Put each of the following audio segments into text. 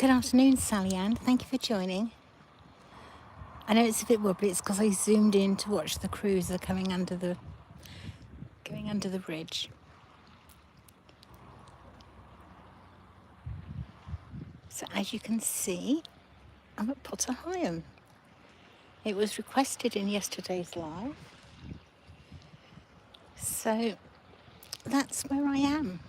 Good afternoon, Sally Ann. Thank you for joining. I know it's a bit wobbly. It's because I zoomed in to watch the cruiser going under the bridge. So as you can see, I'm at Potter Heigham. It was requested in yesterday's live, so that's where I am.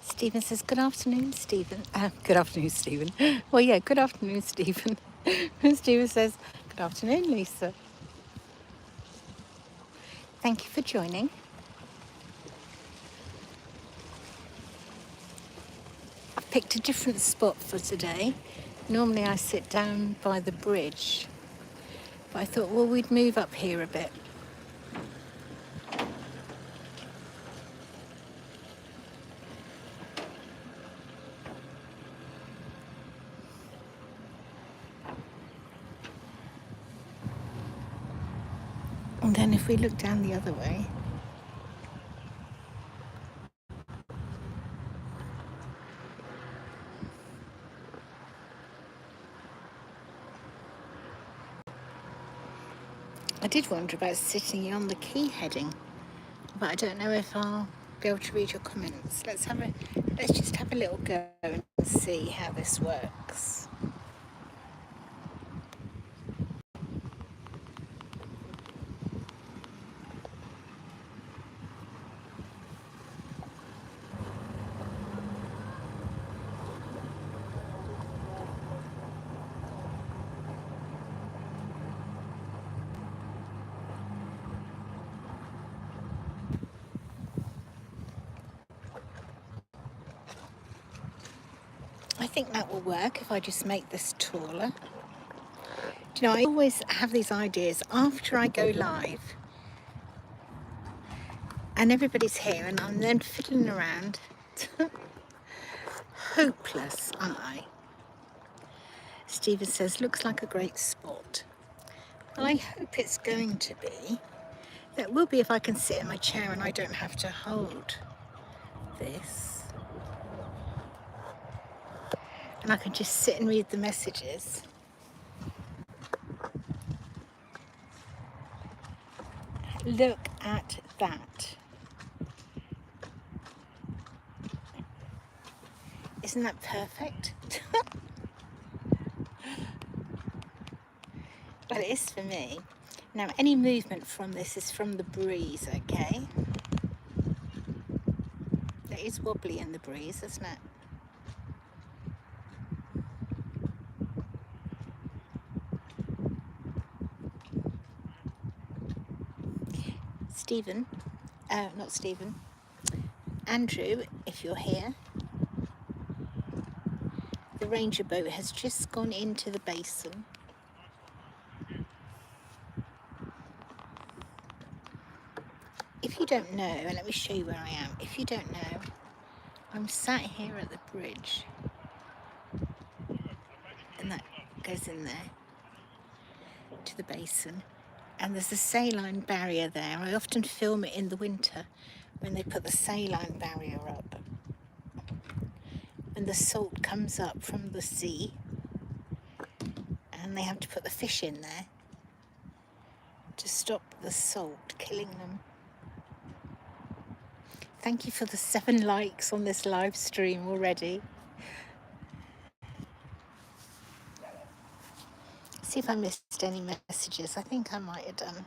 Stephen says, good afternoon, Stephen. Good afternoon, Stephen. Well, yeah, good afternoon, Stephen. Stephen says, good afternoon, Lisa. Thank you for joining. I've picked a different spot for today. Normally I sit down by the bridge, but I thought, well, we'd move up here a bit. And then if we look down the other way, I did wonder about sitting on the quay heading, but I don't know if I'll be able to read your comments. Let's just have a little go and see how this works. I think that will work if I just make this taller. Do you know, I always have these ideas after I go live and everybody's here and I'm then fiddling around. Hopeless, aren't I? Stephen says, looks like a great spot. Well, I hope it's going to be. That will be if I can sit in my chair and I don't have to hold this. And I can just sit and read the messages. Look at that. Isn't that perfect? Well, it is for me. Now, any movement from this is from the breeze, okay? It is wobbly in the breeze, isn't it? Stephen, not Stephen, Andrew, if you're here, the ranger boat has just gone into the basin. If you don't know, and let me show you where I am. If you don't know, I'm sat here at the bridge, and that goes in there to the basin. And there's a saline barrier there. I often film it in the winter when they put the saline barrier up. And the salt comes up from the sea, and they have to put the fish in there to stop the salt killing them. Thank you for the 7 likes on this live stream already. See if I missed any messages. I think I might have done.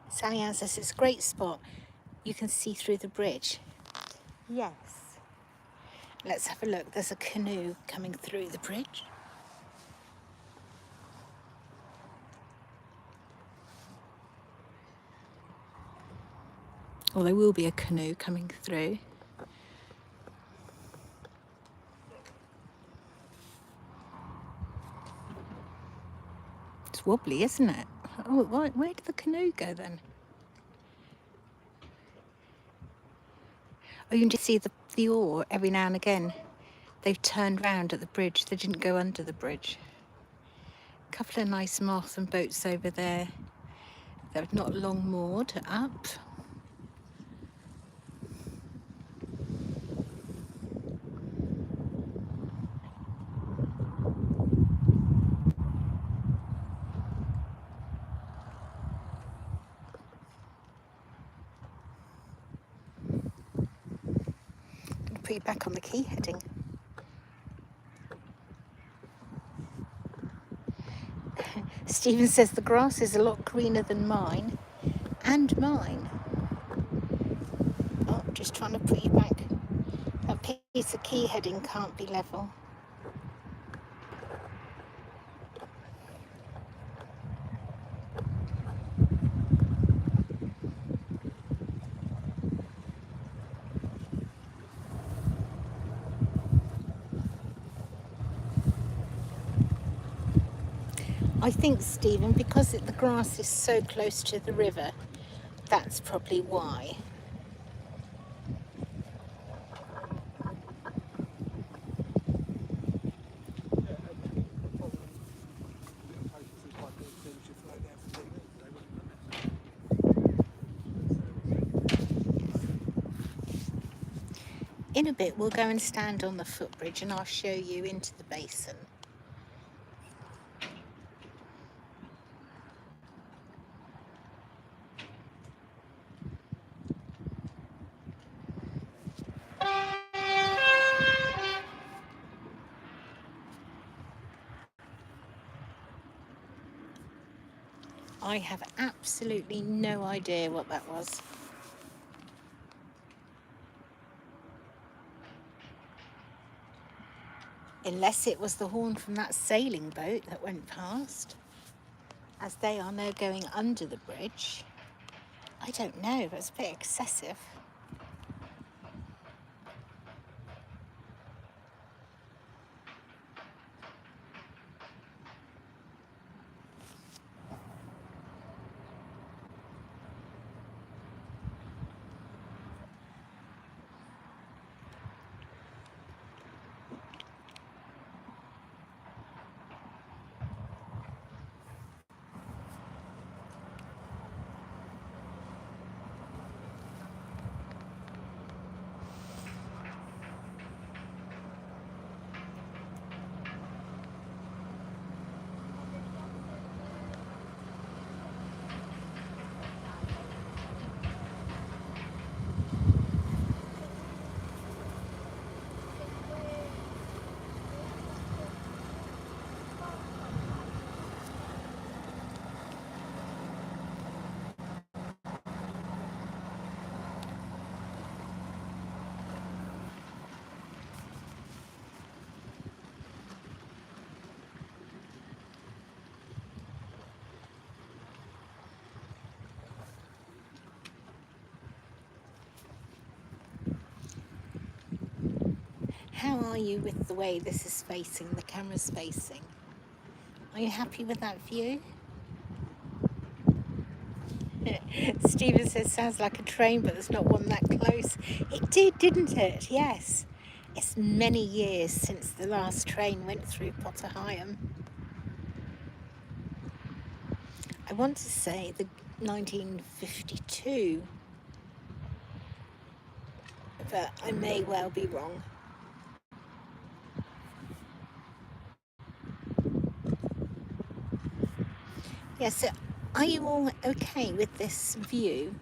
Sally Ann says it's a great spot. You can see through the bridge. Yes. Let's have a look. There's a canoe coming through the bridge. Well, there will be a canoe coming through. It's wobbly, isn't it? Oh, where did the canoe go then? Oh, you can just see the oar every now and again. They've turned round at the bridge. They didn't go under the bridge. A couple of nice Martham boats over there. They're not long moored up. Put you back on the key heading. Stephen says the grass is a lot greener than mine and mine. Oh, just trying to put you back. That piece of key heading can't be level. I think, Stephen, because the grass is so close to the river, that's probably why. In a bit, we'll go and stand on the footbridge and I'll show you into the basin. I have absolutely no idea what that was. Unless it was the horn from that sailing boat that went past, as they are now going under the bridge. I don't know, that's a bit excessive. How are you with the way this is facing, the camera's facing? Are you happy with that view? Stephen says, sounds like a train, but there's not one that close. It did, didn't it? Yes. It's many years since the last train went through Potter Heigham. I want to say the 1952, but I may well be wrong. Yes, so are you all okay with this view?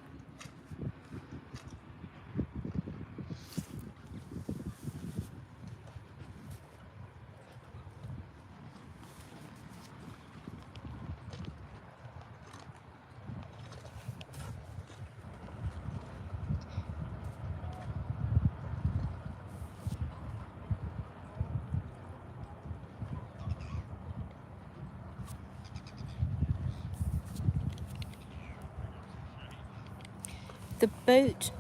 The boat,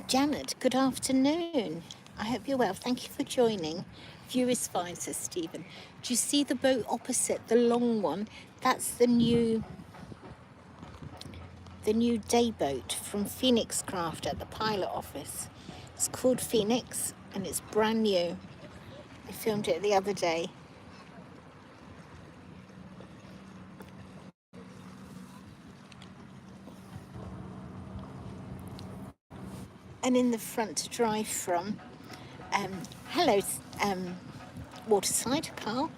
Janet, good afternoon. I hope you're well. Thank you for joining. View is fine, says Stephen. Do you see the boat opposite, the long one? That's the new day boat from Phoenix Craft at the pilot office. It's called Phoenix and it's brand new. I filmed it the other day. And in the front to drive from, hello, Waterside, Carl.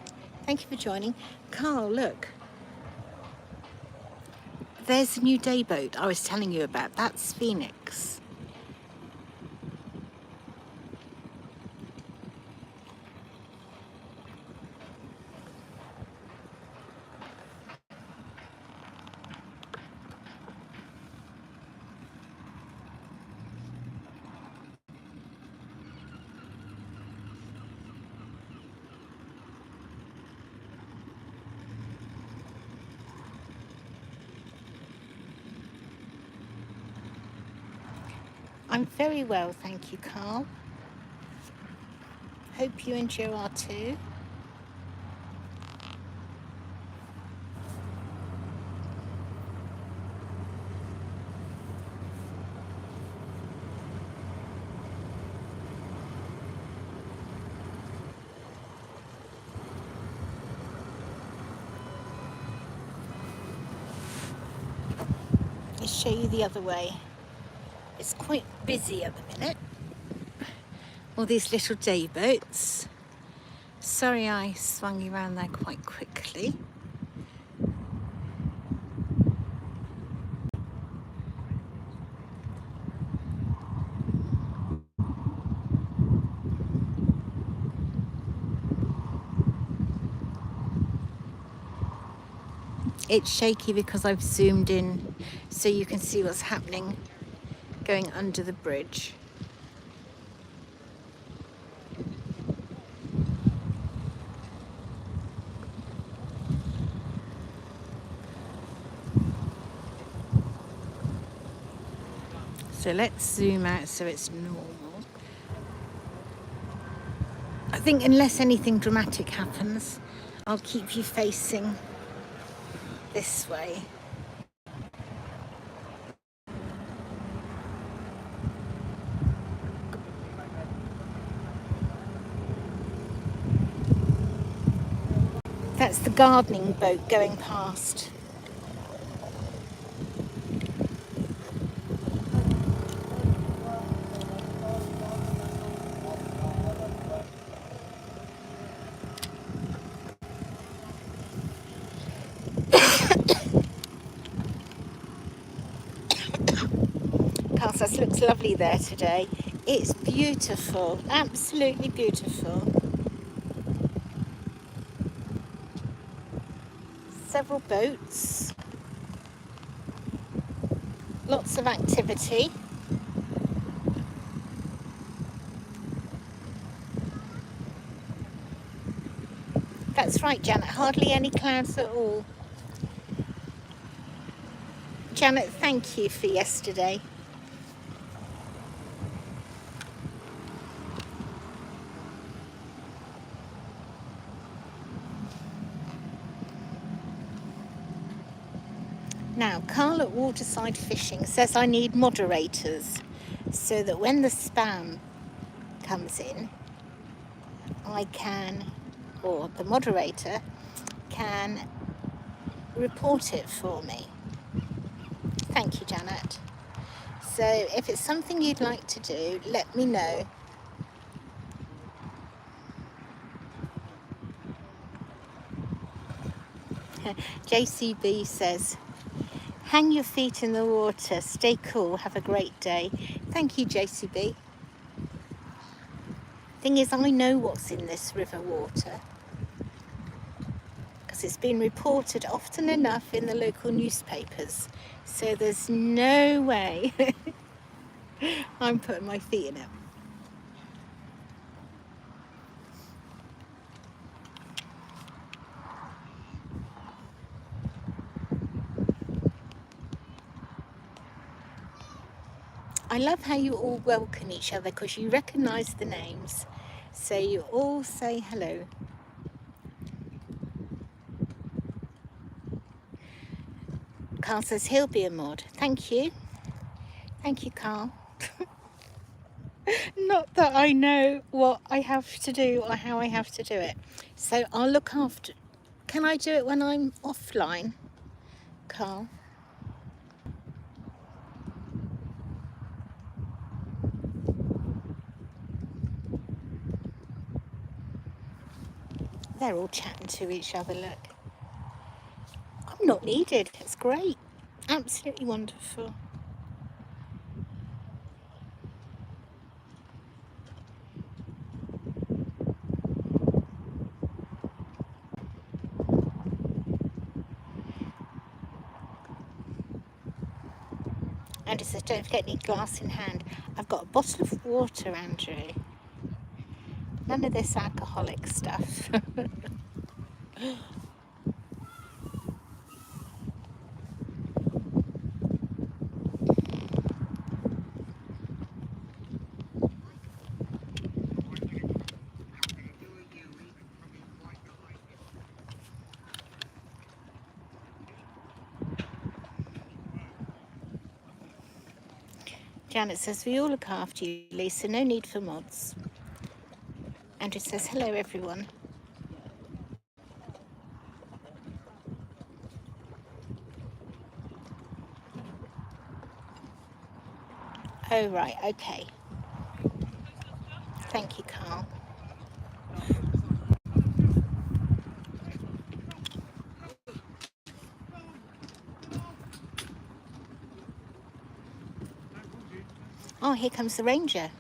Thank you for joining. Carl, look. There's a new day boat I was telling you about. That's Phoenix. I'm very well, thank you, Carl. Hope you and Joe are too. I'll show you the other way. It's quite busy at the minute. All these little day boats. Sorry I swung you around there quite quickly. It's shaky because I've zoomed in so you can see what's happening going under the bridge. So let's zoom out so it's normal. I think unless anything dramatic happens, I'll keep you facing this way. That's the gardening boat going past. This looks lovely there today. It's beautiful, absolutely beautiful. Several boats, lots of activity. That's right, Janet, hardly any clouds at all. Janet, thank you for yesterday. Now, Carl at Waterside Fishing says I need moderators so that when the spam comes in, I can, or the moderator can report it for me. Thank you, Janet. So if it's something you'd like to do, let me know. JCB says, hang your feet in the water, stay cool, have a great day. Thank you, JCB. Thing is, I know what's in this river water because it's been reported often enough in the local newspapers. So there's no way I'm putting my feet in it. I love how you all welcome each other because you recognise the names. So you all say hello. Carl says he'll be a mod. Thank you. Thank you, Carl. Not that I know what I have to do or how I have to do it. So I'll look after. Can I do it when I'm offline, Carl? They're all chatting to each other, look. I'm not needed. It's great. Absolutely wonderful. Andrew says, don't forget any glass in hand. I've got a bottle of water, Andrew. None of this alcoholic stuff. Janet says, we all look after you, Lisa. No need for mods. Andrew says, hello, everyone. Oh, right, okay. Thank you, Carl. Oh, here comes the ranger.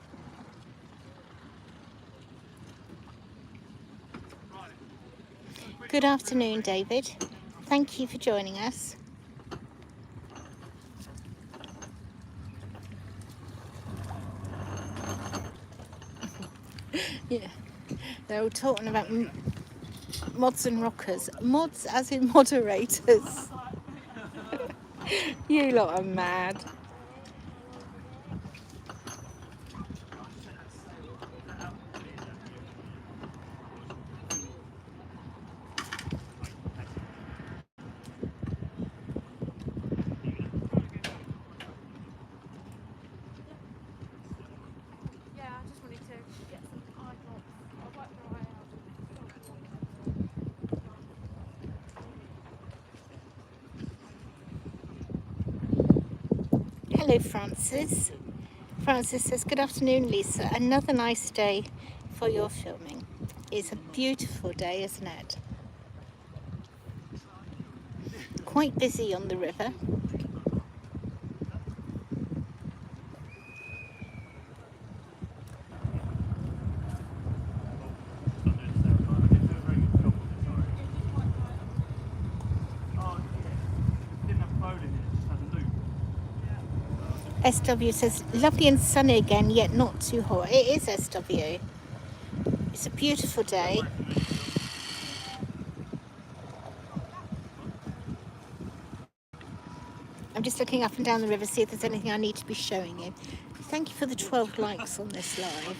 Good afternoon, David. Thank you for joining us. Yeah, they're all talking about mods and rockers. Mods as in moderators. You lot are mad. Hello, Francis. Francis says, good afternoon, Lisa. Another nice day for your filming. It's a beautiful day, isn't it? Quite busy on the river. SW says, lovely and sunny again, yet not too hot. It is, SW. It's a beautiful day. I'm just looking up and down the river, see if there's anything I need to be showing you. Thank you for the 12 likes on this live.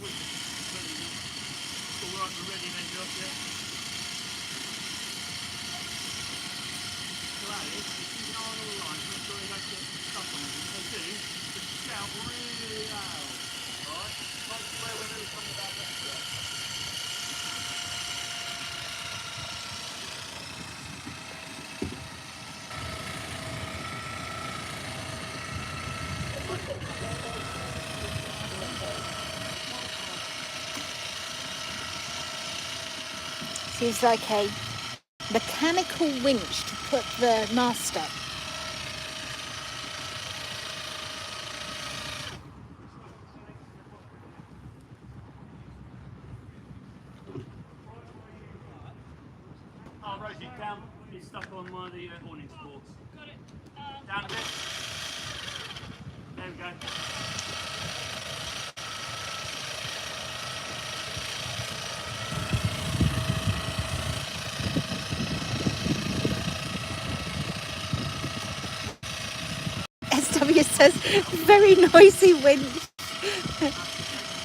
Seems like a mechanical winch to put the mast up. Oh, Rosie, Cam is stuck on one of the awning supports. Got it. Down a bit. There we go. SW says, very noisy wind.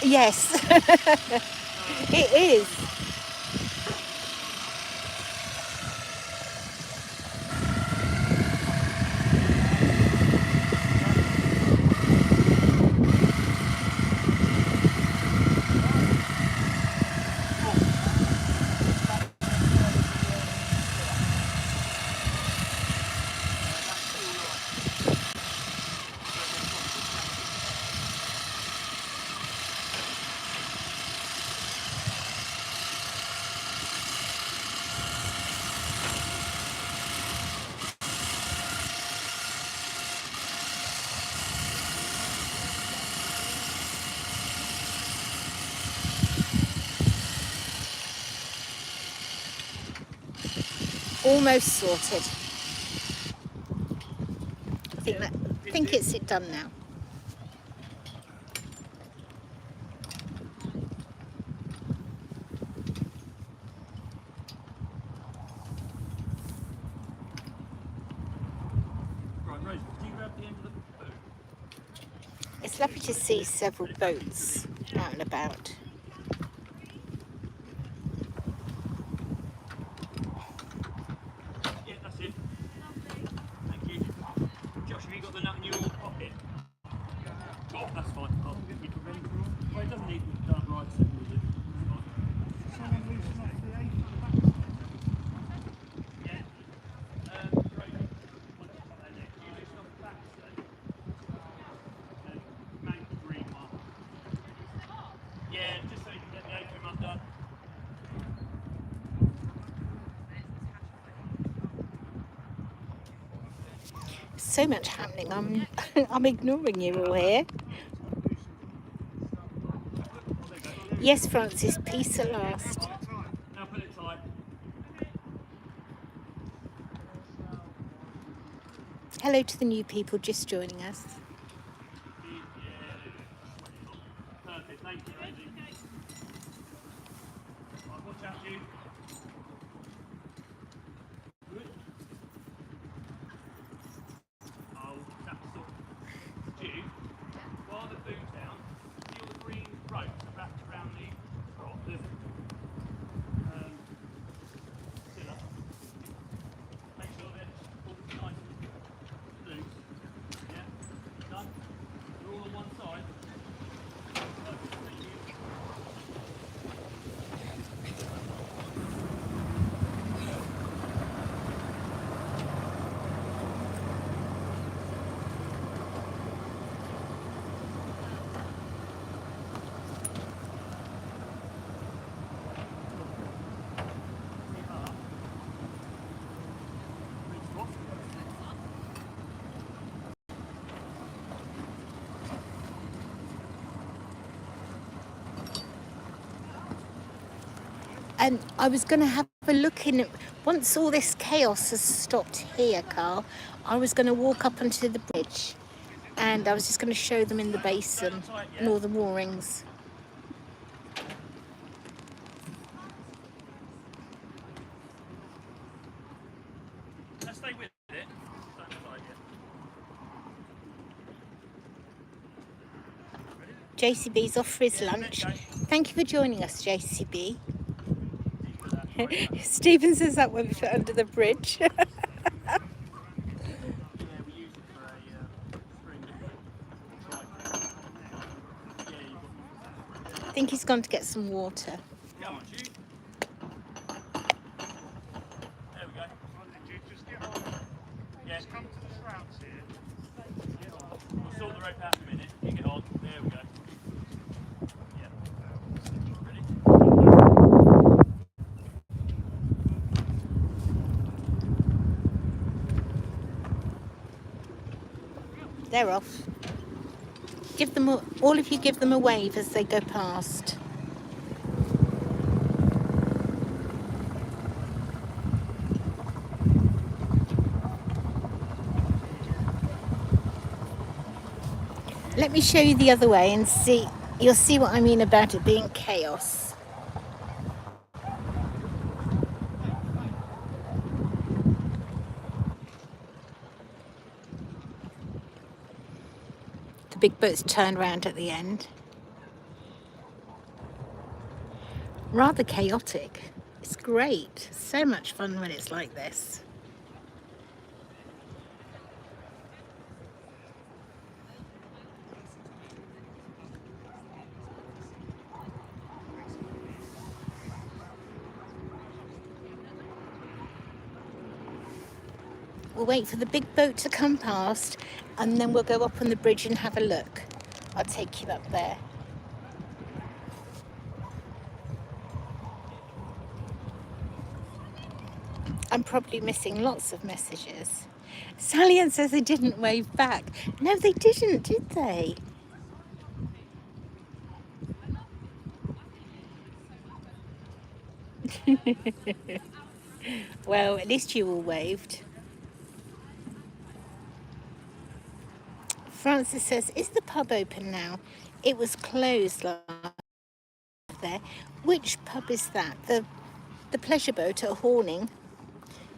Yes, it is. almost sorted. I think it's done now. It's lovely to see several boats out and about. Yeah, that's it. Thank you. Josh, have you got the nut in your pocket? Oh, that's fine. I'll get you well, it doesn't need to be done right, so we'll do. Someone loosen off the eight at the back? Yeah. Great. You loosen off the back, Mank green one. Yeah, just so you can get the apron undone. So much happening. I'm ignoring you all here. Yes, Francis, peace at last. Now put it tight. Hello to the new people just joining us. Perfect, thank you, Rosie. Right, watch out, Jude. Good. Oh, that's all. Jude, while the boot's down, see all the green ropes wrapped around the prop? There's pillar. Make sure they're all nice and loose. Yeah? Done? They're all on one side. Perfect, thank you. And I was going to have a look in, once all this chaos has stopped here, Carl, I was going to walk up onto the bridge and I was just going to show them in the basin and all the moorings. Let's stay with it. Don't slide yet. JCB's off for his lunch. Thank you for joining us, JCB. Stephen says that won't fit under the bridge. I think he's gone to get some water. Come on, Jude. There we go. Just get on. Yeah. Just come to the shrouds here. We'll sort the rope out in a minute. You get on. There we go. Yeah. Ready? They're off. Give them all of you give them a wave as they go past. Let me show you the other way and see. You'll see what I mean about it being chaos. The big boat's turned around at the end. Rather chaotic. It's great. So much fun when it's like this. We'll wait for the big boat to come past and then we'll go up on the bridge and have a look. I'll take you up there. I'm probably missing lots of messages. Sally Ann says they didn't wave back. No, they didn't, did they? Well, at least you all waved. Francis says, is the pub open now? It was closed last there. Which pub is that? The pleasure boat at Horning.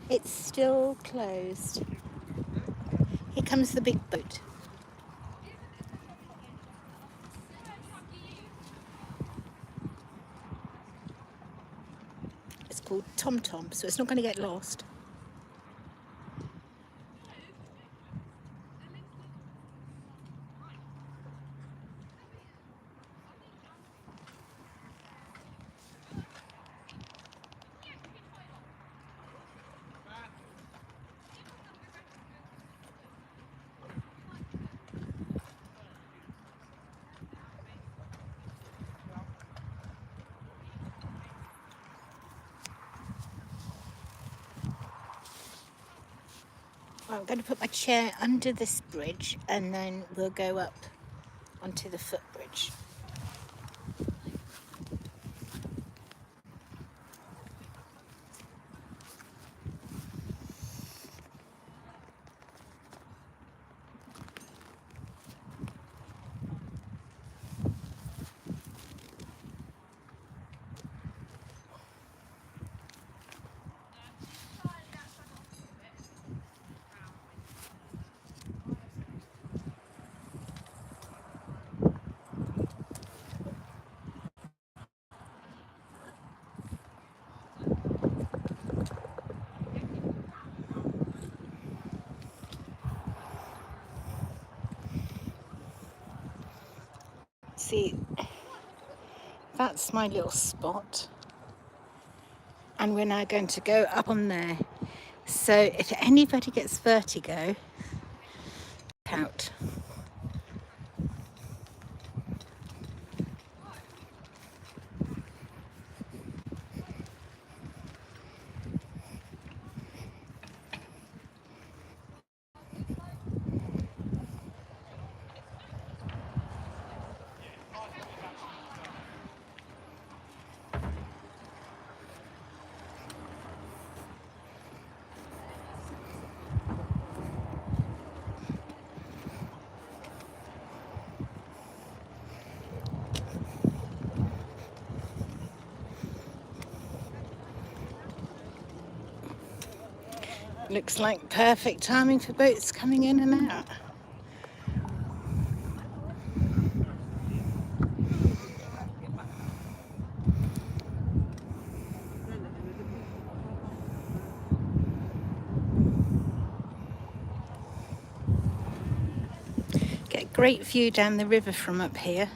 It's still closed. Here comes the big boat. It's called Tom Tom, so it's not going to get lost. Well, I'm going to put my chair under this bridge and then we'll go up onto the footbridge. See, that's my little spot. And we're now going to go up on there. So if anybody gets vertigo, out. Looks like perfect timing for boats coming in and out. Get a great view down the river from up here.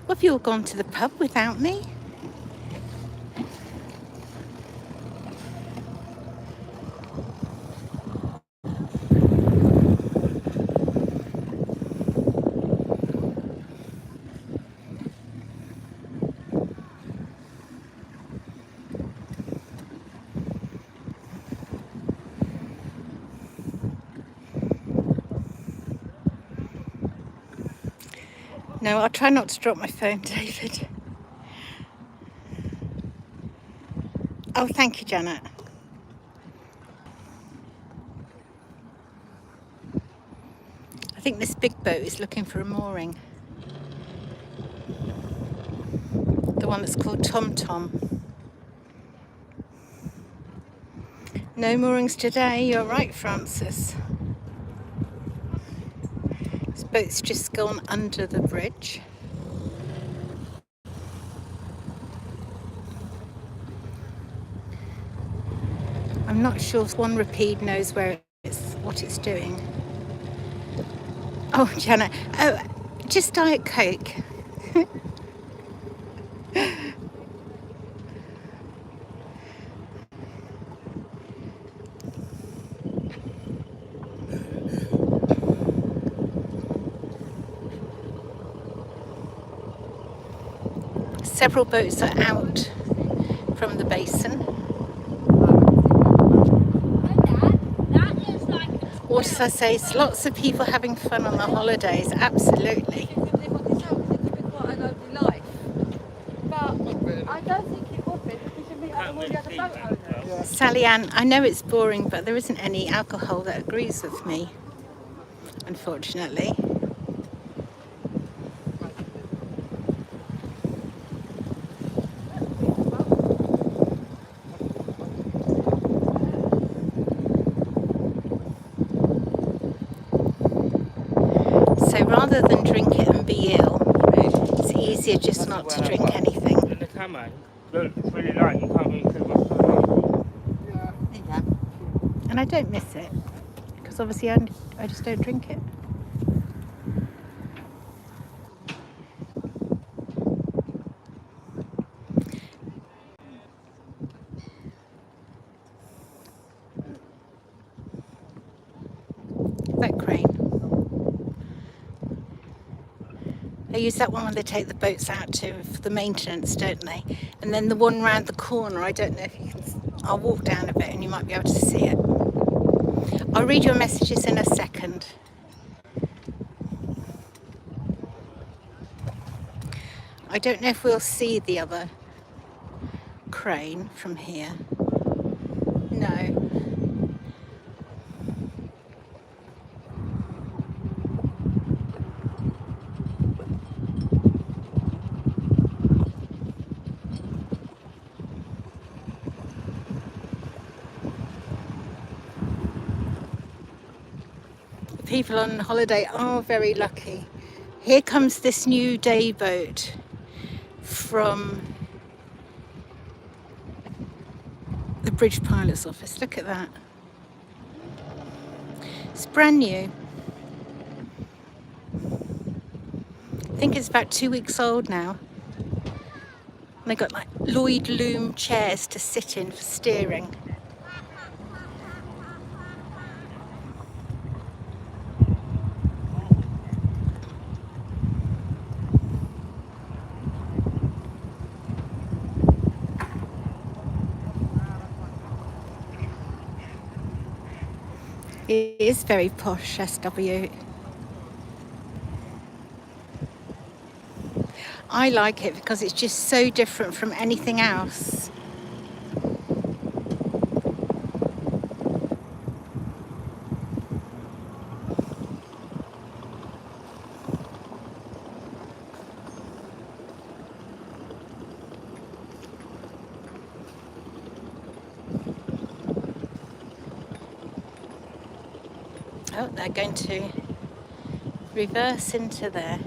Well, have you all gone to the pub without me? No, I'll try not to drop my phone, David. Oh, thank you, Janet. I think this big boat is looking for a mooring. The one that's called Tom Tom. No moorings today, you're right, Francis. This boat's just gone under the bridge. I'm not sure if one Rapide knows where it's, what it's doing. Oh, Janet. Oh, just Diet Coke. Several boats are out from the basin. Water's as I say, it's lots of people having fun on the holidays, absolutely. You could live on this house, it could be quite a lovely life. But I don't think it would be because you meet all the other boat owners. Sally Ann, I know it's boring, but there isn't any alcohol that agrees with me, unfortunately. So rather than drink it and be ill, it's easier just not to drink anything. In the camera, look, it's really light, you can't really see what's going on. Yeah. And I don't miss it, because obviously I just don't drink it. That crane. They use that one when they take the boats out for the maintenance, don't they? And then the one round the corner, I don't know if you can... I'll walk down a bit and you might be able to see it. I'll read your messages in a second. I don't know if we'll see the other crane from here. No. People on holiday are very lucky. Here comes this new day boat from the Bridge Pilot's office. Look at that. It's brand new. I think it's about 2 weeks old now. And they got like Lloyd loom chairs to sit in for steering. It is very posh, SW. I like it because it's just so different from anything else. Oh, they're going to reverse into there.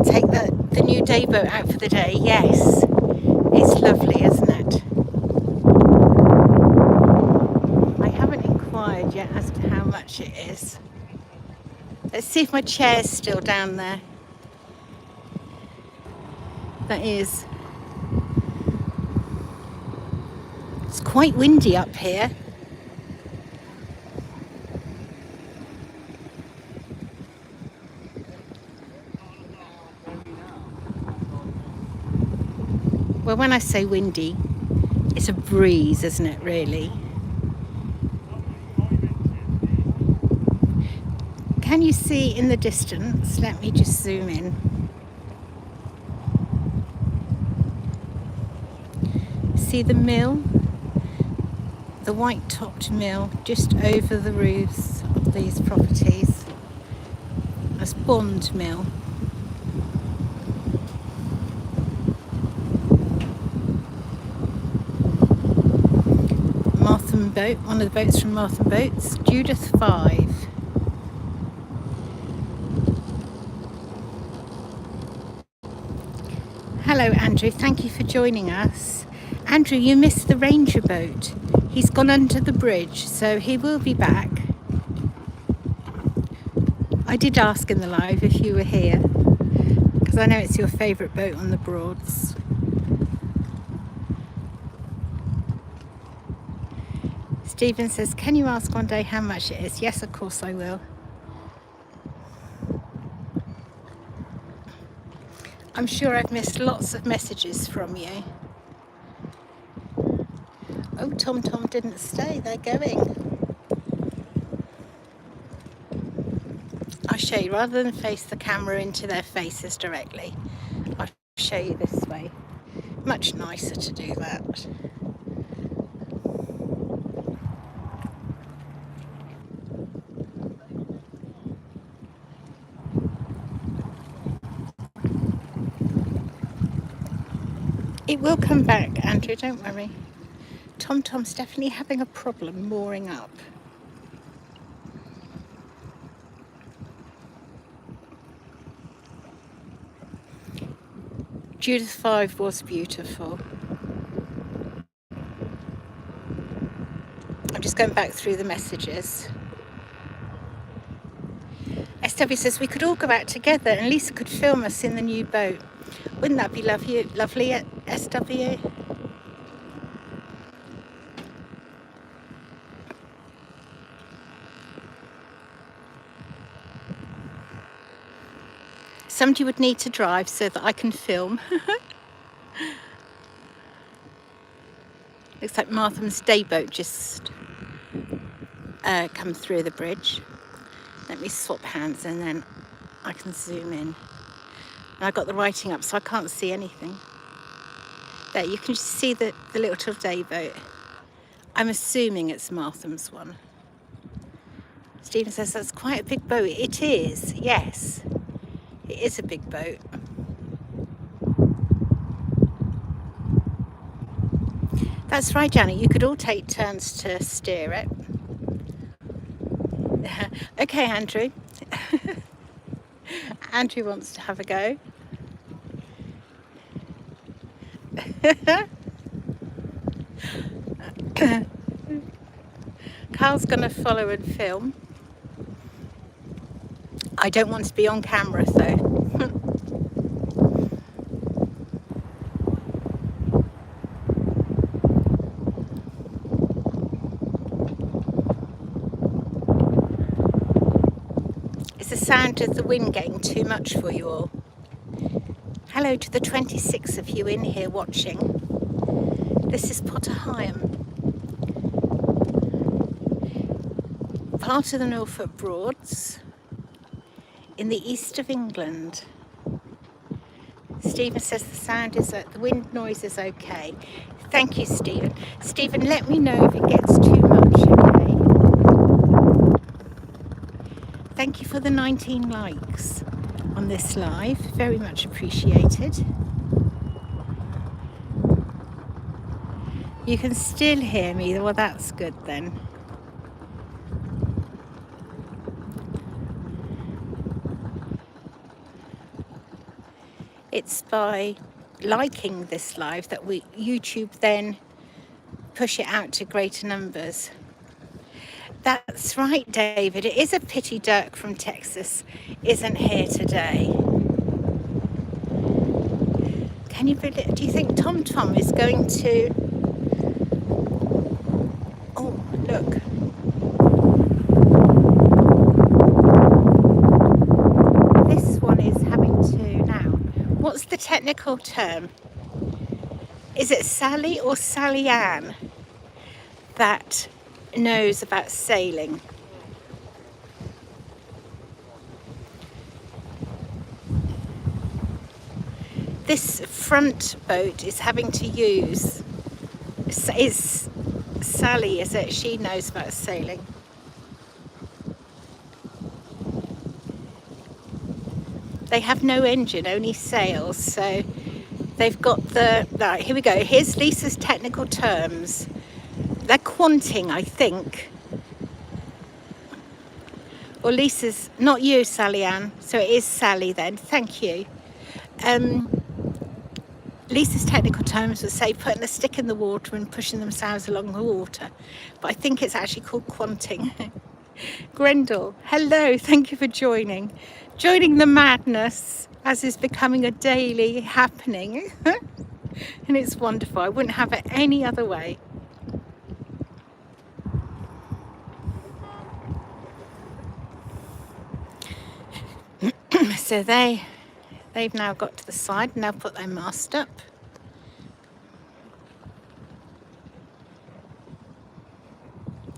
Take the new day boat out for the day. Yes, it's lovely, isn't it? Yet as to how much it is. Let's see if my chair's still down there. That is. It's quite windy up here. Well, when I say windy, it's a breeze, isn't it, really? Can you see in the distance? Let me just zoom in. See the mill? The white-topped mill just over the roofs of these properties. That's Bond Mill. Martham Boat, one of the boats from Martham Boats, Judith 5. Hello Andrew, thank you for joining us. Andrew, you missed the ranger boat. He's gone under the bridge, so he will be back. I did ask in the live if you were here, because I know it's your favourite boat on the Broads. Stephen says, can you ask one day how much it is? Yes, of course I will. I'm sure I've missed lots of messages from you. Oh, Tom didn't stay. They're going. I'll show you. Rather than face the camera into their faces directly, I'll show you this way. Much nicer to do that. It will come back, Andrew, don't worry. Tom's definitely having a problem mooring up. Judith 5 was beautiful. I'm just going back through the messages. SW says we could all go out together and Lisa could film us in the new boat. Wouldn't that be lovely, SW? Somebody would need to drive so that I can film. Looks like Martham's day boat just come through the bridge. Let me swap hands and then I can zoom in. And I've got the writing up so I can't see anything. There, you can just see the little day boat. I'm assuming it's Martham's one. Stephen says that's quite a big boat. It is, yes. It is a big boat. That's right, Janet. You could all take turns to steer it. Okay, Andrew. Andrew wants to have a go. Carl's going to follow and film. I don't want to be on camera though. Is the sound of the wind getting too much for you all? Hello to the 26 of you in here watching. This is Potter Heigham, part of the Norfolk Broads in the east of England. Stephen says the sound is, the wind noise is okay. Thank you, Stephen. Stephen, let me know if it gets too much, okay? Thank you for the 19 likes on this live. Very much appreciated. You can still hear me. Well, that's good then. It's by liking this live that YouTube then push it out to greater numbers. That's right, David. It is a pity Dirk from Texas isn't here today. Can you believe? Do you think Tom is going to? Oh, look. This one is having to now. What's the technical term? Is it Sally or Sally Ann that knows about sailing? This front boat is having to use, is Sally, is it? She knows about sailing. They have no engine, only sails, so they've got the, right, here we go. Here's Lisa's technical terms. They're quanting, I think. Or Lisa's, not you, Sally Ann, so it is Sally then, thank you. Lisa's technical terms would say putting a stick in the water and pushing themselves along the water, but I think it's actually called quanting. Grendel, hello, thank you for joining the madness as is becoming a daily happening. And it's wonderful. I wouldn't have it any other way. So they've now got to the side and now put their mast up.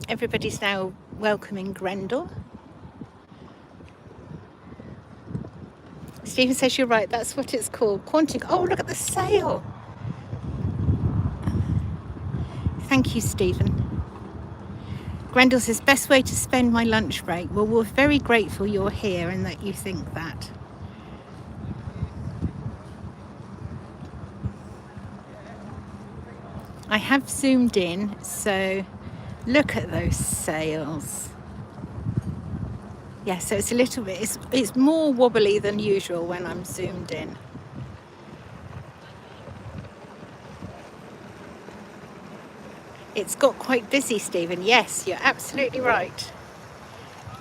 Everybody's now welcoming Grendel. Stephen says you're right, that's what it's called, quanting. Oh, look at the sail. Thank you, Stephen. Grendel says, best way to spend my lunch break. Well, we're very grateful you're here and that you think that. I have zoomed in, so look at those sails. Yeah, so it's a little bit, it's more wobbly than usual when I'm zoomed in. It's got quite busy, Stephen. Yes, you're absolutely right.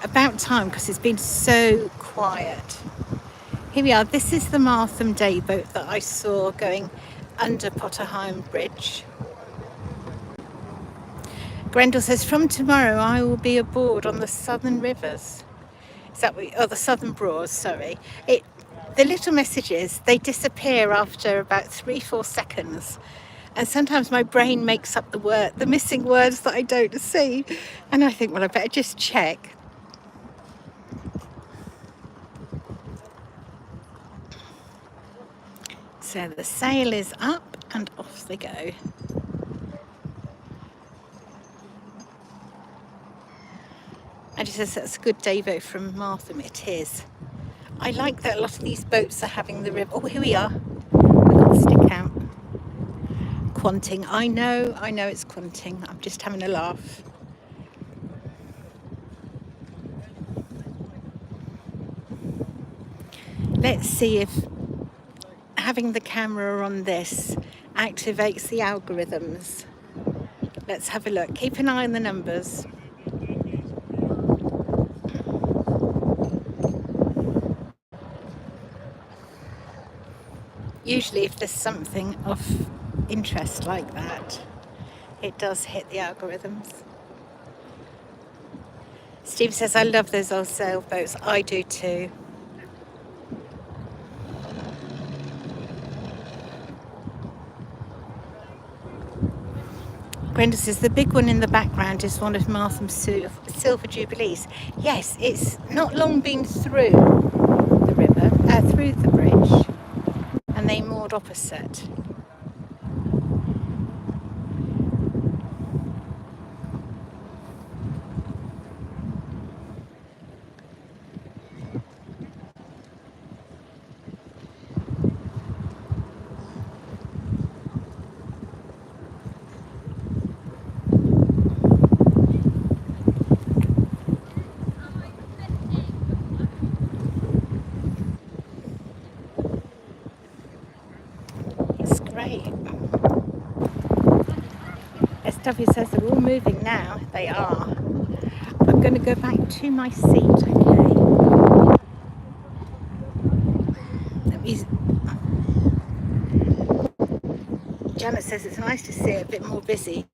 About time, because it's been so quiet. Here we are. This is the Martham day boat that I saw going under Potter Heigham Bridge. Grendel says, from tomorrow I will be aboard on the Southern Rivers. Is that what, oh, the Southern Broads, sorry. The little messages, they disappear after about 3-4 seconds. And sometimes my brain makes up the missing words that I don't see. And I think, well, I better just check. So the sail is up and off they go. And he says that's a good day boat from Martham. It is. I like that a lot of these boats are having the river. Oh, here we are. We've got the stick out. Quanting. I know it's quanting. I'm just having a laugh. Let's see if having the camera on this activates the algorithms. Let's have a look. Keep an eye on the numbers. Usually if there's something of interest like that, it does hit the algorithms. Steve says, I love those old sailboats. I do too. Brenda says, the big one in the background is one of Martham's Silver Jubilees. Yes, it's not long been through the river, through the bridge, and they moored opposite. SW says they're all moving now. They are. I'm going to go back to my seat, okay? Janet says it's nice to see it a bit more busy.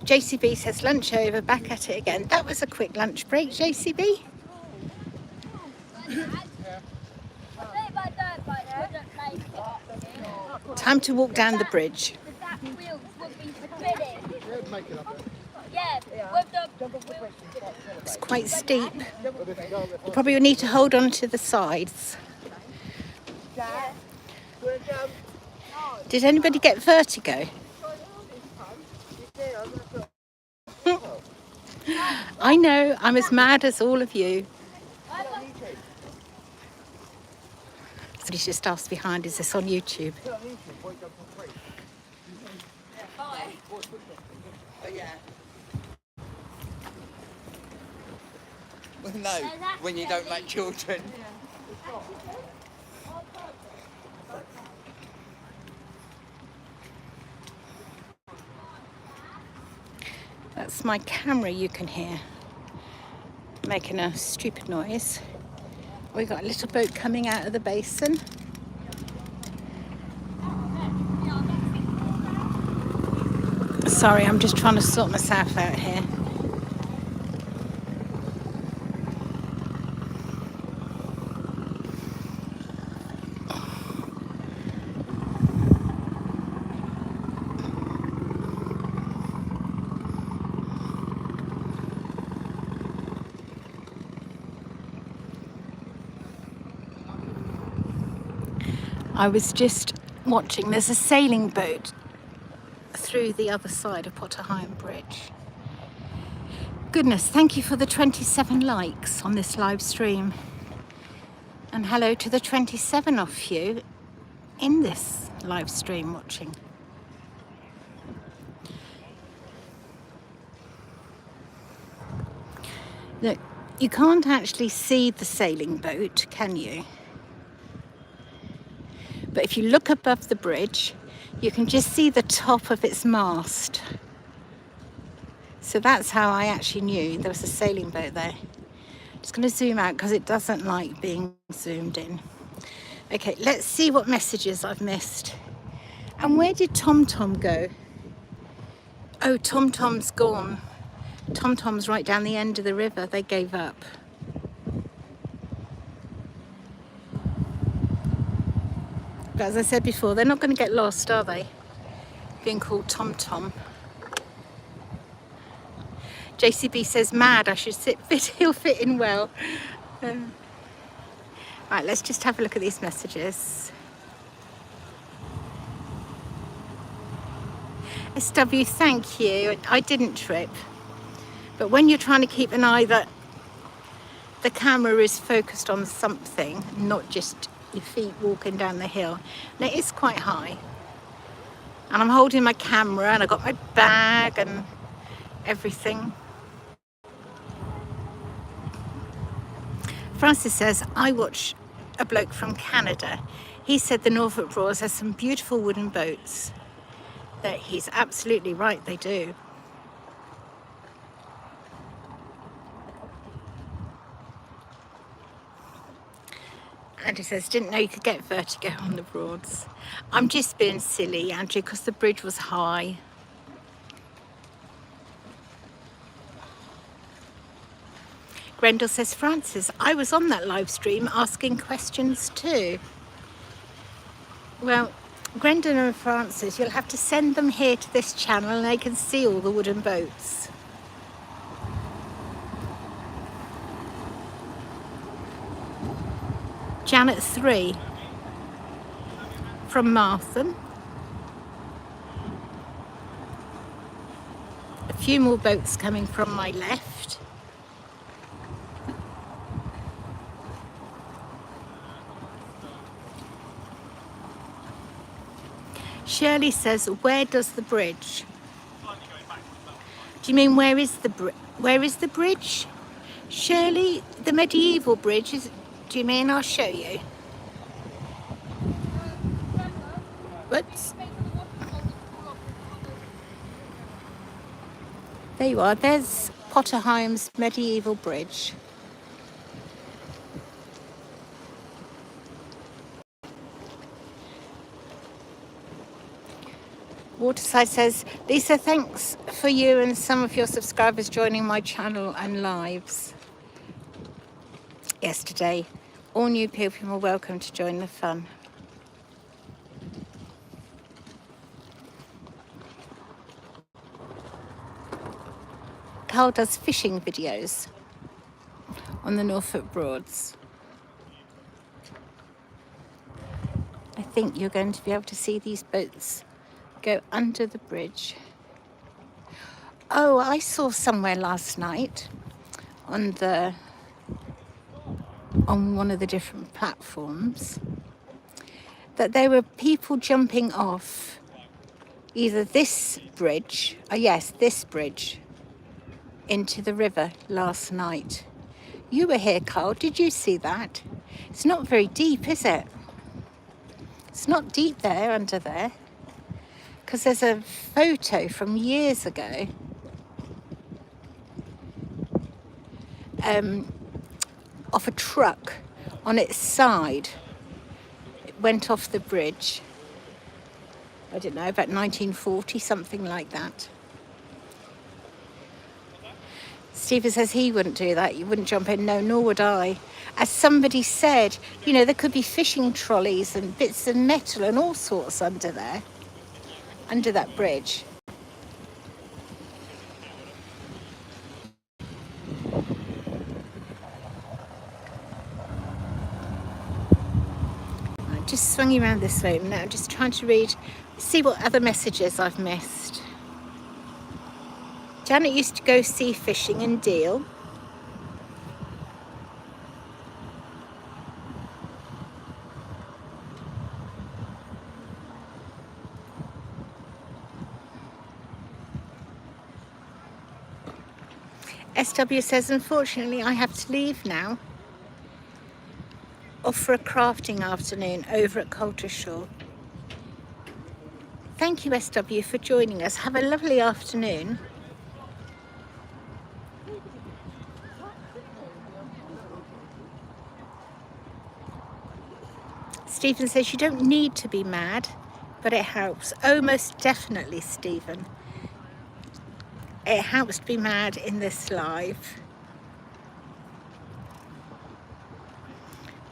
JCB says lunch over, back at it again. That was a quick lunch break, JCB. Time to walk down the bridge. It's quite steep. You probably need to hold on to the sides. Did anybody get vertigo? I know, I'm as mad as all of you. Somebody's just asked behind, is this on YouTube? Well, no, when you don't like children. That's my camera you can hear making a stupid noise. We've got a little boat coming out of the basin. Sorry, I'm just trying to sort myself out here. I was just watching, there's a sailing boat through the other side of Potter Heigham Bridge. Goodness, thank you for the 27 likes on this live stream. And hello to the 27 of you in this live stream watching. Look, you can't actually see the sailing boat, can you? But if you look above the bridge, you can just see the top of its mast. So that's how I actually knew there was a sailing boat there. Just going to zoom out because it doesn't like being zoomed in. Okay, let's see what messages I've missed. And where did TomTom go? Oh, TomTom's gone. TomTom's right down the end of the river. They gave up. But as I said before, they're not going to get lost, are they? Being called TomTom. JCB says, mad, I should sit fit, he'll fit in well. Right, let's just have a look at these messages. SW, thank you. I didn't trip. But when you're trying to keep an eye that the camera is focused on something, not just your feet walking down the hill, and it is quite high. And I'm holding my camera and I've got my bag and everything. Francis says, I watch a bloke from Canada. He said the Norfolk Broads has some beautiful wooden boats. That he's absolutely right, they do. Andrew says, didn't know you could get vertigo on the Broads. I'm just being silly, Andrew, because the bridge was high. Grendel says, Francis, I was on that live stream asking questions too. Well, Grendel and Francis, you'll have to send them here to this channel and they can see all the wooden boats. Janet 3 from Martham. A few more boats coming from my left. Shirley says, where does the bridge? Do you mean where is the bridge? Shirley, the medieval bridge is. Do you mean I'll show you? What? There you are. There's Potter Heigham's medieval bridge. Waterside says, Lisa, thanks for you and some of your subscribers joining my channel and lives yesterday. All new people are welcome to join the fun. Carl does fishing videos on the Norfolk Broads. I think you're going to be able to see these boats go under the bridge. Oh, I saw somewhere last night on one of the different platforms that there were people jumping off either this bridge, this bridge, into the river last night. You were here, Carl. Did you see that? It's not very deep, is it? It's not deep there, under there. Because there's a photo from years ago of a truck on its side. It went off the bridge. I don't know, about 1940, something like that. Stephen says he wouldn't do that. You wouldn't jump in. No, nor would I. As somebody said, you know, there could be fishing trolleys and bits of metal and all sorts under there. Under that bridge. just swinging around this way now, just trying to read, see what other messages I've missed. Janet used to go sea fishing in Deal. SW says, unfortunately, I have to leave now. Off for a crafting afternoon over at Coltershall. Thank you, SW, for joining us. Have a lovely afternoon. Stephen says, you don't need to be mad, but it helps. Oh, most definitely, Stephen. It helps to be mad in this live.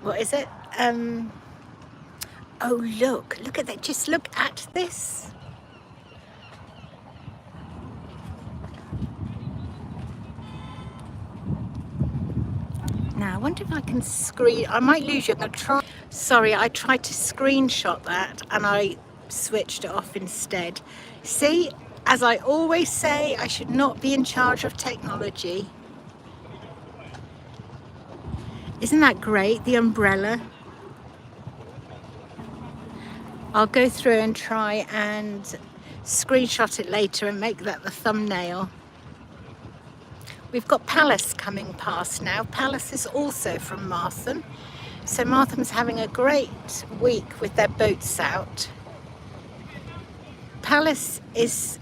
What is it? Oh, look at that. Just look at this. Now, I wonder if I can I might lose you. I'm going to try. Sorry, I tried to screenshot that and I switched it off instead. See, as I always say, I should not be in charge of technology. Isn't that great, the umbrella? I'll go through and try and screenshot it later and make that the thumbnail. We've got Palace coming past now. Palace is also from Martham. So Martham's having a great week with their boats out. Palace is...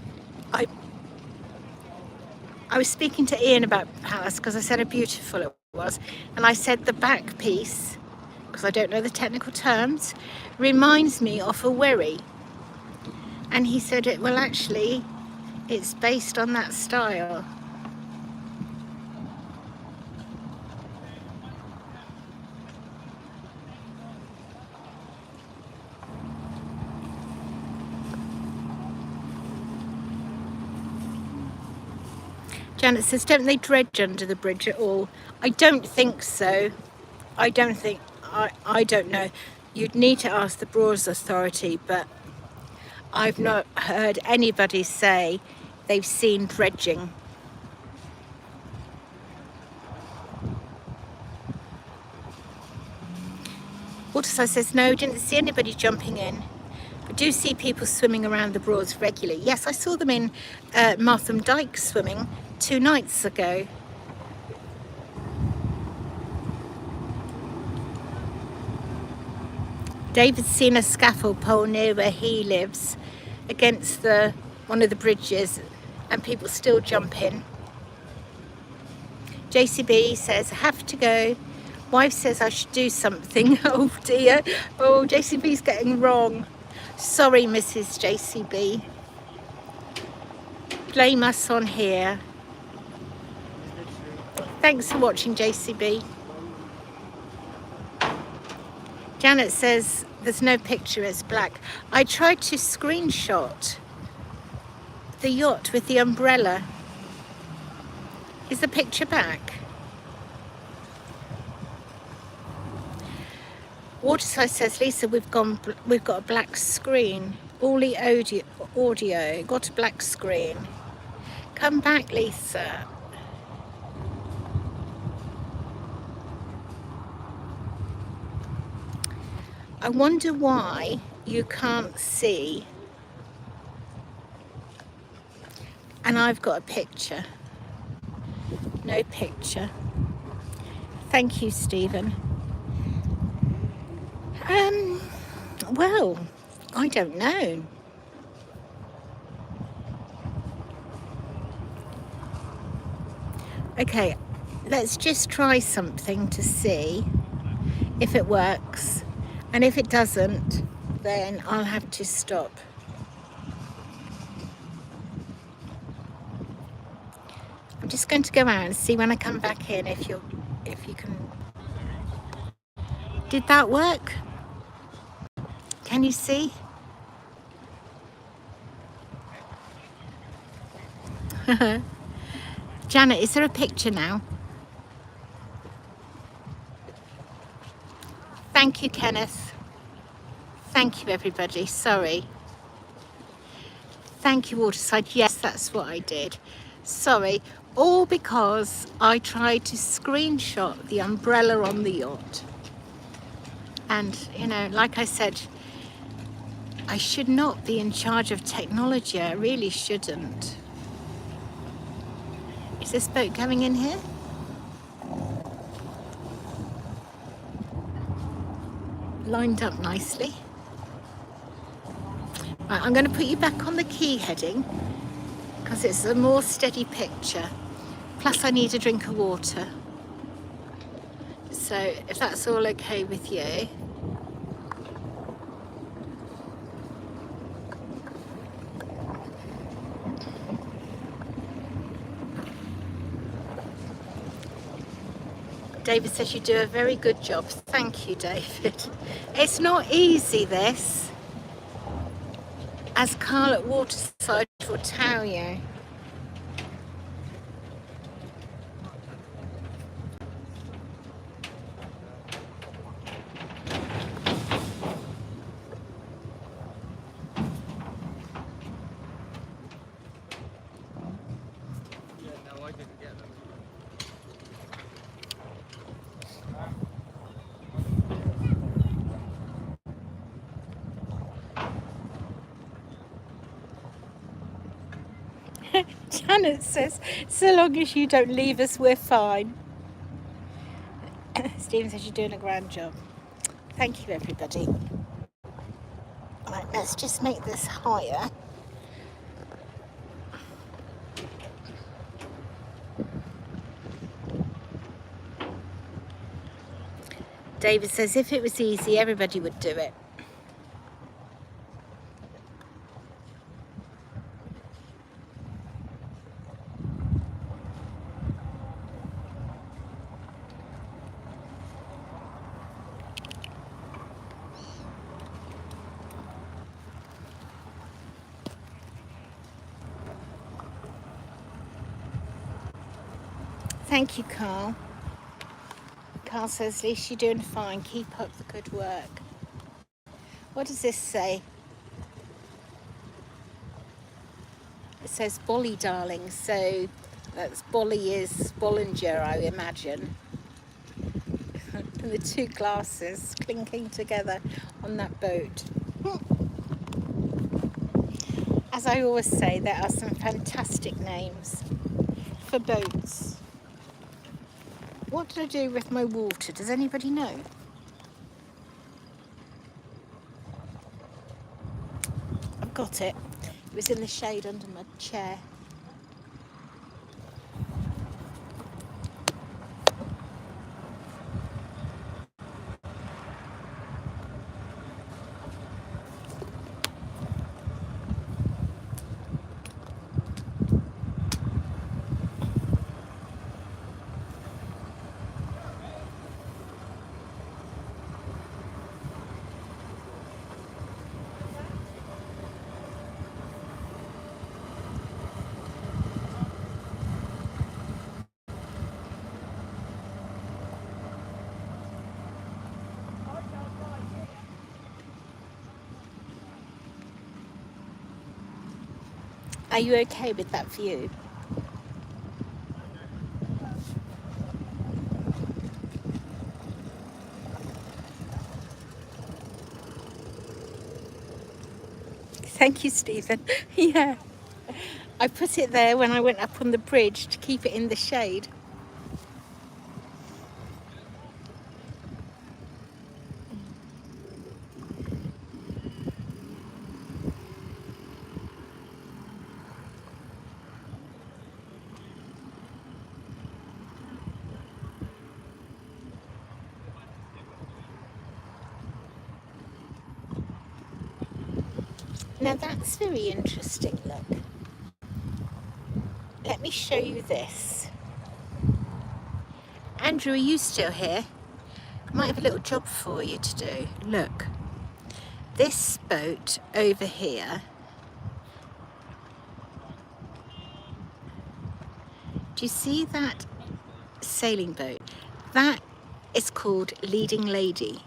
I was speaking to Ian about Palace because I said how beautiful it was. And I said the back piece, because I don't know the technical terms, reminds me of a wherry. And he said, well, actually, it's based on that style. Janet says, don't they dredge under the bridge at all? I don't think so. I don't know. You'd need to ask the Broads Authority, but I've not heard anybody say they've seen dredging. Waterside says, no, didn't see anybody jumping in. I do see people swimming around the Broads regularly. Yes, I saw them in Martham Dyke swimming 2 nights ago. David's seen a scaffold pole near where he lives against one of the bridges, and people still jump in. JCB says, have to go. Wife says I should do something. Oh dear. Oh, JCB's getting wrong. Sorry, Mrs. JCB. Blame us on here. Thanks for watching, JCB. Janet says there's no picture, it's black. I tried to screenshot the yacht with the umbrella. Is the picture back? Waterside says, Lisa, we've got a black screen. All the audio got a black screen. Come back, Lisa. I wonder why you can't see. And I've got a picture. No picture. Thank you, Stephen. Well, I don't know. Okay, let's just try something to see if it works. And if it doesn't, then I'll have to stop. I'm just going to go out and see when I come back in if you can. Did that work? Can you see? Janet, is there a picture now? Thank you, Kenneth. Thank you, everybody. Sorry. Thank you, Waterside. Yes, that's what I did. Sorry. All because I tried to screenshot the umbrella on the yacht. And, you know, like I said, I should not be in charge of technology. I really shouldn't. Is this boat going in here? Lined up nicely. Right, I'm going to put you back on the quay heading because it's a more steady picture. Plus I need a drink of water. So if that's all okay with you. David says you do a very good job. Thank you, David. It's not easy, this, as Carl at Waterside will tell you. Yeah, no, I didn't get them. Janet says, so long as you don't leave us, we're fine. Stephen says you're doing a grand job. Thank you, everybody. Right, let's just make this higher. David says if it was easy, everybody would do it. Thank you, Carl. Carl says, at least you're doing fine. Keep up the good work. What does this say? It says Bolly, darling. So that's Bolly is Bollinger, I imagine. And the two glasses clinking together on that boat. As I always say, there are some fantastic names for boats. What did I do with my water? Does anybody know? I've got it. It was in the shade under my chair. Are you okay with that view? Thank you, Stephen. Yeah. I put it there when I went up on the bridge to keep it in the shade. Now that's very interesting, look. Let me show you this. Andrew, are you still here? I might have a little job for you to do. Look, this boat over here, do you see that sailing boat? That is called Leading Lady.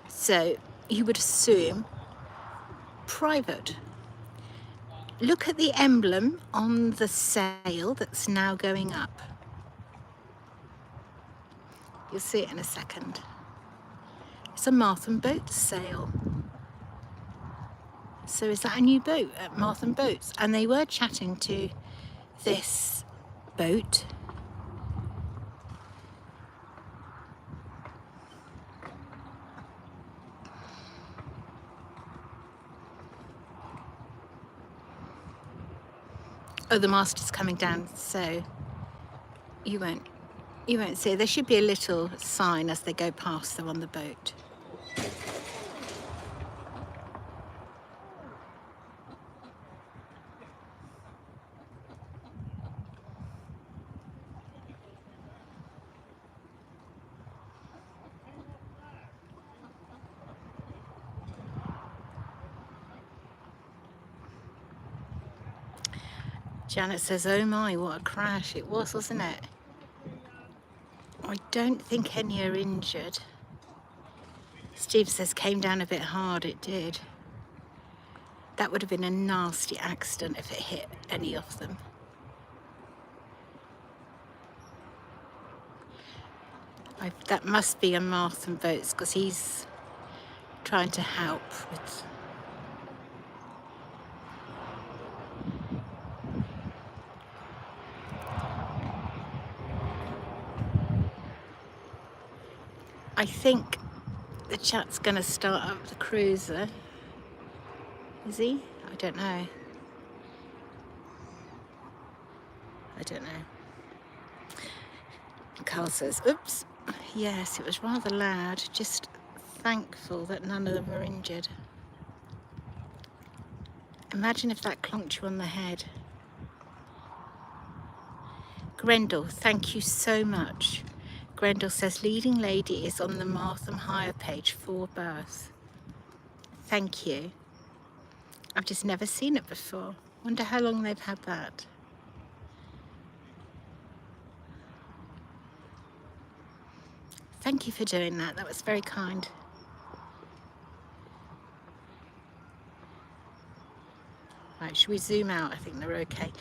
So you would assume private. Look at the emblem on the sail that's now going up. You'll see it in a second. It's a Martham Boats sail. So is that a new boat at Martham Boats? And they were chatting to this boat. Oh, the mast is coming down, so you won't see. There should be a little sign as they go past them on the boat. Janet says, oh my, what a crash it was, wasn't it? I don't think any are injured. Steve says, came down a bit hard, it did. That would have been a nasty accident if it hit any of them. That must be a Martham Boats because he's trying to help with... I think the chap's going to start up the cruiser. Is he? I don't know. I don't know. Carl says, oops. Yes, it was rather loud. Just thankful that none of them were injured. Imagine if that clunked you on the head. Grendel, thank you so much. Grendel says, leading lady is on the Martham hire page for berth. Thank you. I've just never seen it before. Wonder how long they've had that. Thank you for doing that. That was very kind. Right, should we zoom out? I think they're okay.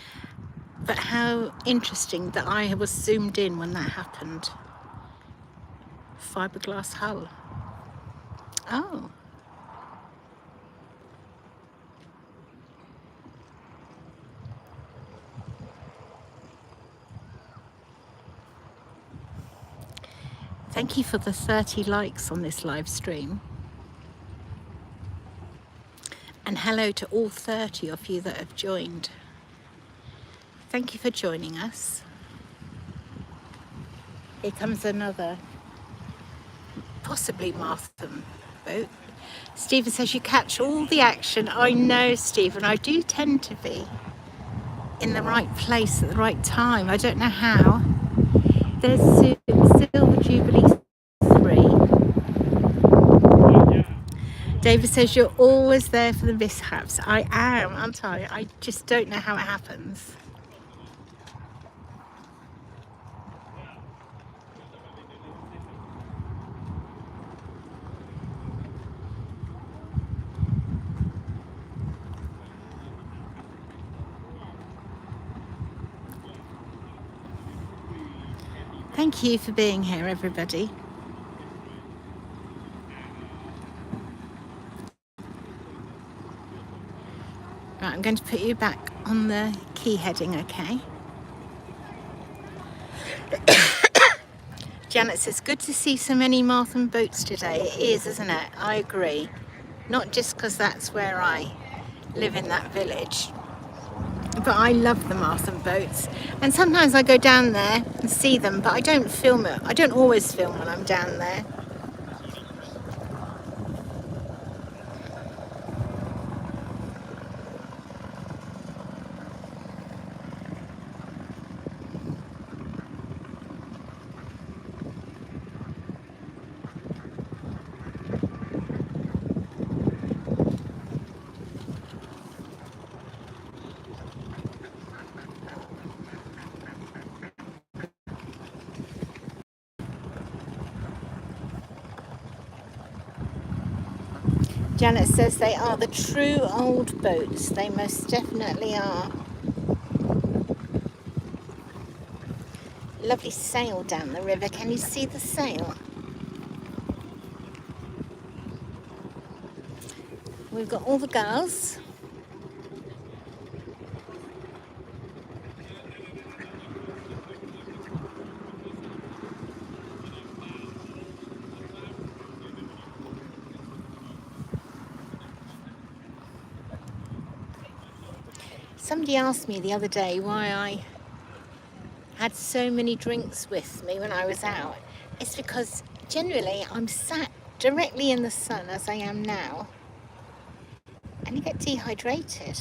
But how interesting that I was zoomed in when that happened. Fiberglass hull. Oh. Thank you for the 30 likes on this live stream. And hello to all 30 of you that have joined. Thank you for joining us. Here comes another, possibly Martham boat. Stephen says you catch all the action. I know, Stephen, I do tend to be in the right place at the right time. I don't know how. There's Silver Jubilee 3. David says you're always there for the mishaps. I am, aren't I? I just don't know how it happens. Thank you for being here, everybody. Right, I'm going to put you back on the key heading, okay? Janet says, good to see so many Martham boats today. It is, isn't it? I agree. Not just because that's where I live in that village, but I love the Martham boats. And sometimes I go down there and see them, but I don't film it. I don't always film when I'm down there. Janet says they are the true old boats. They most definitely are. Lovely sail down the river. Can you see the sail? We've got all the girls. Somebody asked me the other day why I had so many drinks with me when I was out. It's because generally I'm sat directly in the sun as I am now, and you get dehydrated.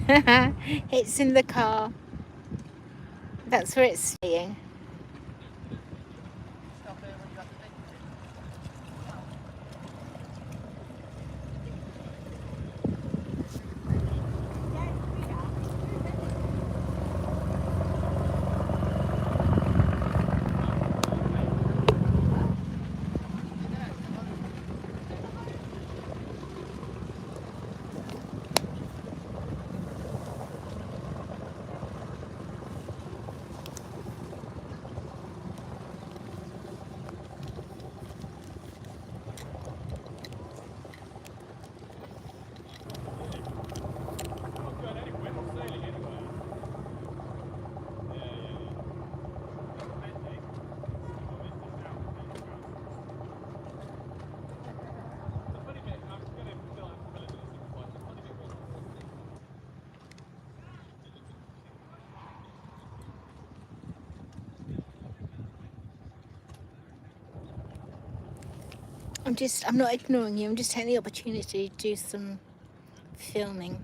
It's in the car. That's where it's staying. I'm not ignoring you, I'm just taking the opportunity to do some filming.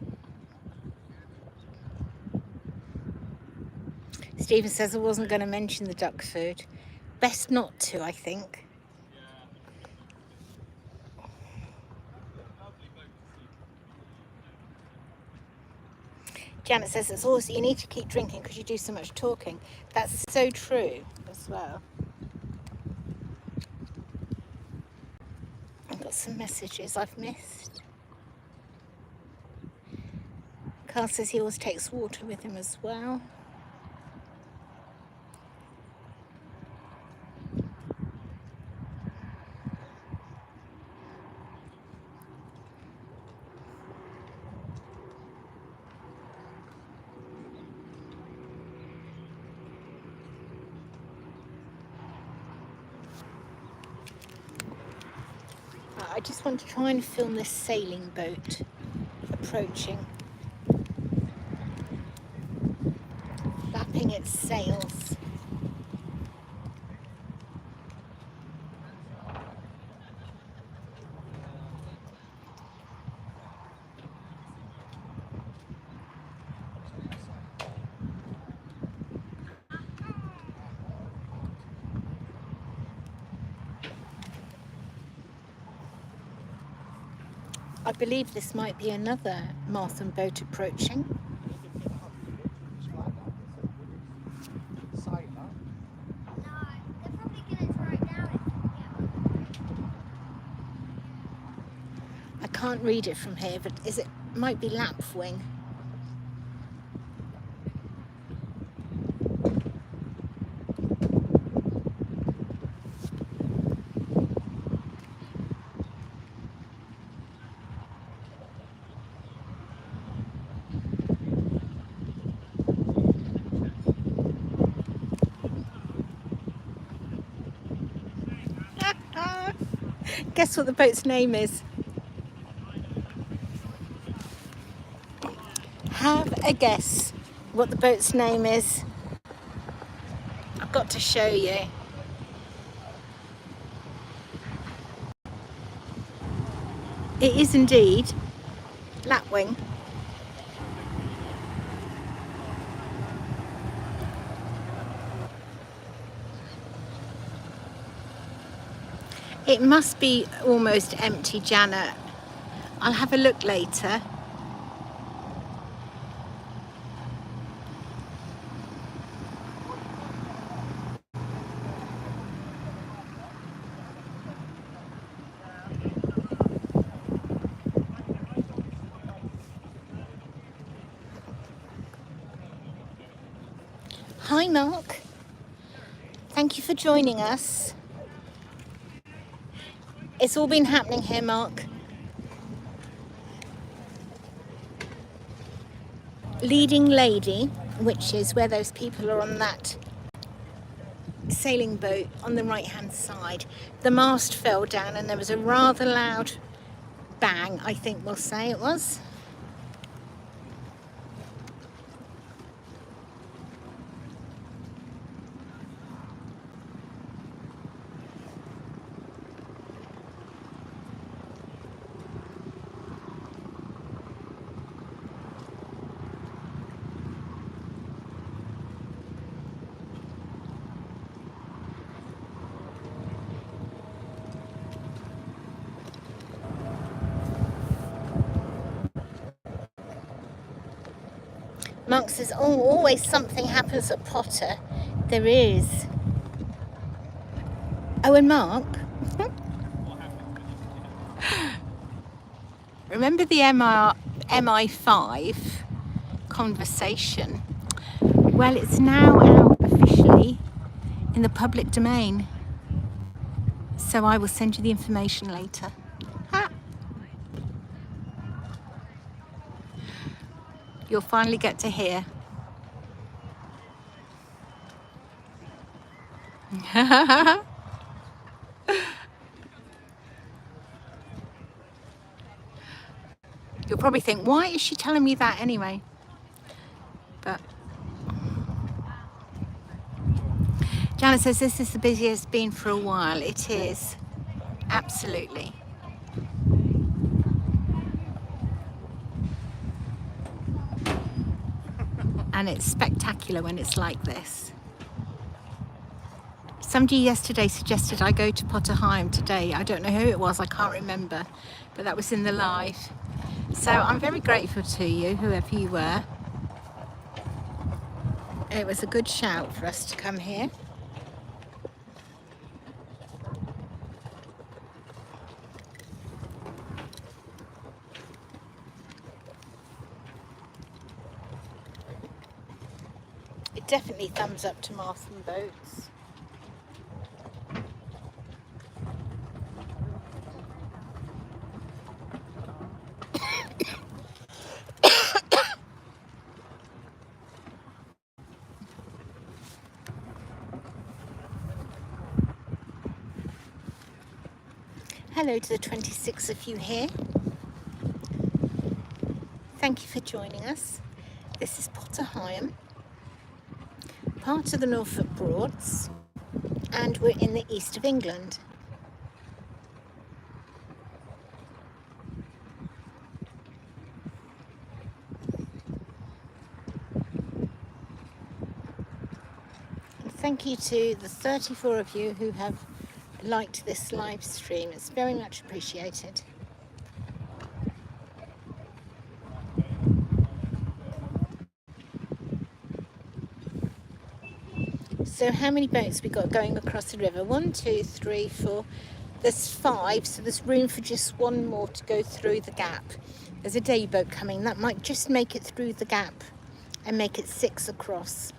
Stephen says I wasn't going to mention the duck food. Best not to, I think. Janet says it's also, you need to keep drinking because you do so much talking. That's so true as well. I've got some messages I've missed. Carl says he always takes water with him as well. I just want to try and film this sailing boat approaching, flapping its sails. I believe this might be another Martham boat approaching. I can't read it from here, but might be lapwing. Guess what the boat's name is? Have a guess what the boat's name is. I've got to show you. It is indeed lapwing. It must be almost empty, Janet. I'll have a look later. Mark. Thank you for joining us. It's all been happening here, Mark. Leading Lady, which is where those people are on that sailing boat on the right hand side. The mast fell down and there was a rather loud bang, I think we'll say it was. Mark says, oh, always something happens at Potter. There is. Oh, and Mark, remember the MI5 conversation? Well, it's now out officially in the public domain. So I will send you the information later. Ha! You'll finally get to hear. You'll probably think, why is she telling me that anyway? But Janet says this is the busiest it's been for a while. It is, absolutely. And it's spectacular when it's like this. Somebody yesterday suggested I go to Potter Heigham today. I don't know who it was, I can't remember, but that was in the live. So I'm very grateful to you, whoever you were. It was a good shout for us to come here. It definitely thumbs up to Mast and boats. Hello to the 26 of you here. Thank you for joining us. This is Potter Heigham, part of the Norfolk Broads, and we're in the east of England. And thank you to the 34 of you who have liked this live stream. It's very much appreciated. So how many boats we got going across the river? 1, 2, 3, 4. There's 5, so there's room for just one more to go through the gap. There's a day boat coming. That might just make it through the gap and make it 6 across.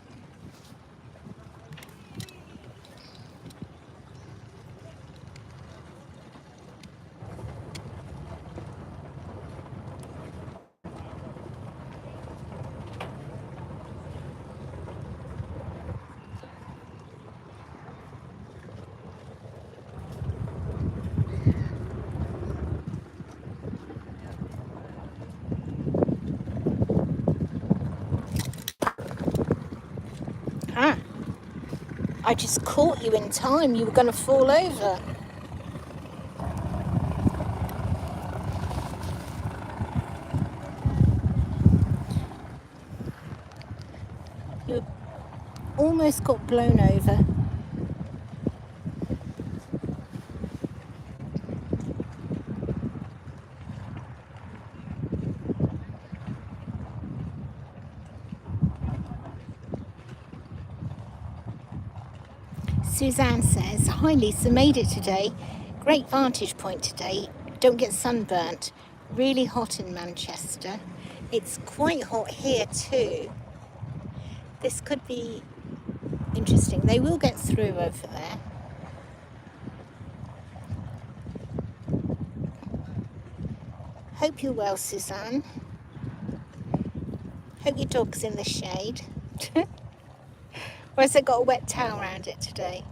I just caught you in time. You were going to fall over. You almost got blown over. Suzanne says, hi Lisa, made it today. Great vantage point today. Don't get sunburnt. Really hot in Manchester. It's quite hot here too. This could be interesting. They will get through over there. Hope you're well, Suzanne. Hope your dog's in the shade. Or has it got a wet towel around it today?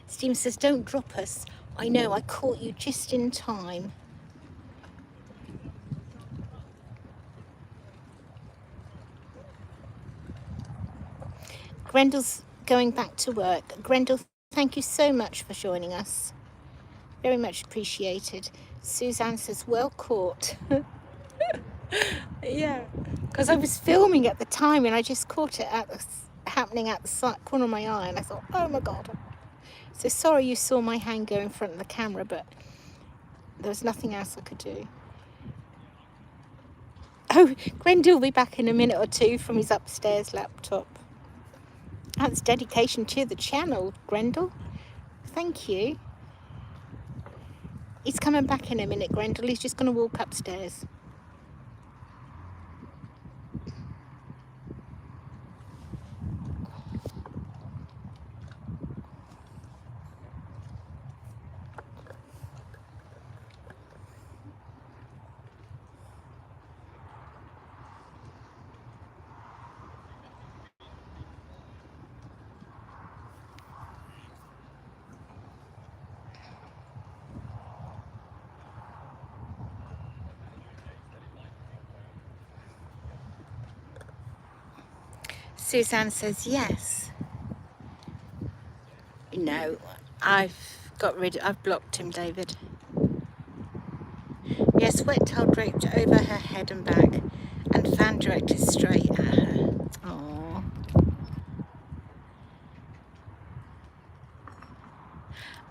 Steve says, don't drop us. I know, I caught you just in time. Grendel's going back to work. Grendel, thank you so much for joining us. Very much appreciated. Suzanne says, well caught. Yeah, because I was filming at the time and I just caught it happening at the corner of my eye, and I thought, oh my God. So sorry you saw my hand go in front of the camera, but there was nothing else I could do. Oh, Grendel will be back in a minute or two from his upstairs laptop. That's dedication to the channel, Grendel. Thank you. He's coming back in a minute, Grendel. He's just going to walk upstairs. Suzanne says yes. No, I've blocked him, David. Yes, wet towel draped over her head and back and fan directed straight at her. Aww.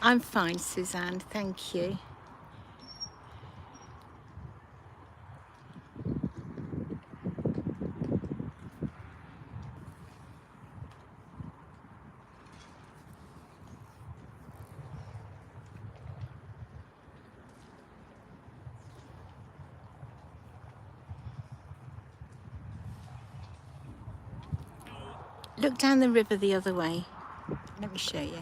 I'm fine, Suzanne, thank you. Look down the river the other way. Let me show you.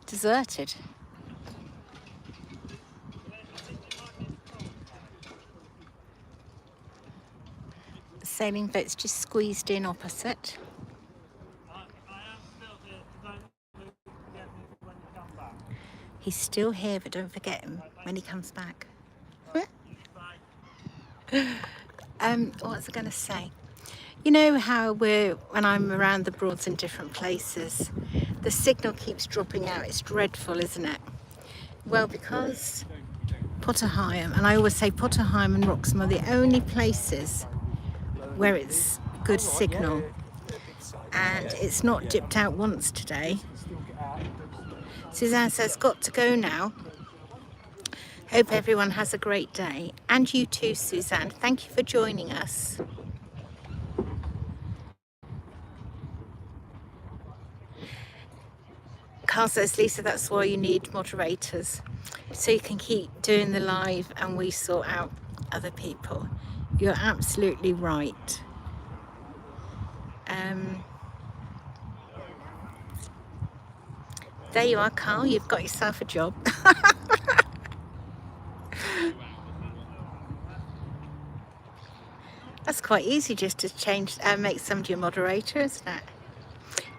Deserted. The sailing boat's just squeezed in opposite. He's still here, but don't forget him when he comes back. What was I going to say? You know how when I'm around the Broads in different places, the signal keeps dropping out. It's dreadful, isn't it? Well, because Potter Heigham, and I always say Potter Heigham and Wroxham are the only places where it's good signal. And it's not dipped out once today. Suzanne says, got to go now. Hope everyone has a great day. And you too, Suzanne. Thank you for joining us. Carl says, Lisa, that's why you need moderators. So you can keep doing the live and we sort out other people. You're absolutely right. There you are, Carl. You've got yourself a job. That's quite easy, just to make somebody a moderator, isn't it?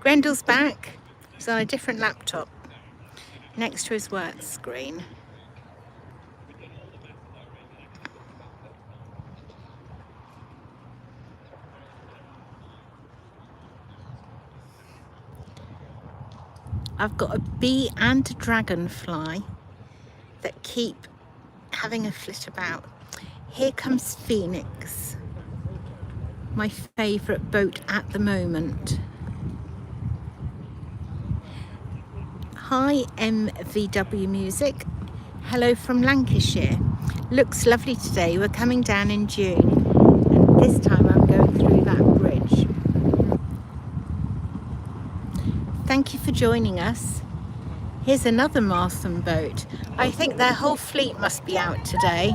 Grendel's back. He's on a different laptop next to his work screen. I've got a bee and a dragonfly that keep having a flit about. Here comes Phoenix, my favourite boat at the moment. Hi MVW Music, hello from Lancashire. Looks lovely today, we're coming down in June and this time I'm going through that bridge. Thank you for joining us. Here's another Martham boat. I think their whole fleet must be out today.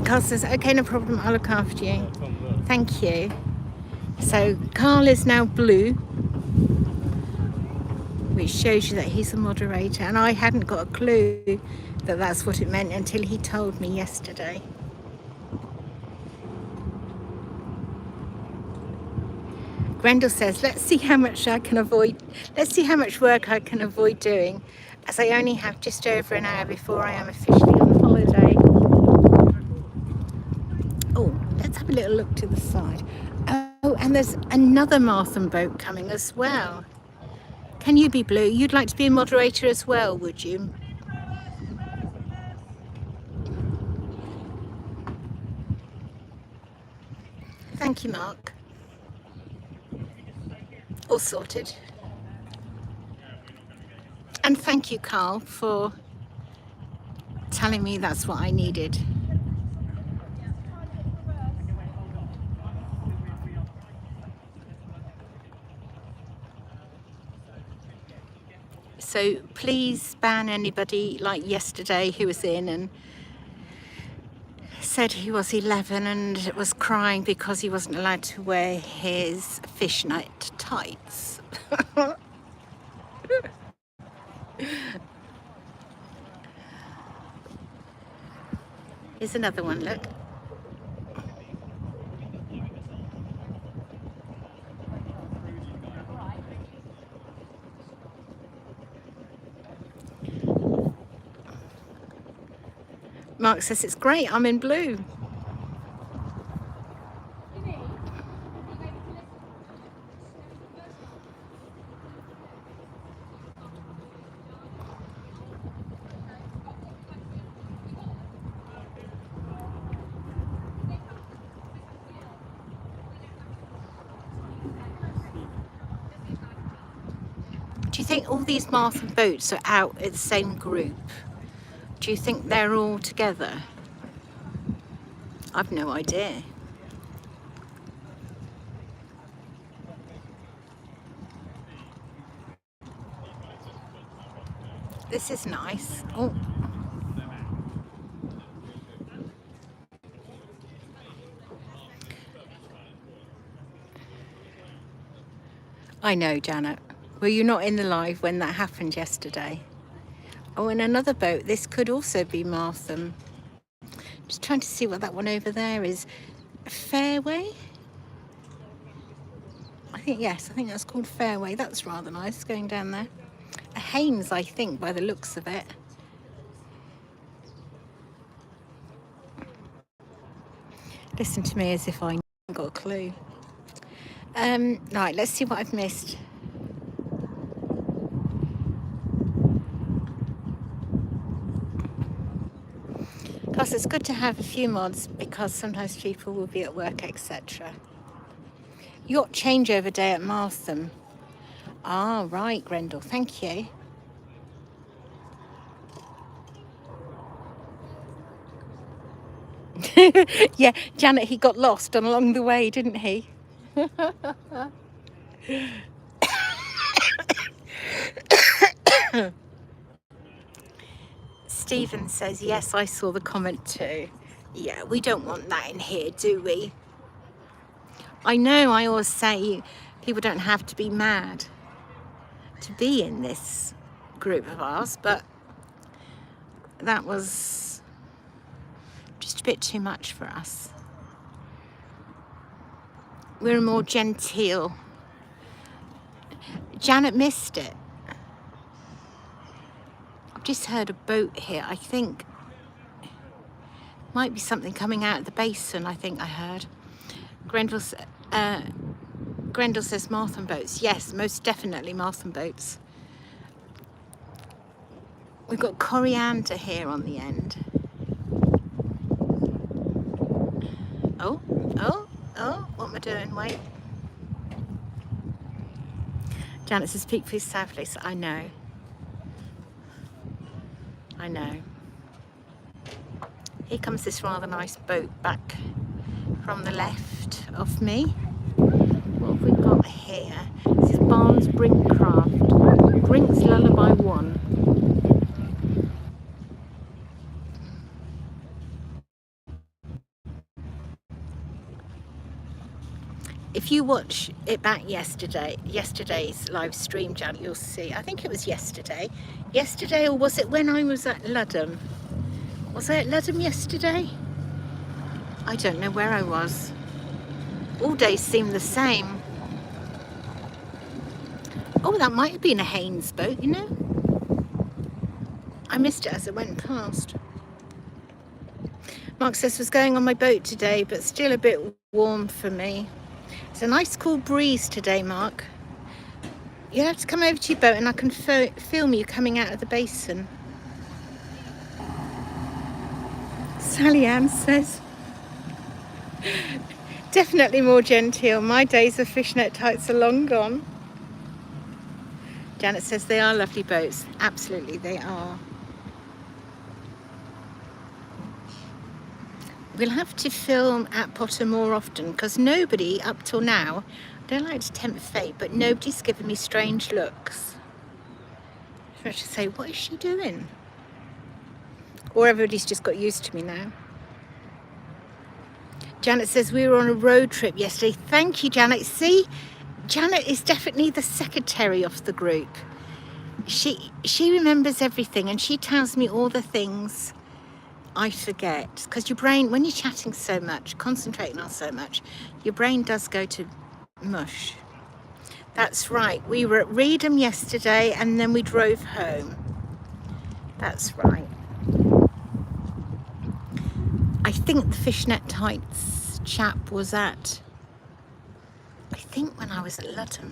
Carl says, okay, no problem, I'll look after you. Thank you. So Carl is now blue, which shows you that he's a moderator, and I hadn't got a clue that that's what it meant until he told me yesterday. Grendel says, let's see how much work I can avoid doing, as I only have just over an hour before I am officially on holiday. Oh, let's have a little look to the side. Oh, and there's another Martham boat coming as well. Can you be blue? You'd like to be a moderator as well, would you? Thank you, Mark. All sorted. And thank you, Carl, for telling me that's what I needed. So please ban anybody like yesterday who was in and said he was 11 and was crying because he wasn't allowed to wear his fishnet tights. Here's another one, look. Mark says it's great, I'm in blue. Do you think all these Martham boats are out at the same group? Do you think they're all together? I've no idea. This is nice. Oh. I know, Janet. Were you not in the live when that happened yesterday? Oh, and another boat. This could also be Martham. Just trying to see what that one over there is. Fairway? I think, yes, I think that's called Fairway. That's rather nice going down there. A Hames, I think, by the looks of it. Listen to me as if I haven't got a clue. Right, let's see what I've missed. Plus, it's good to have a few mods because sometimes people will be at work, etc. Yacht changeover day at Martham. Ah, right, Grendel, thank you. Yeah, Janet, he got lost along the way, didn't he? Stephen says, yes, I saw the comment too. Yeah, we don't want that in here, do we? I know I always say people don't have to be mad to be in this group of ours, but that was just a bit too much for us. We're more genteel. Janet missed it. I've just heard a boat here. I think might be something coming out of the basin, I think I heard. Grendel says Martham boats. Yes, most definitely Martham boats. We've got coriander here on the end. Oh, what am I doing? Wait. Janet says, speak for yourself, Lisa. I know. I know. Here comes this rather nice boat back from the left of me. What have we got here? This is Barnes Brink Craft. Brink's Lullaby 1. If you watch it back yesterday's live stream, Janet, you'll see. I think it was yesterday. Yesterday, or was it when I was at Ludham? Was I at Ludham yesterday? I don't know where I was. All days seem the same. Oh, that might have been a Haynes boat, you know? I missed it as it went past. Mark says, was going on my boat today, but still a bit warm for me. It's a nice cool breeze today, Mark. You'll have to come over to your boat and I can film you coming out of the basin. Sally Ann says, definitely more genteel. My days of fishnet tights are long gone. Janet says they are lovely boats. Absolutely, they are. We'll have to film at Potter more often because nobody up till now, I don't like to tempt fate, but nobody's given me strange looks. I should say, what is she doing? Or everybody's just got used to me now. Janet says we were on a road trip yesterday. Thank you, Janet. See, Janet is definitely the secretary of the group. She remembers everything and she tells me all the things I forget. Because your brain, when you're chatting so much, concentrating on so much, your brain does go to mush. That's right. We were at Reedham yesterday and then we drove home. That's right. I think the fishnet tights chap was at, I think when I was at Ludham.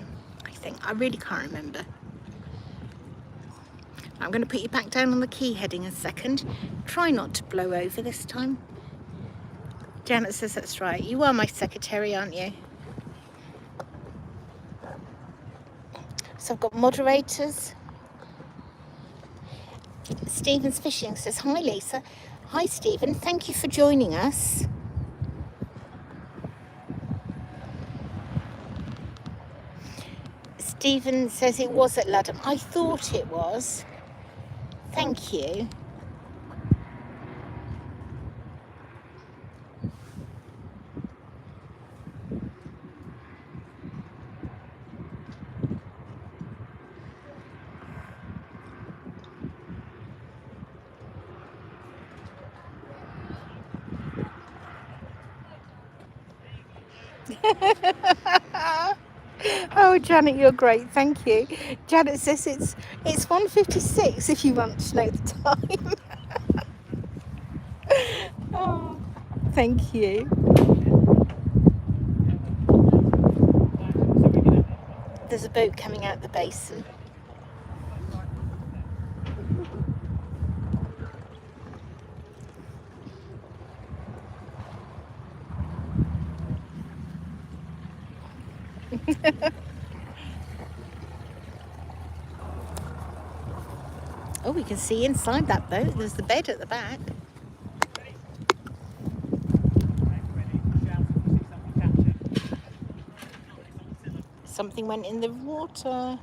I really can't remember. I'm going to put you back down on the quay heading a second. Try not to blow over this time. Janet says that's right. You are my secretary, aren't you? So I've got moderators. Stephen's Fishing says, hi Lisa. Hi Stephen, thank you for joining us. Stephen says it was at Ludham. I thought it was. Thank you. Oh, Janet, you're great. Thank you. Janet says it's 1:56 if you want to know the time. Oh, thank you. There's a boat coming out the basin. Oh, we can see inside that boat. There's the bed at the back. Something went in the water.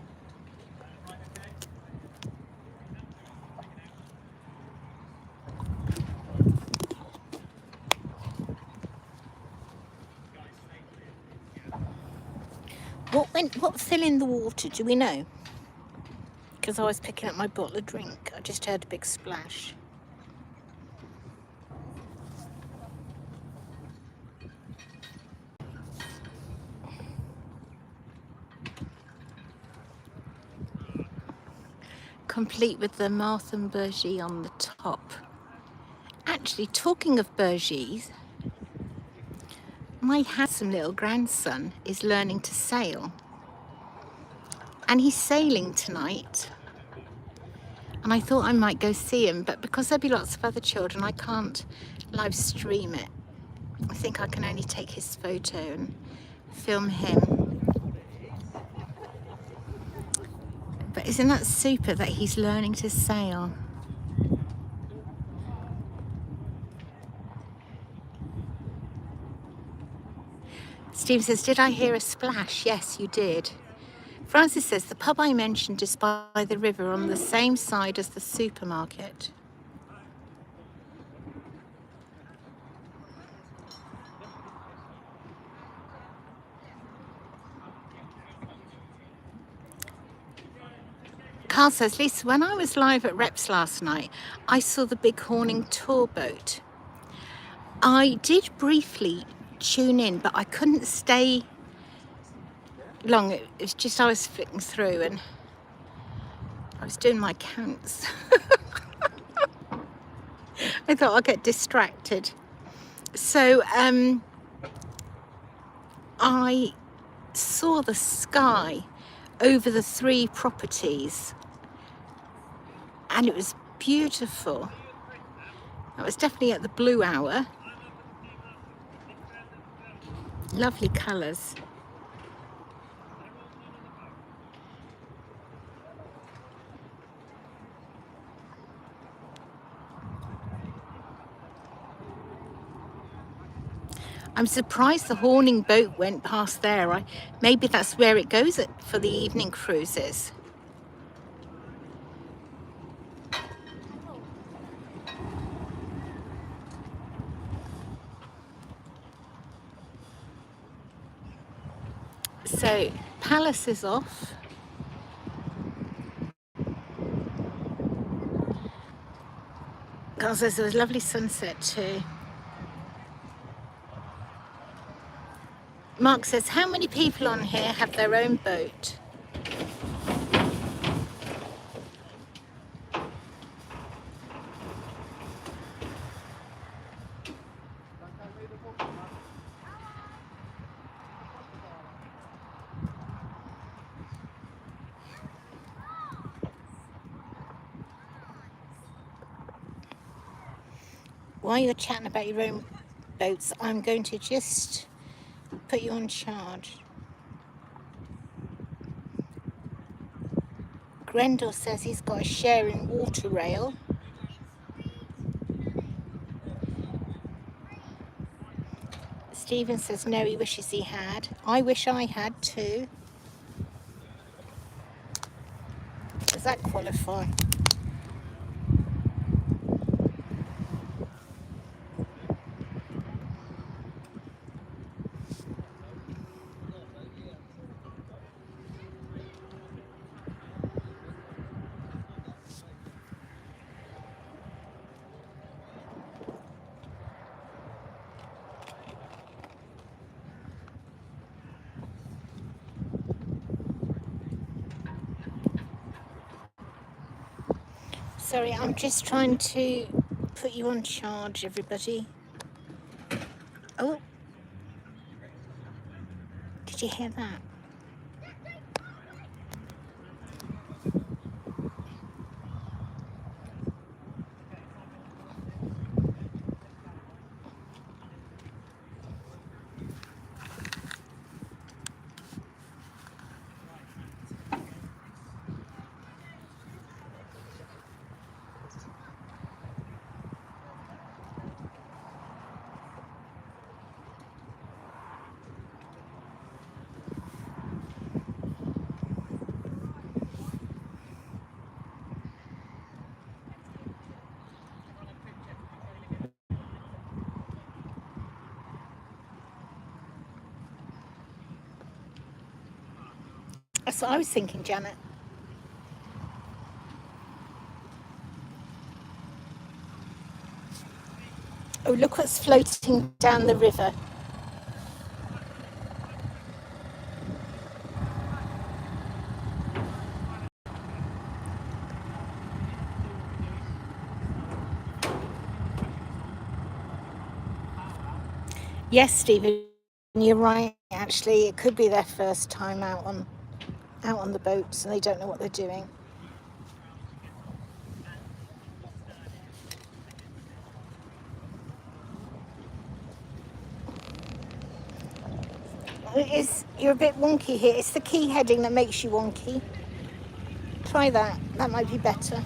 What fell in the water? Do we know? Because I was picking up my bottle of drink. I just heard a big splash. Complete with the Martha and Bergie on the top. Actually, talking of Bergies, my handsome little grandson is learning to sail. And he's sailing tonight. And I thought I might go see him, but because there'll be lots of other children, I can't live stream it. I think I can only take his photo and film him. Isn't that super that he's learning to sail? Steve says, did I hear a splash? Yes, you did. Francis says, the pub I mentioned is by the river on the same side as the supermarket. Carl says, Lisa, when I was live at Reps last night, I saw the big Horning tour boat. I did briefly tune in, but I couldn't stay long. It was just I was flicking through and I was doing my counts. I thought I'd get distracted. So I saw the sky over the 3 properties and it was beautiful. I was definitely at the blue hour. Lovely colours. I'm surprised the Horning boat went past there. Maybe that's where it goes for the evening cruises. So Palace is off. God says there was a lovely sunset too. Mark says, how many people on here have their own boat? While you're chatting about your own boats, I'm going to just put you on charge. Grendel says he's got a sharing water rail. Stephen says no, he wishes he had. I wish I had too. Does that qualify? Sorry, I'm just trying to put you on charge, everybody. Oh, did you hear that? That's what I was thinking, Janet. Oh, look what's floating down the river. Yes, Stephen, you're right. Actually, it could be their first time out on the boats, and they don't know what they're doing. You're a bit wonky here. It's the key heading that makes you wonky. try that. That might be better.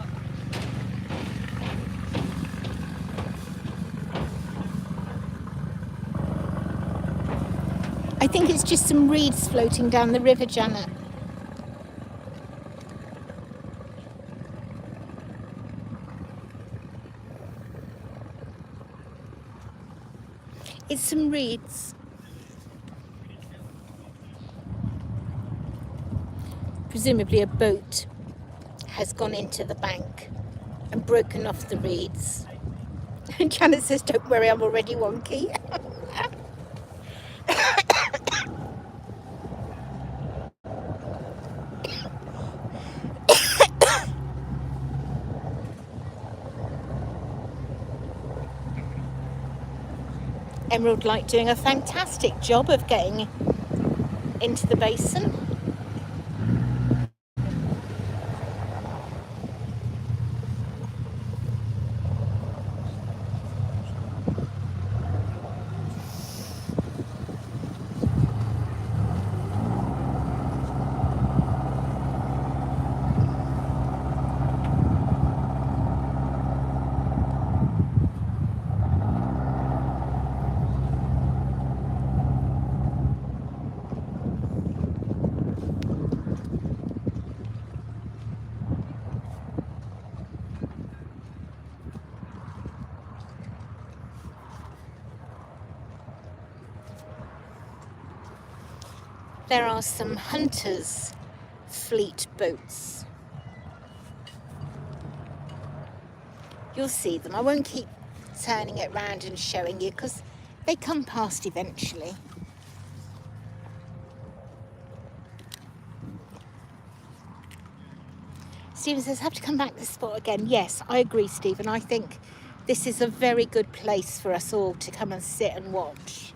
I think it's just some reeds floating down the river, Janet. It's some reeds. Presumably a boat has gone into the bank and broken off the reeds. And Janet says, don't worry, I'm already wonky. Emerald Light doing a fantastic job of getting into the basin. There are some hunters' fleet boats. You'll see them. I won't keep turning it round and showing you because they come past eventually. Stephen says, have to come back to this spot again. Yes, I agree, Stephen. I think this is a very good place for us all to come and sit and watch.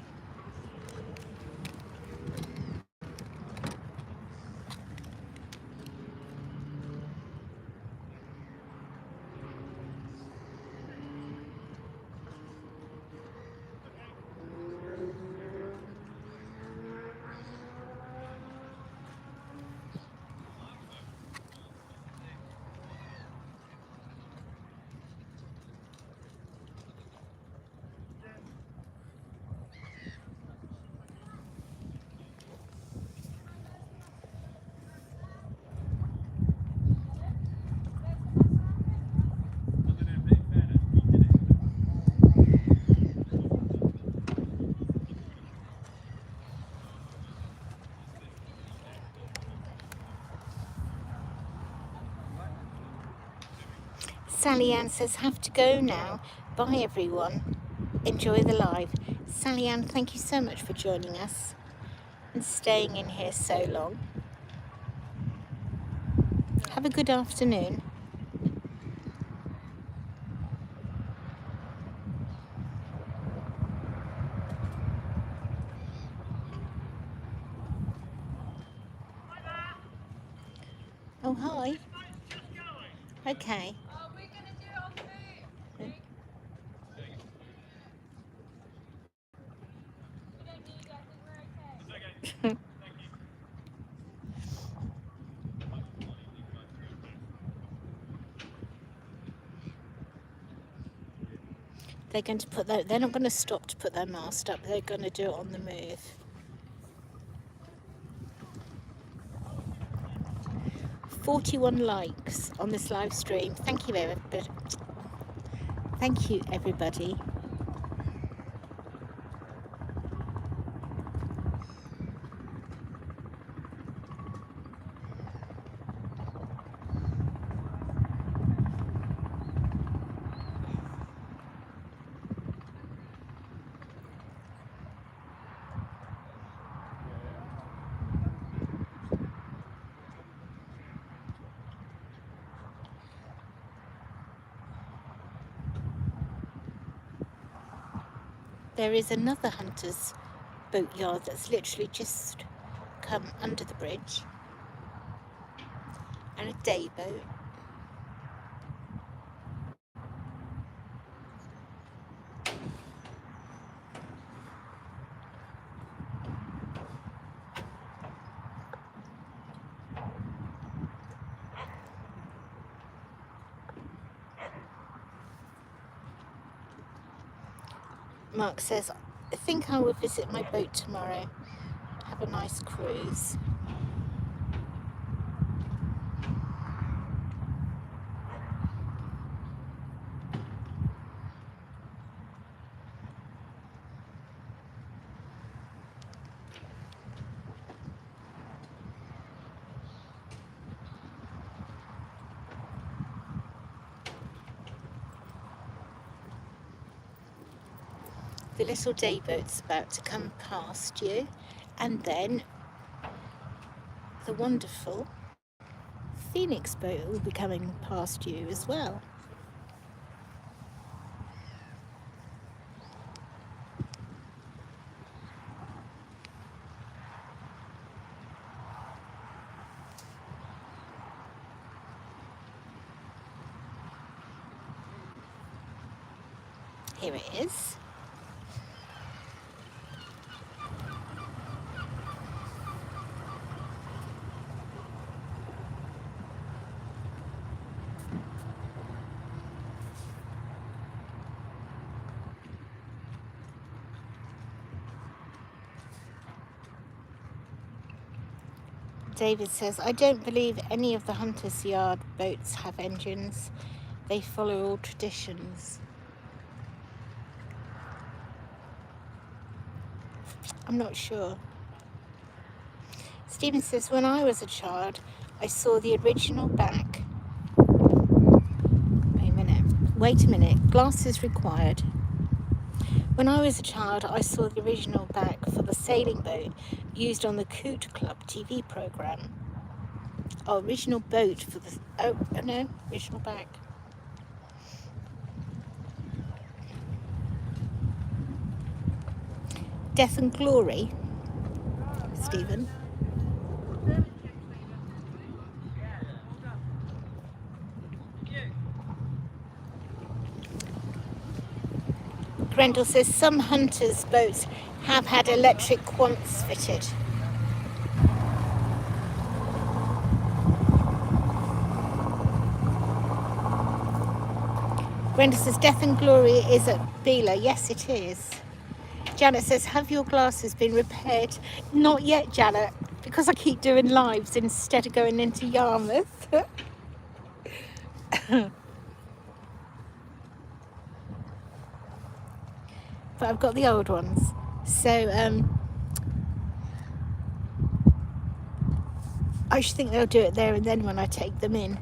Sally Ann says, have to go now. Bye, everyone. Enjoy the live. Sally Ann, thank you so much for joining us and staying in here so long. Have a good afternoon. Oh, hi. Okay. Are we going to do it on the move? We don't need it, I think we're okay. They're going to put they're not going to stop to put their mast up. They're going to do it on the move. 41 likes on this live stream. Thank you, everybody. Thank you, everybody. There is another hunter's boatyard that's literally just come under the bridge, and a day boat. Mark says, I think I will visit my boat tomorrow. Have a nice cruise. The little day boat's about to come past you, and then the wonderful Phoenix boat will be coming past you as well. Here it is. David says, I don't believe any of the Hunter's Yard boats have engines. They follow all traditions. I'm not sure. Stephen says, when I was a child, I saw the original back. Wait a minute. Glasses required. When I was a child, I saw the original back for the sailing boat used on the Coot Club TV programme. Oh, original boat for the... Oh, no, original back. Death and Glory, Stephen. Grendel says some hunters' boats have had electric quants fitted. Grendel says Death and Glory is at Beela. Yes, it is. Janet says, have your glasses been repaired? Not yet, Janet, because I keep doing lives instead of going into Yarmouth. But I've got the old ones. So I should think they'll do it there and then when I take them in.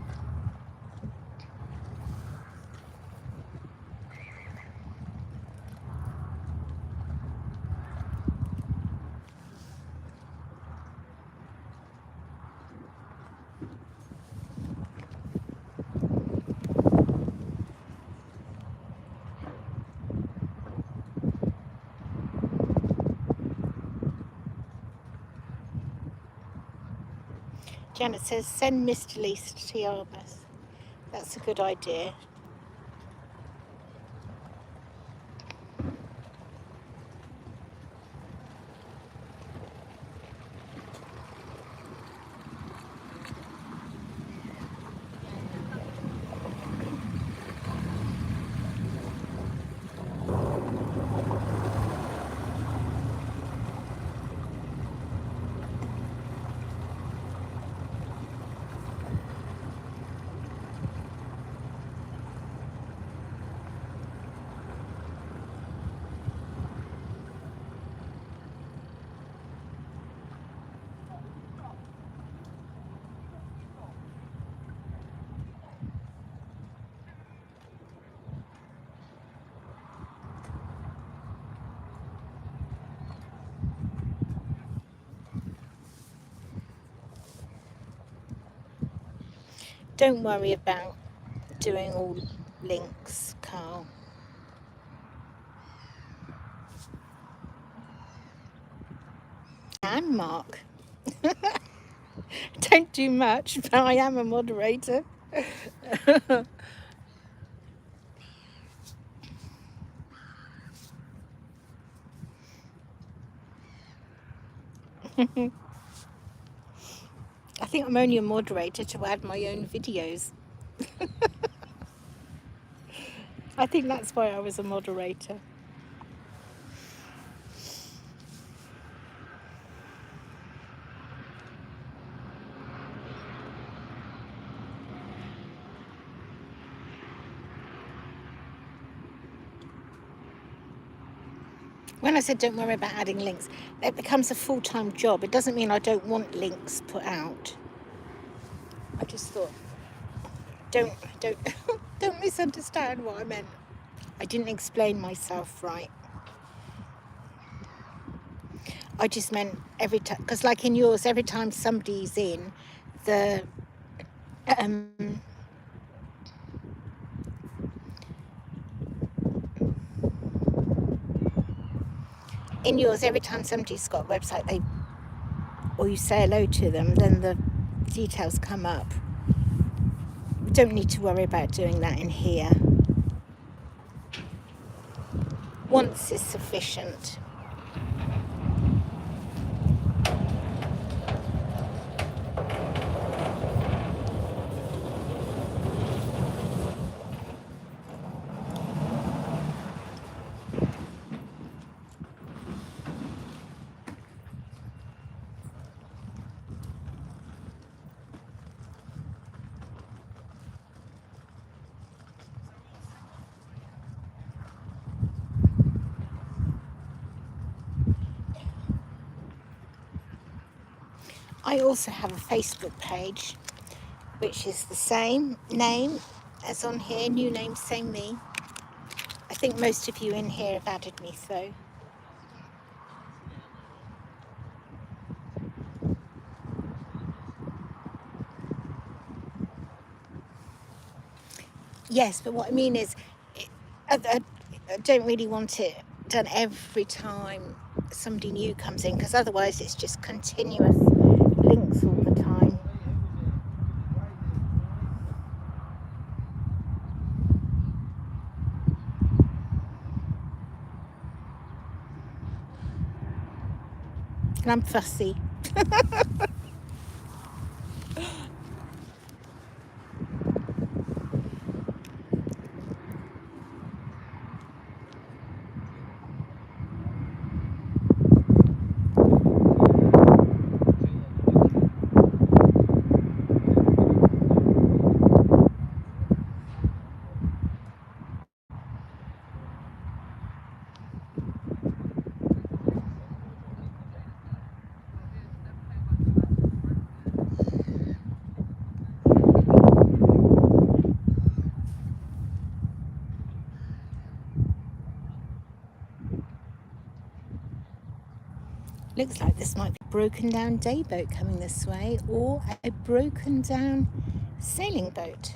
Janet says, send Mr. Least to Yarmouth. That's a good idea. Don't worry about doing all links, Carl. And Mark. Don't do much, but I am a moderator. I think I'm only a moderator to add my own videos. I think that's why I was a moderator. When I said don't worry about adding links, it becomes a full-time job. It doesn't mean I don't want links put out. I just thought, don't don't misunderstand what I meant. I didn't explain myself right. I just meant every time, because like in yours, every time somebody's in, the in yours, every time somebody's got a website, or you say hello to them, then the details come up. We don't need to worry about doing that in here. Once is sufficient. I also have a Facebook page, which is the same name as on here, new name, same me. I think most of you in here have added me though. Yes, but what I mean is, I don't really want it done every time somebody new comes in, because otherwise it's just continuous links all the time. And I'm fussy. Looks like this might be a broken down day boat coming this way, or a broken down sailing boat.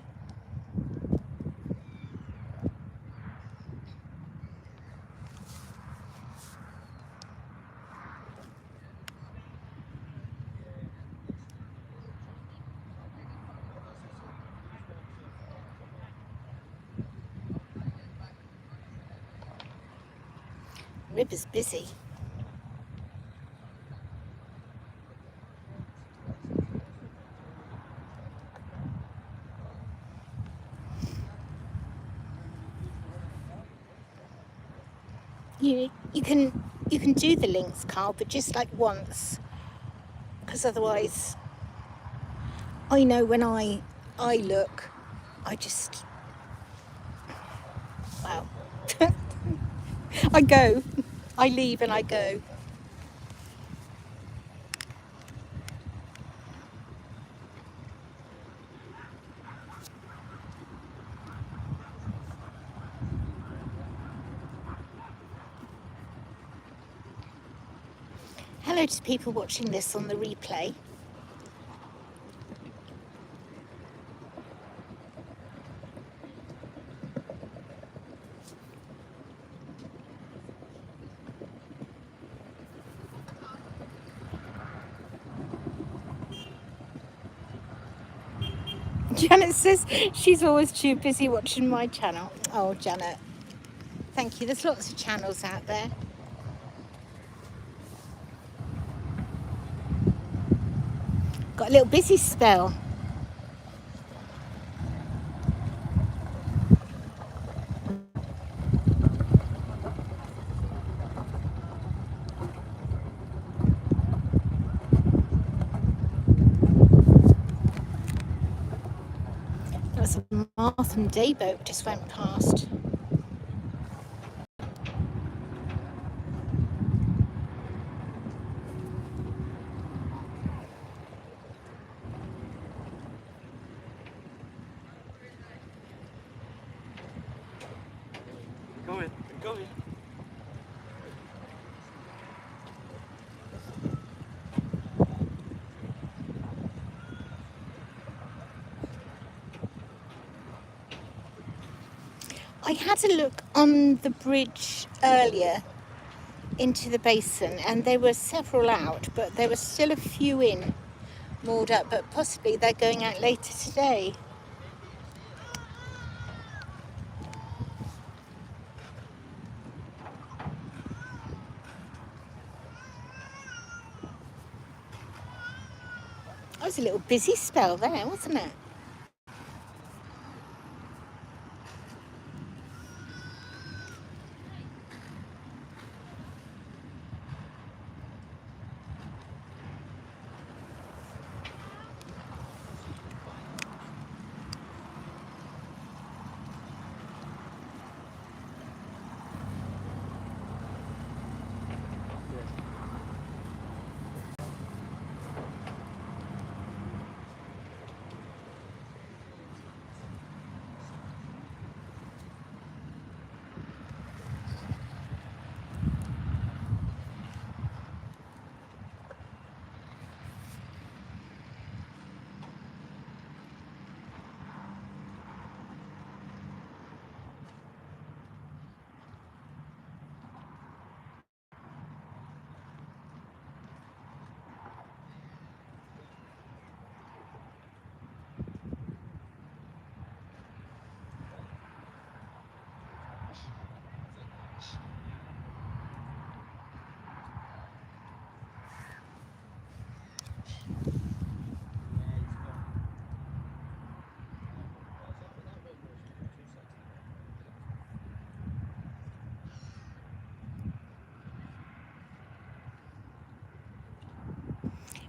River's busy. You can do the links, Carl, but just like once, because otherwise, I know when I look, I just, wow. I go, I leave and I go. Hello to people watching this on the replay. Janet says she's always too busy watching my channel. Oh, Janet, thank you. There's lots of channels out there. Got a little busy spell. That was a Martham day boat just went past. I had a look on the bridge earlier into the basin, and there were several out, but there were still a few in, moored up, but possibly they're going out later today. That was a little busy spell there, wasn't it?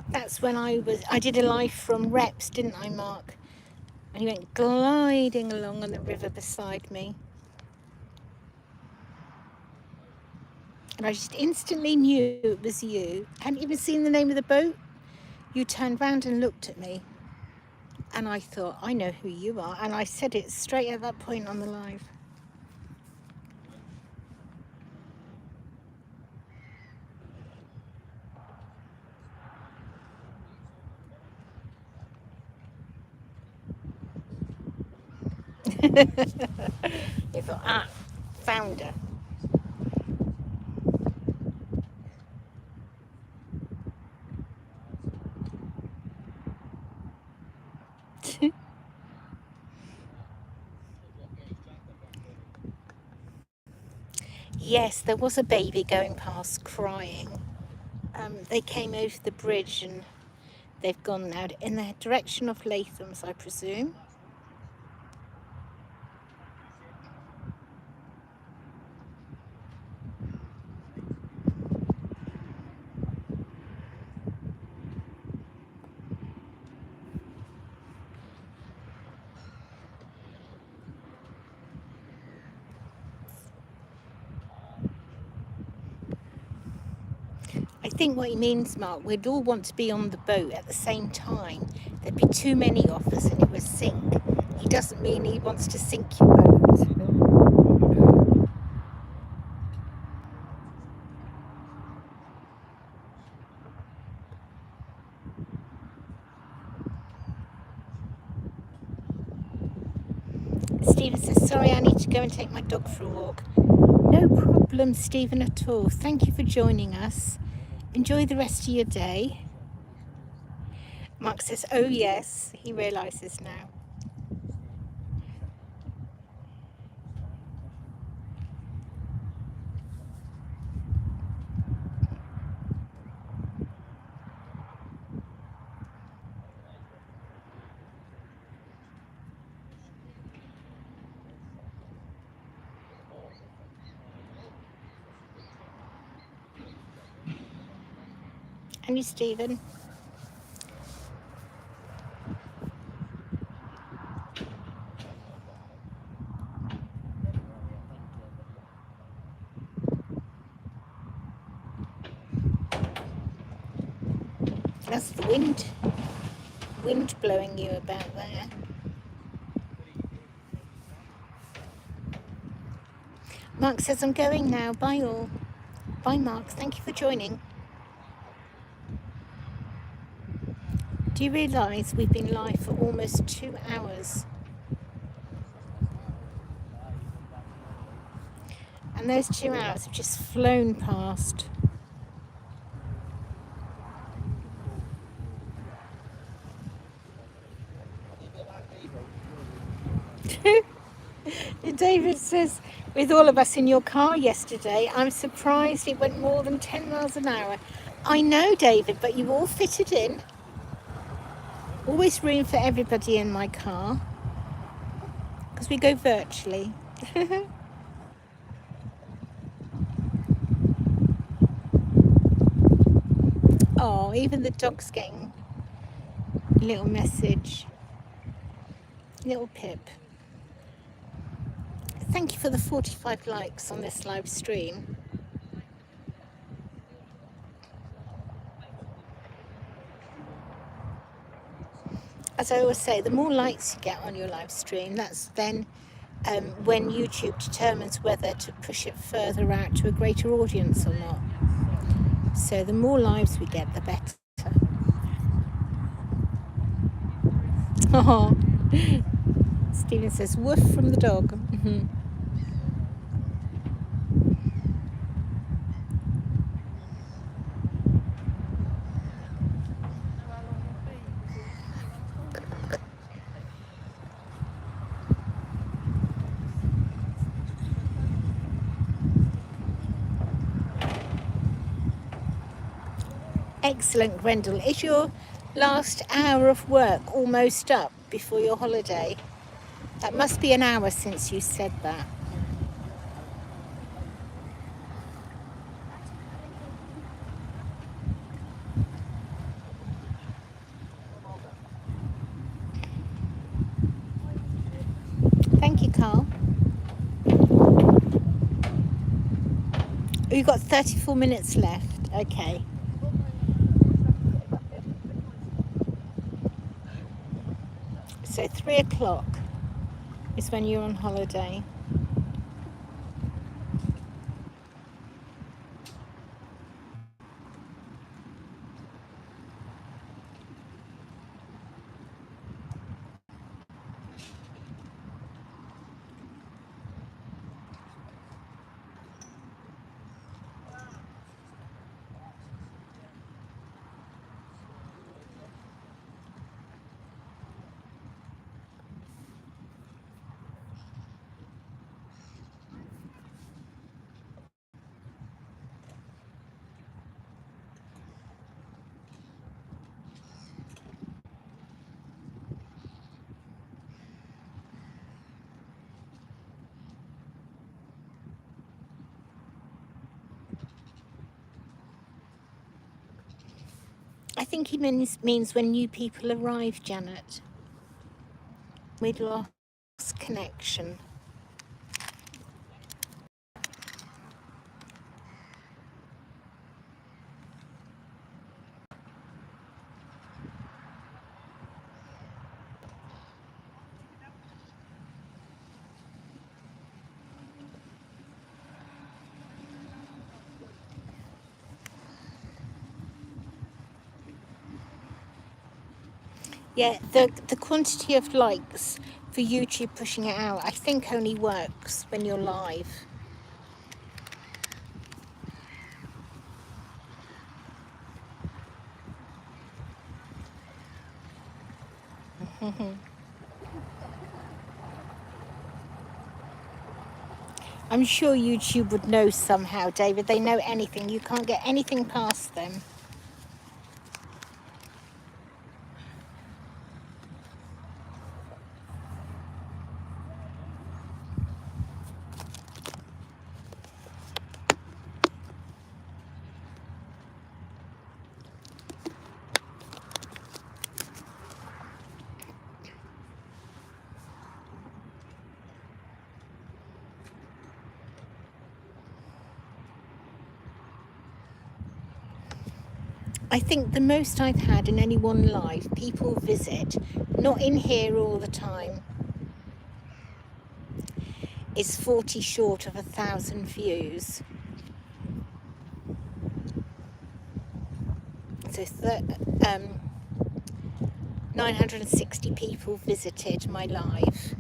That's when I did a live from Reps, didn't I, Mark? And he went gliding along on the river beside me. And I just instantly knew it was you. Hadn't even seen the name of the boat. You turned round and looked at me. And I thought, I know who you are. And I said it straight at that point on the live. You thought, found her. Yes, there was a baby going past crying. They came over the bridge and they've gone now in the direction of Latham's, I presume. I think what he means, Mark, we'd all want to be on the boat at the same time. There'd be too many of us and it would sink. He doesn't mean he wants to sink your boat. Stephen says, sorry, I need to go and take my dog for a walk. No problem, Stephen, at all. Thank you for joining us. Enjoy the rest of your day. Mark says, oh yes, he realises now. And you, Stephen. That's the wind blowing you about there. Mark says, I'm going now. Bye all. Bye, Mark. Thank you for joining. Do you realise we've been live for almost 2 hours? And those 2 hours have just flown past. David says, with all of us in your car yesterday, I'm surprised it went more than 10 miles an hour. I know, David, but you all fitted in. Always room for everybody in my car, because we go virtually. Oh, even the dog's getting a little message. Little Pip. Thank you for the 45 likes on this live stream. As I always say, the more likes you get on your live stream, that's then when YouTube determines whether to push it further out to a greater audience or not. So the more lives we get, the better. Oh, Stephen says, woof from the dog. Excellent, Grendel. Is your last hour of work almost up before your holiday? That must be an hour since you said that. Thank you, Carl. You've got 34 minutes left. Okay. So 3 o'clock is when you're on holiday. I think he means when new people arrive, Janet. We'd lost connection. Yeah, the quantity of likes for YouTube pushing it out, I think only works when you're live. I'm sure YouTube would know somehow, David. They know anything. You can't get anything past them. I think the most I've had in any one live, people visit, not in here all the time, is 40 short of 1,000 views. So 960 people visited my live.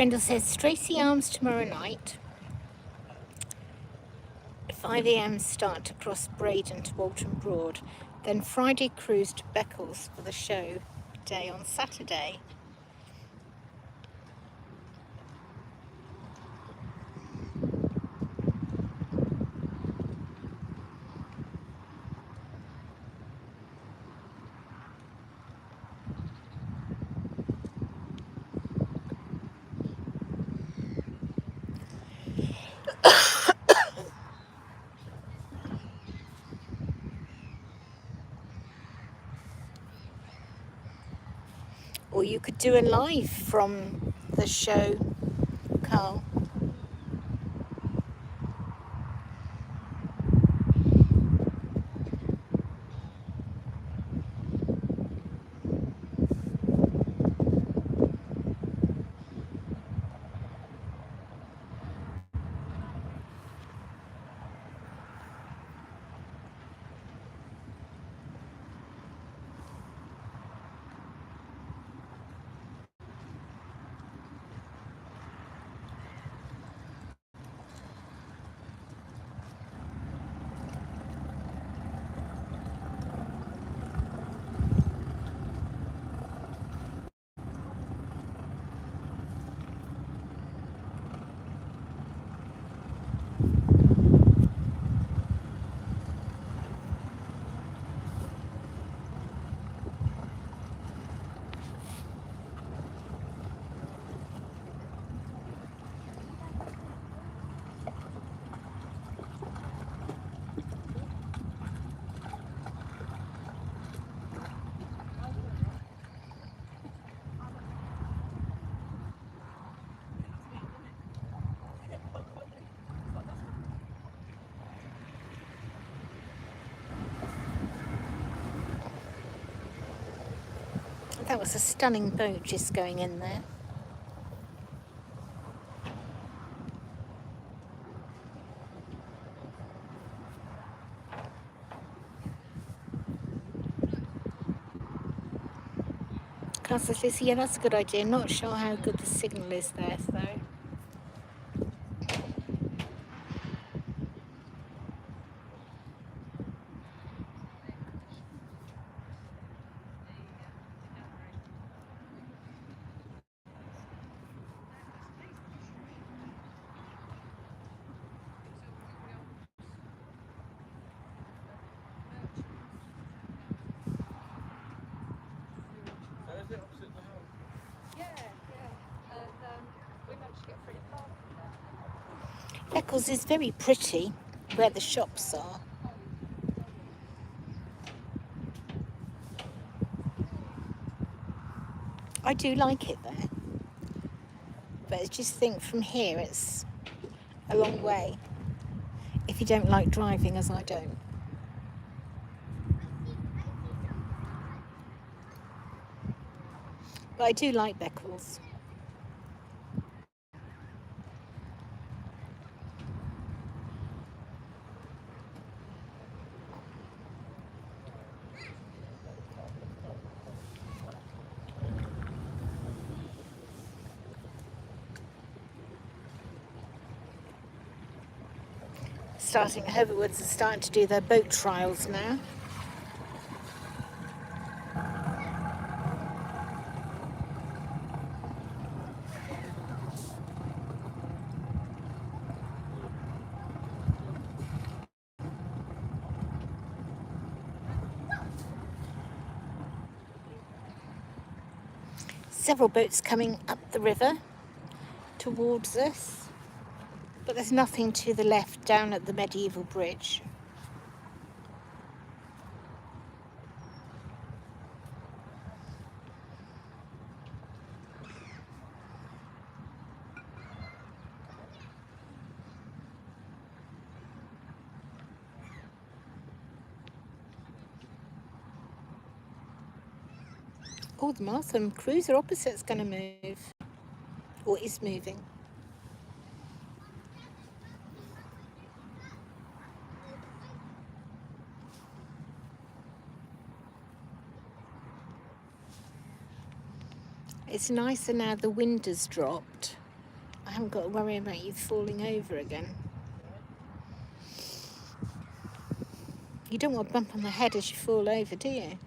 Grendel says Tracy Arms tomorrow night. 5 a.m. start to cross Braden to Walton Broad. Then Friday cruise to Beccles for the show day on Saturday. Or you could do a live from the show, Carl. That was a stunning boat just going in there. Carl says, Lucy, yeah, that's a good idea. Not sure how good the signal is there, though. So is it opposite the house? Yeah, yeah. And we managed to get free parking there. Beccles is very pretty where the shops are. I do like it there. But I just think from here it's a long way. If you don't like driving, as I don't. But I do like Beccles. Starting Hoverwoods are starting to do their boat trials now. Several boats coming up the river towards us, but there's nothing to the left down at the medieval bridge. Oh, the Martham cruiser opposite's going to move, or is moving. It's nicer now the wind has dropped. haven't got to worry about you falling over again. You don't want a bump on the head as you fall over, do you?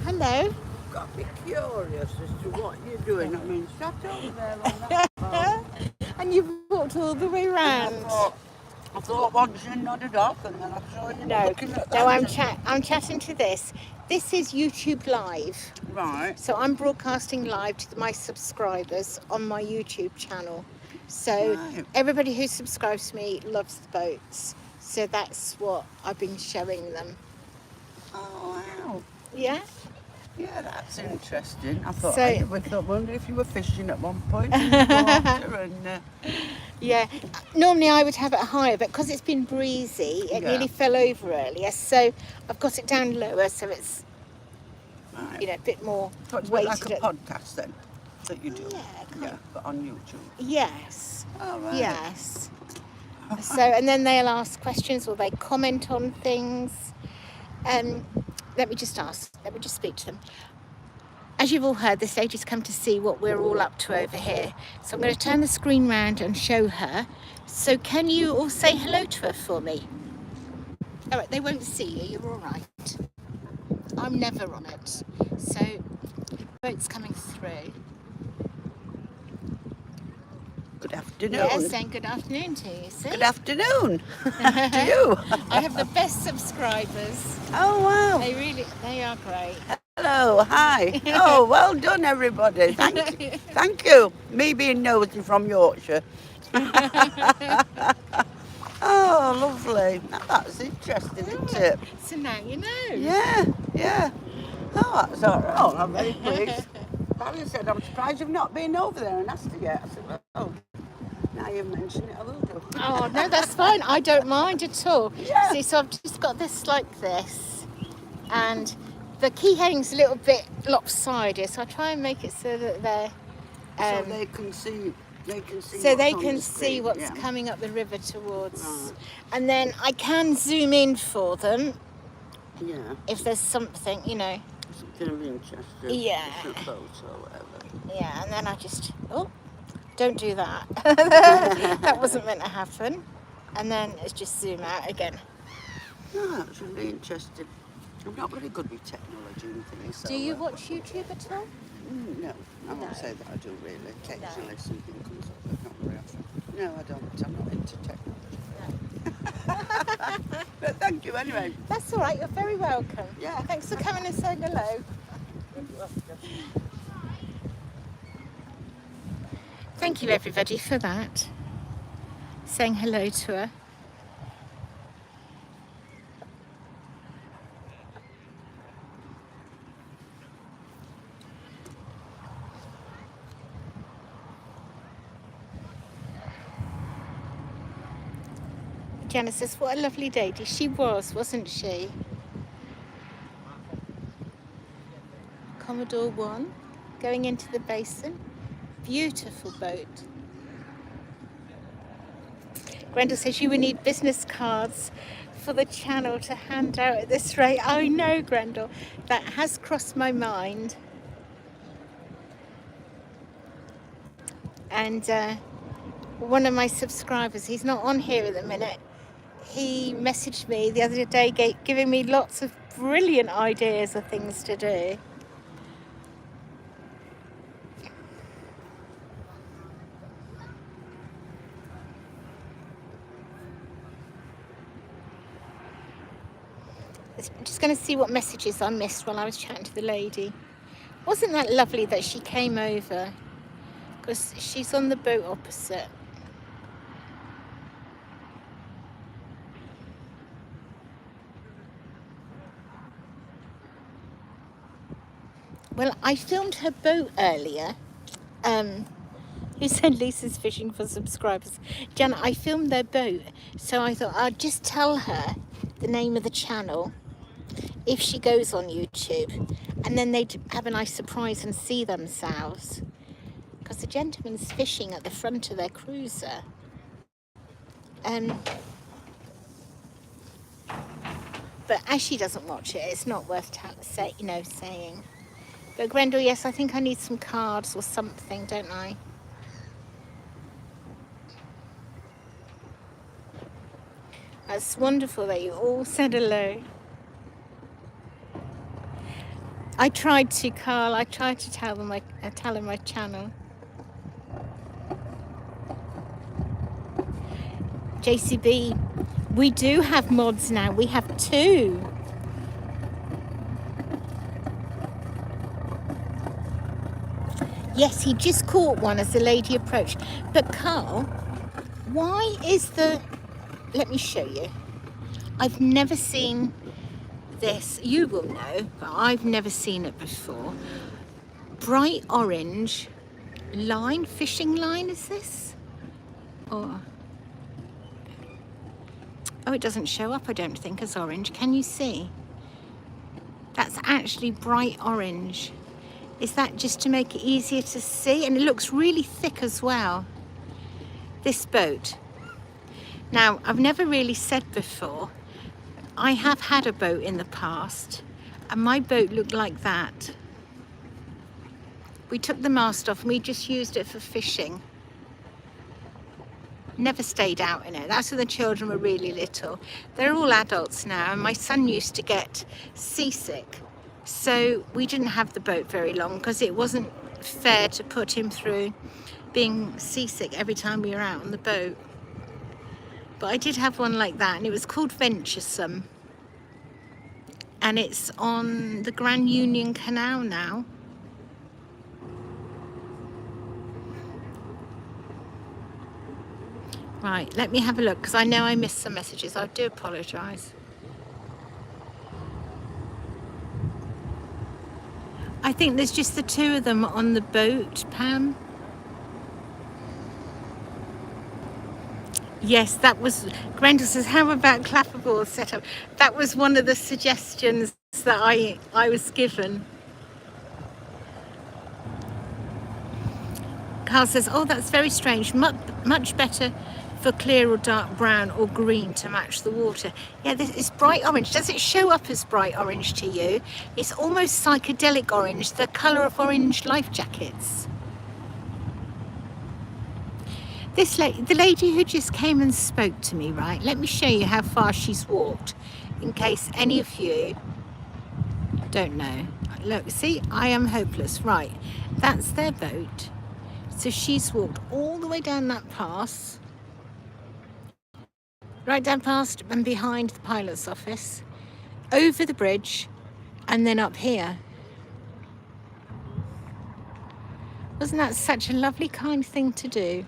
Hello. I've got to be curious as to what you're doing. I mean, sat over there on that phone. And you've walked all the way round. I thought once you nodded off and then I saw you No, looking at no, that. I'm chatting to this. This is YouTube Live. Right. So I'm broadcasting live to my subscribers on my YouTube channel. So Right. everybody who subscribes to me loves the boats. So that's what I've been showing them. Oh, wow. Yeah? Yeah, that's interesting. I thought, So- I wonder if you were fishing at one point in the water and... Yeah. Normally I would have it higher, but because it's been breezy, it Yeah. nearly fell over earlier. So I've got it down lower so it's, Right. you know, a bit more So it's a bit weighted. like a podcast then, that you do? Yeah, kind Yeah, but on YouTube. Yes. Oh, right. Yes. So, and then they'll ask questions or they comment on things. Let me just speak to them. As you've all heard, this lady's come to see what we're all up to over here. So I'm going to turn the screen round and show her. So can you all say hello to her for me? All right, they won't see you, you're all right. I'm never on it. So the boat's coming through. Good afternoon. Yes, saying good afternoon to you, see? Good afternoon to you. I have the best subscribers. Oh, wow. They are great. Hello, hi. Oh, well done, everybody. Thank you. Thank you. Me being nosy from Yorkshire. Oh, lovely. Now, that's interesting, isn't it? So now you know. Yeah, yeah. Oh, that's all right. Oh, I'm very pleased. Barry said, I'm surprised you've not been over there and asked her yet. I said, well, now you've mentioned it, I will do. Oh, no, that's fine. I don't mind at all. Yeah. See, so I've just got this like this. And the key heading's a little bit lopsided. So I try and make it so that they're... So they can see. so they what's on can the see screen, what's yeah. coming up the river towards. Right. And then I can zoom in for them Yeah, if there's something, you know. something of interest. Yeah. Different photo or whatever. Yeah, and then I just, oh, don't do that. That wasn't meant to happen. And then it's just zoom out again. No, it's really interesting. I'm not very good with technology and things. So, Do you watch YouTube at all? No, I No. won't say that I do really. Occasionally something comes up, but not very often. No, I don't. I'm not into technology. But thank you anyway. That's all right, you're very welcome. Yeah. Thanks for coming and saying hello. Thank you everybody for that. Saying hello to her. Janice says, what a lovely lady. She was, wasn't she? Commodore 1, going into the basin. Beautiful boat. Grendel says you would need business cards for the channel to hand out at this rate. I know, Grendel. That has crossed my mind. And one of my subscribers, he's not on here at the minute, he messaged me the other day giving me lots of brilliant ideas of things to do. I'm just going to see what messages I missed while I was chatting to the lady. Wasn't that lovely that she came over? Because she's on the boat opposite. Well, I filmed her boat earlier. You who said Lisa's fishing for subscribers. Janet, I filmed their boat, so I thought I'd just tell her the name of the channel if she goes on YouTube, and then they'd have a nice surprise and see themselves. Because the gentleman's fishing at the front of their cruiser. But as she doesn't watch it, it's not worth saying. But Grendel, yes, I think I need some cards or something, don't I? That's wonderful that you all said hello. I tried to, Carl. I tried to tell him my channel. JCB, we do have mods now. We have 2. Yes, he just caught one as the lady approached. But Carl, why is the... Let me show you. I've never seen this. You will know, but I've never seen it before. Bright orange line, fishing line, is this? Or... Oh, it doesn't show up, I don't think, as orange. Can you see? That's actually bright orange. Is that just to make it easier to see? And it looks really thick as well. This boat. Now, I've never really said before, I have had a boat in the past, and my boat looked like that. We took the mast off and we just used it for fishing. Never stayed out in it. That's when the children were really little. They're all adults now, and my son used to get seasick. So we didn't have the boat very long because it wasn't fair to put him through being seasick every time we were out on the boat. But I did have one like that, and it was called Venturesome. And it's on the Grand Union Canal now. Right, let me have a look, because I know I missed some messages. I do apologise. I think there's just the 2 of them on the boat, Pam. Yes, that was... Grendel says, how about clapperboard setup? That was one of the suggestions that I was given. Carl says, oh, that's very strange. Much better for clear or dark brown or green to match the water. Yeah, this is bright orange. Does it show up as bright orange to you? It's almost psychedelic orange, the colour of orange life jackets. The lady who just came and spoke to me, right? Let me show you how far she's walked, in case any of you don't know. Look, see, I am hopeless. Right, that's their boat. So she's walked all the way down that pass, right down past and behind the pilot's office, over the bridge, and then up here. Wasn't that such a lovely, kind thing to do?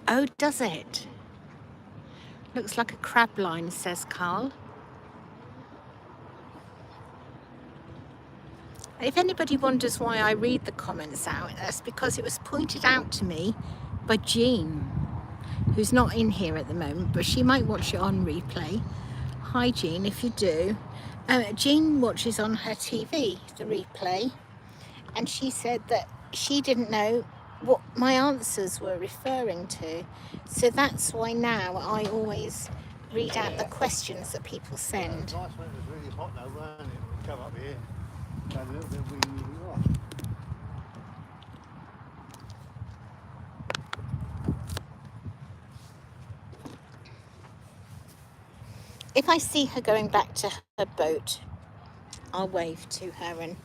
Oh, does it? Looks like a crab line, says Carl. If anybody wonders why I read the comments out, that's because it was pointed out to me by Jean, who's not in here at the moment, but she might watch it on replay. Hi Jean, if you do. Jean watches on her TV the replay, and she said that she didn't know what my answers were referring to. So that's why now I always read out the questions that people send. Nice when it was really hot though, weren't it? We come up here, had a little bit of wind. If I see her going back to her boat, I'll wave to her and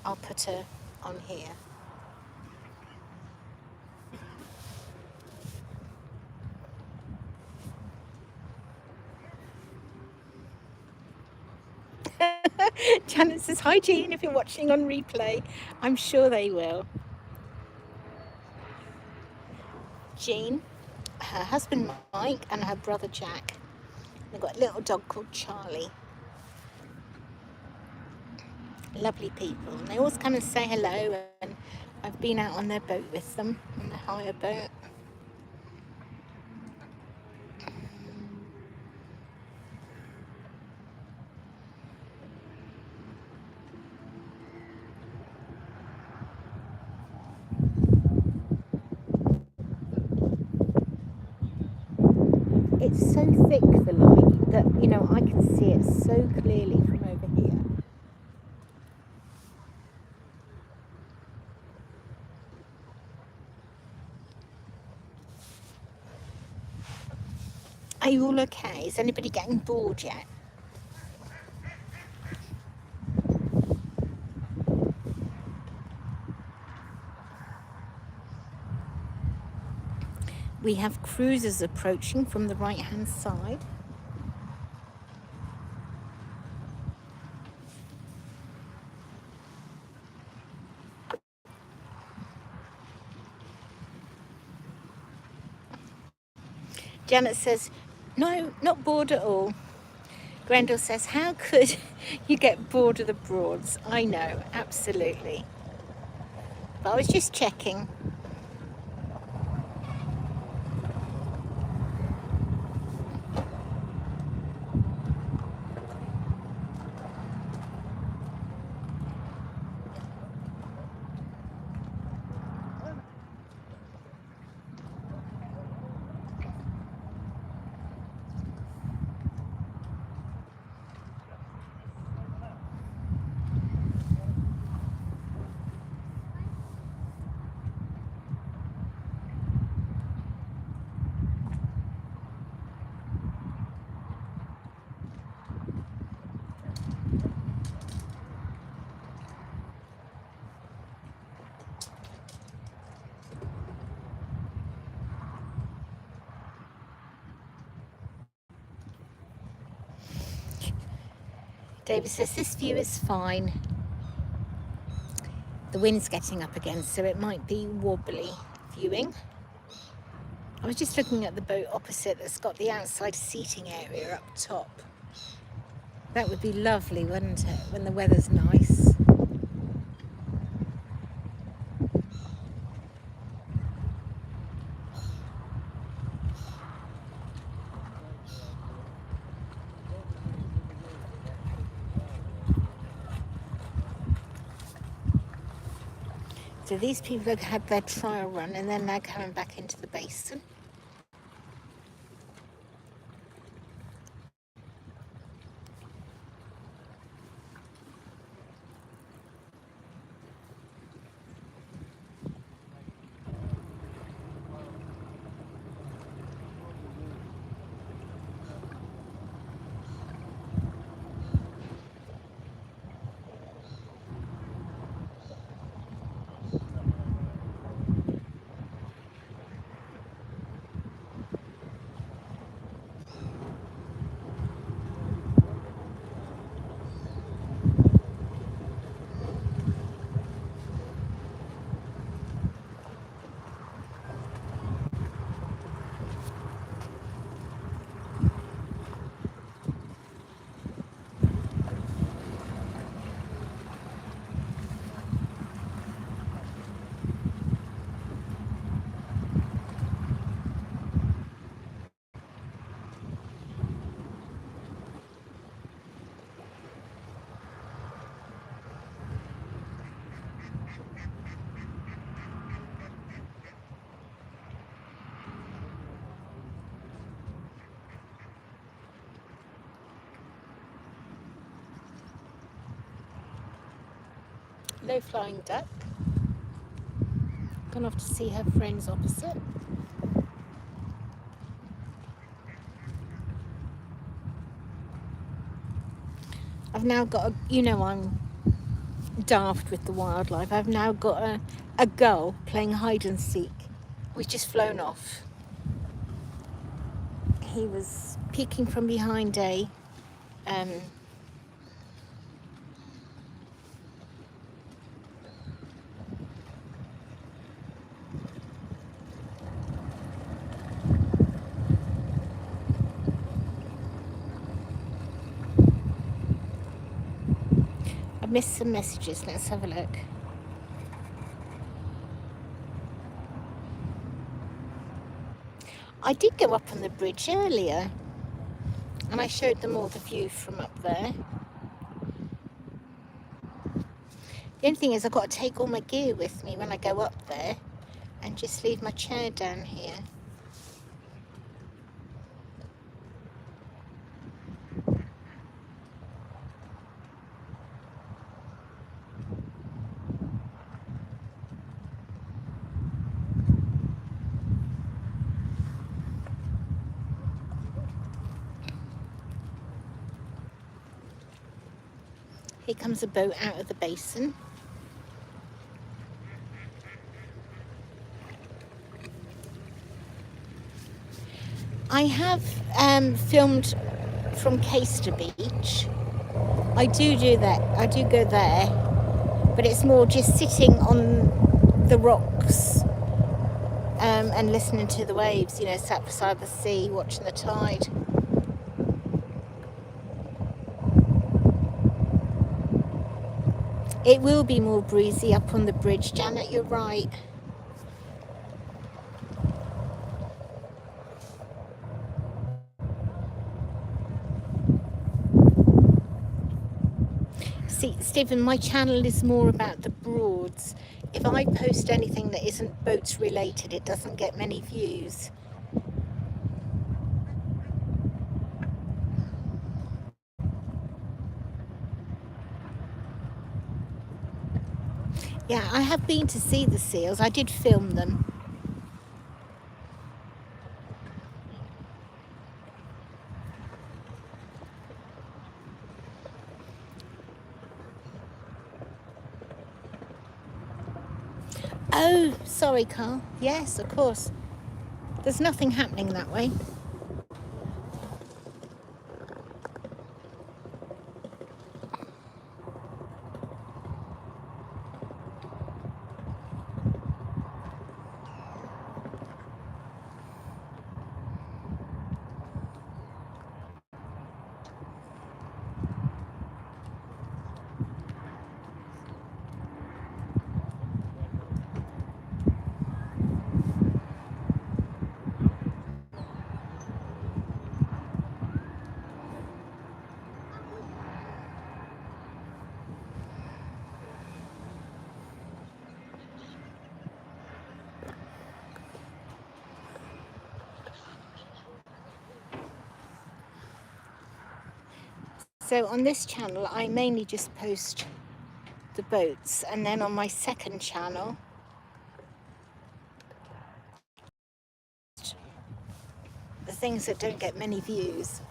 I'll put her on here. Janet says, hi Jean, if you're watching on replay. I'm sure they will. Jean, her husband Mike and her brother Jack. They've got a little dog called Charlie. Lovely people. And they always come and say hello, and I've been out on their boat with them, on their hire boat. It's so thick, the light, that, you know, I can see it so clearly from over here. Are you all okay? Is anybody getting bored yet? We have cruisers approaching from the right-hand side. Janet says, no, not bored at all. Grendel says, how could you get bored of the Broads? I know, absolutely. But I was just checking. David says, this view is fine. The wind's getting up again, so it might be wobbly viewing. I was just looking at the boat opposite that's got the outside seating area up top. That would be lovely, wouldn't it, when the weather's nice? So these people have had their trial run and then they're coming back into the basin. Low flying duck. Gone off to see her friends opposite. I've now got you know, I'm daft with the wildlife. I've now got a gull playing hide and seek. We've just flown off. He was peeking from behind a I missed some messages. Let's have a look. I did go up on the bridge earlier and I showed them all the view from up there. The only thing is I've got to take all my gear with me when I go up there and just leave my chair down here. Here comes a boat out of the basin. I have filmed from Caister Beach. I do that. I do go there, but it's more just sitting on the rocks and listening to the waves, you know, sat beside the sea, watching the tide. It will be more breezy up on the bridge, Janet, you're right. See, Stephen, my channel is more about the Broads. If I post anything that isn't boats related, it doesn't get many views. Yeah, I have been to see the seals. I did film them. Oh, sorry, Carl. Yes, of course. There's nothing happening that way. So on this channel, I mainly just post the boats, and then on my second channel, the things that don't get many views.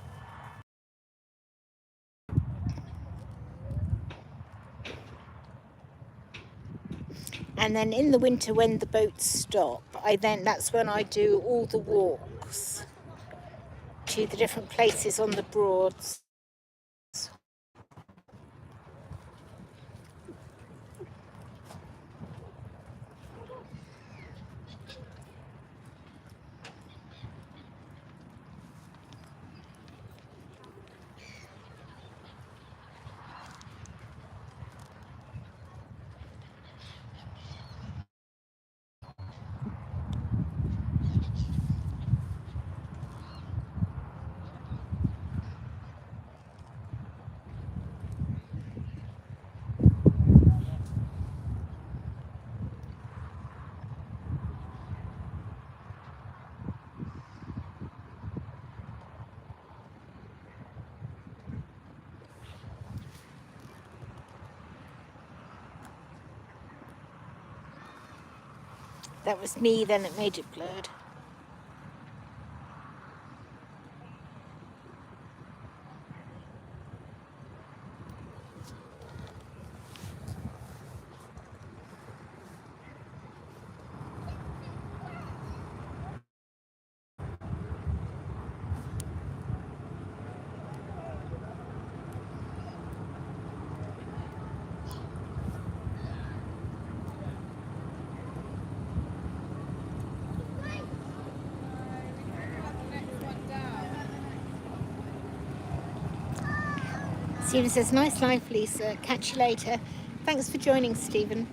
And then in the winter when the boats stop, that's when I do all the walks to the different places on the Broads. That was me, then it made it blurred. Stephen says, nice life, Lisa. Catch you later. Thanks for joining, Stephen.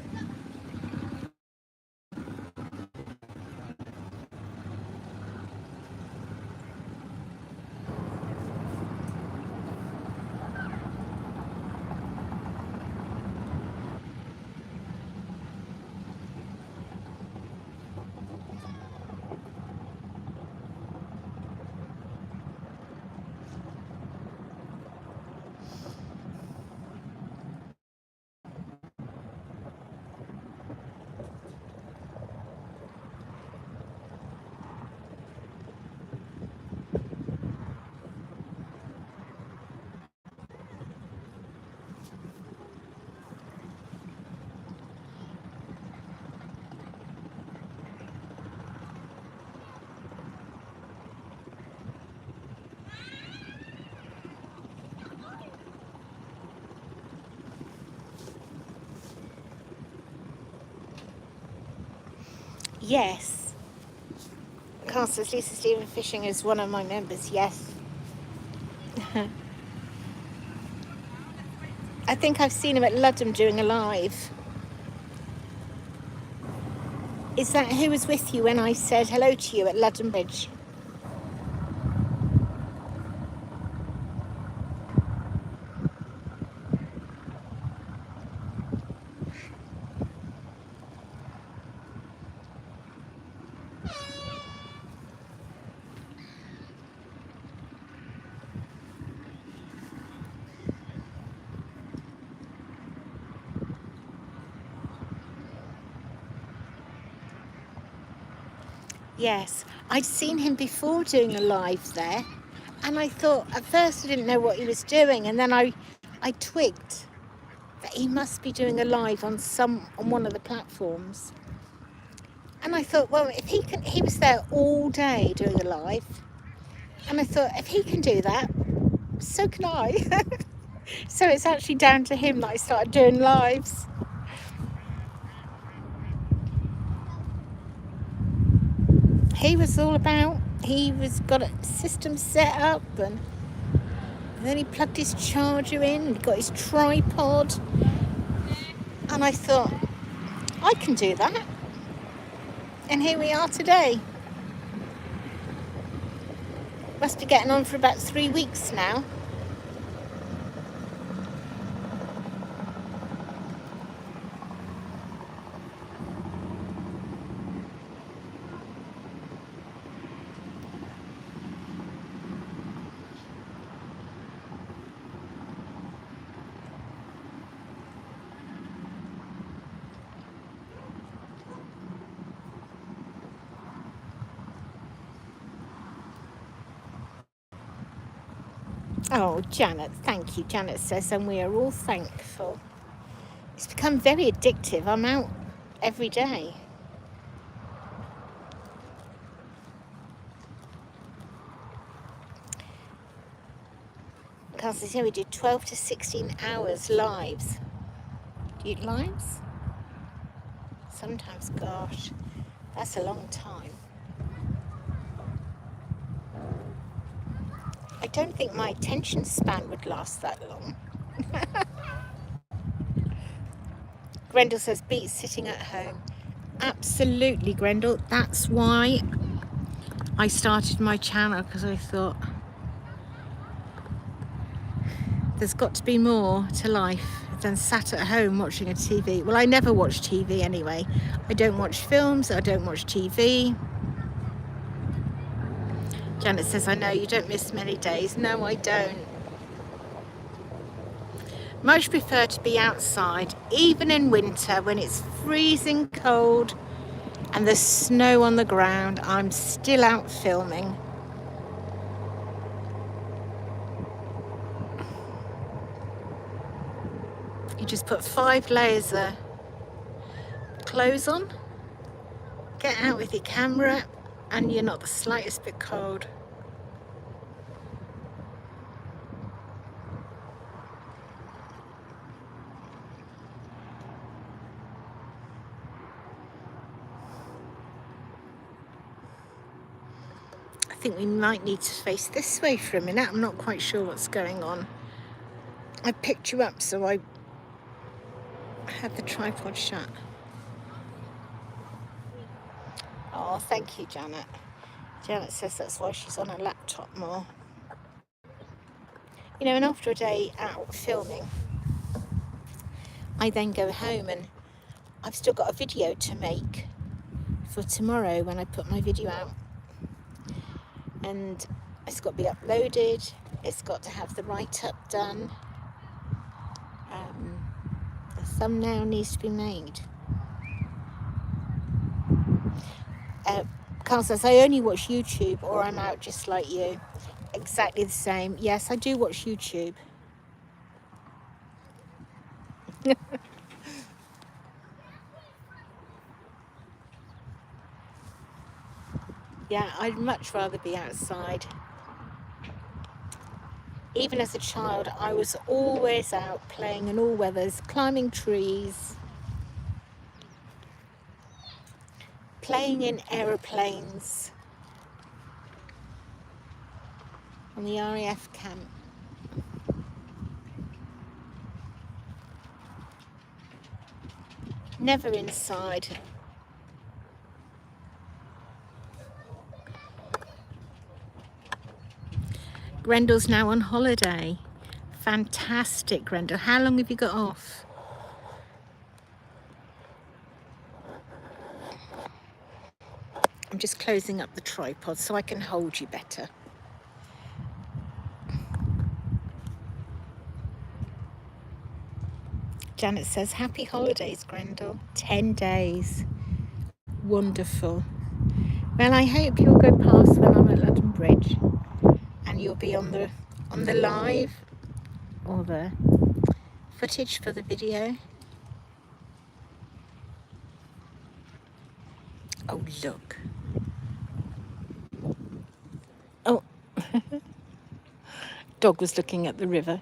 Yes. Carl says Lisa Stephen Fishing is one of my members. Yes. I think I've seen him at Ludham doing a live. Is that who was with you when I said hello to you at Ludham Bridge? Yes, I'd seen him before doing a live there, and I thought at first I didn't know what he was doing, and then I twigged that he must be doing a live on one of the platforms. And I thought, well, if he was there all day doing a live, and I thought if he can do that, so can I. So it's actually down to him that I started doing lives. He was all about, got a system set up, and then he plugged his charger in and got his tripod, and I thought I can do that, and here we are today. Must be getting on for about 3 weeks now. Oh, Janet, thank you. Janet says, and we are all thankful. It's become very addictive. I'm out every day. Carl says, yeah, we do 12 to 16 hours lives. Do you lives? Sometimes, gosh, that's a long time. I don't think my attention span would last that long. Grendel says, beat sitting at home. Absolutely, Grendel. That's why I started my channel, because I thought there's got to be more to life than sat at home watching a TV. Well, I never watch TV anyway. I don't watch films, I don't watch TV. Janet says, I know you don't miss many days. No, I don't. Much prefer to be outside, even in winter when it's freezing cold and there's snow on the ground. I'm still out filming. You just put 5 layers of clothes on, get out with your camera, and you're not the slightest bit cold. I think we might need to face this way for a minute. I'm not quite sure what's going on. I picked you up, so I had the tripod shut. Oh, thank you, Janet. Janet says that's why she's on her laptop more. You know, and after a day out filming, I then go home and I've still got a video to make for tomorrow when I put my video out. And it's got to be uploaded, it's got to have the write-up done, the thumbnail needs to be made. Carl says, I only watch YouTube or I'm out just like you. Exactly the same. Yes, I do watch YouTube. Yeah, I'd much rather be outside. Even as a child, I was always out playing in all weathers, climbing trees. playing in aeroplanes on the RAF camp. Never inside. Grendel's now on holiday. Fantastic, Grendel. How long have you got off? I'm just closing up the tripod so I can hold you better. Janet says, happy holidays, Grendel. 10 days. Wonderful. Well, I hope you'll go past when I'm at London Bridge and you'll be on the live or the footage for the video. Oh, look. Oh, dog was looking at the river,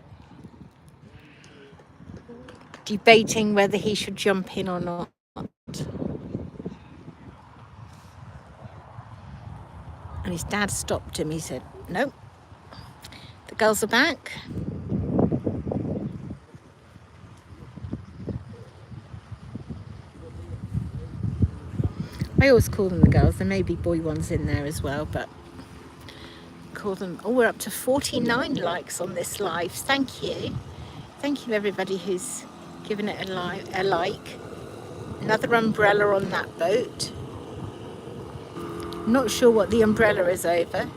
debating whether he should jump in or not. And his dad stopped him. He said, no, the girls are back. I always call them the girls. There may be boy ones in there as well, but call them. Oh, we're up to 49 likes on this live. Thank you. Thank you, everybody who's given it a like. Another umbrella on that boat. Not sure what the umbrella is over.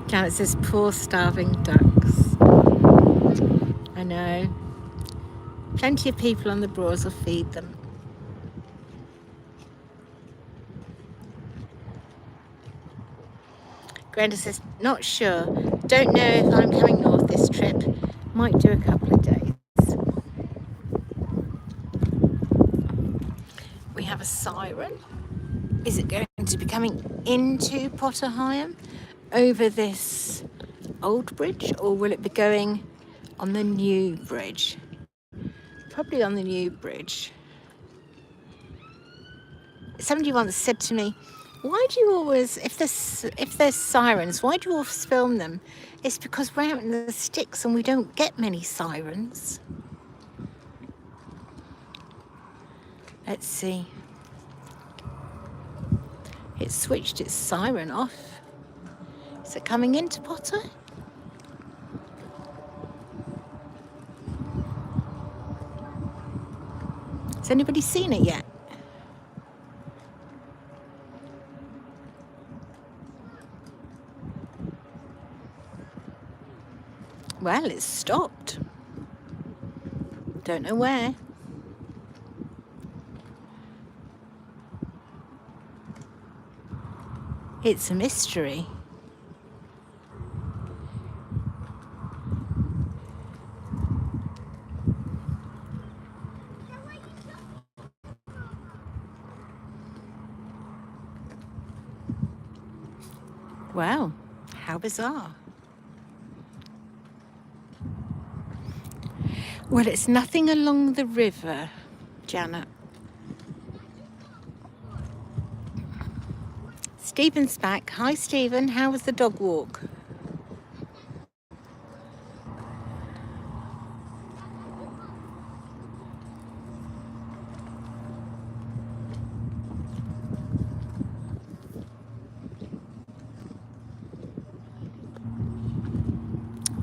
Janet says, poor starving ducks. I know. Plenty of people on the Broads will feed them. Grenda says, not sure. Don't know if I'm coming north this trip. Might do a couple of days. We have a siren. Is it going to be coming into Potter Heigham over this old bridge, or will it be going on the new bridge? Probably on the new bridge. Somebody once said to me, why do you always, if there's sirens, why do you always film them? It's because we're out in the sticks and we don't get many sirens. Let's see. It switched its siren off. Is it coming into Potter? Has anybody seen it yet? Well, it's stopped. Don't know where. It's a mystery. Wow, how bizarre. Well, it's nothing along the river, Janet. Stephen's back. Hi, Stephen. How was the dog walk?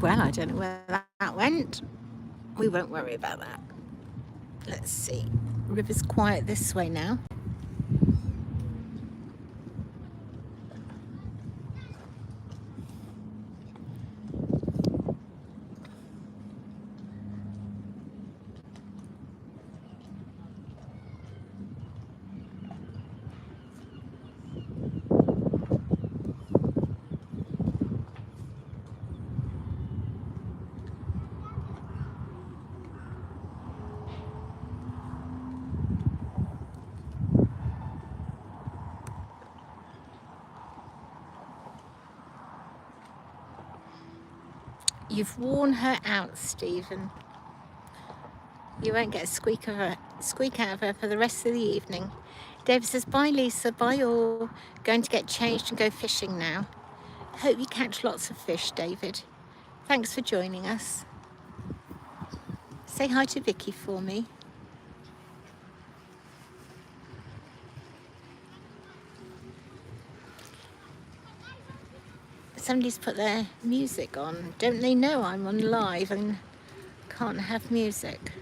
Well, I don't know where that went. We won't worry about that. Let's see. River's quiet this way now. You've worn her out, Stephen. You won't get a squeak of squeak out of her for the rest of the evening. David says, bye Lisa, bye all. Going to get changed and go fishing now. Hope you catch lots of fish, David. Thanks for joining us. Say hi to Vicky for me. Somebody's put their music on. Don't they know I'm on live and can't have music?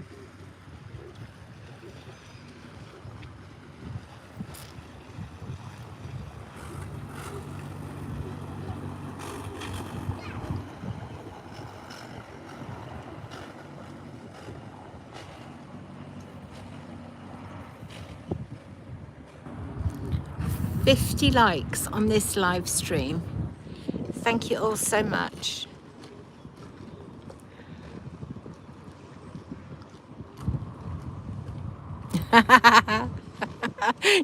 "50 likes on this live stream. Thank you all so much."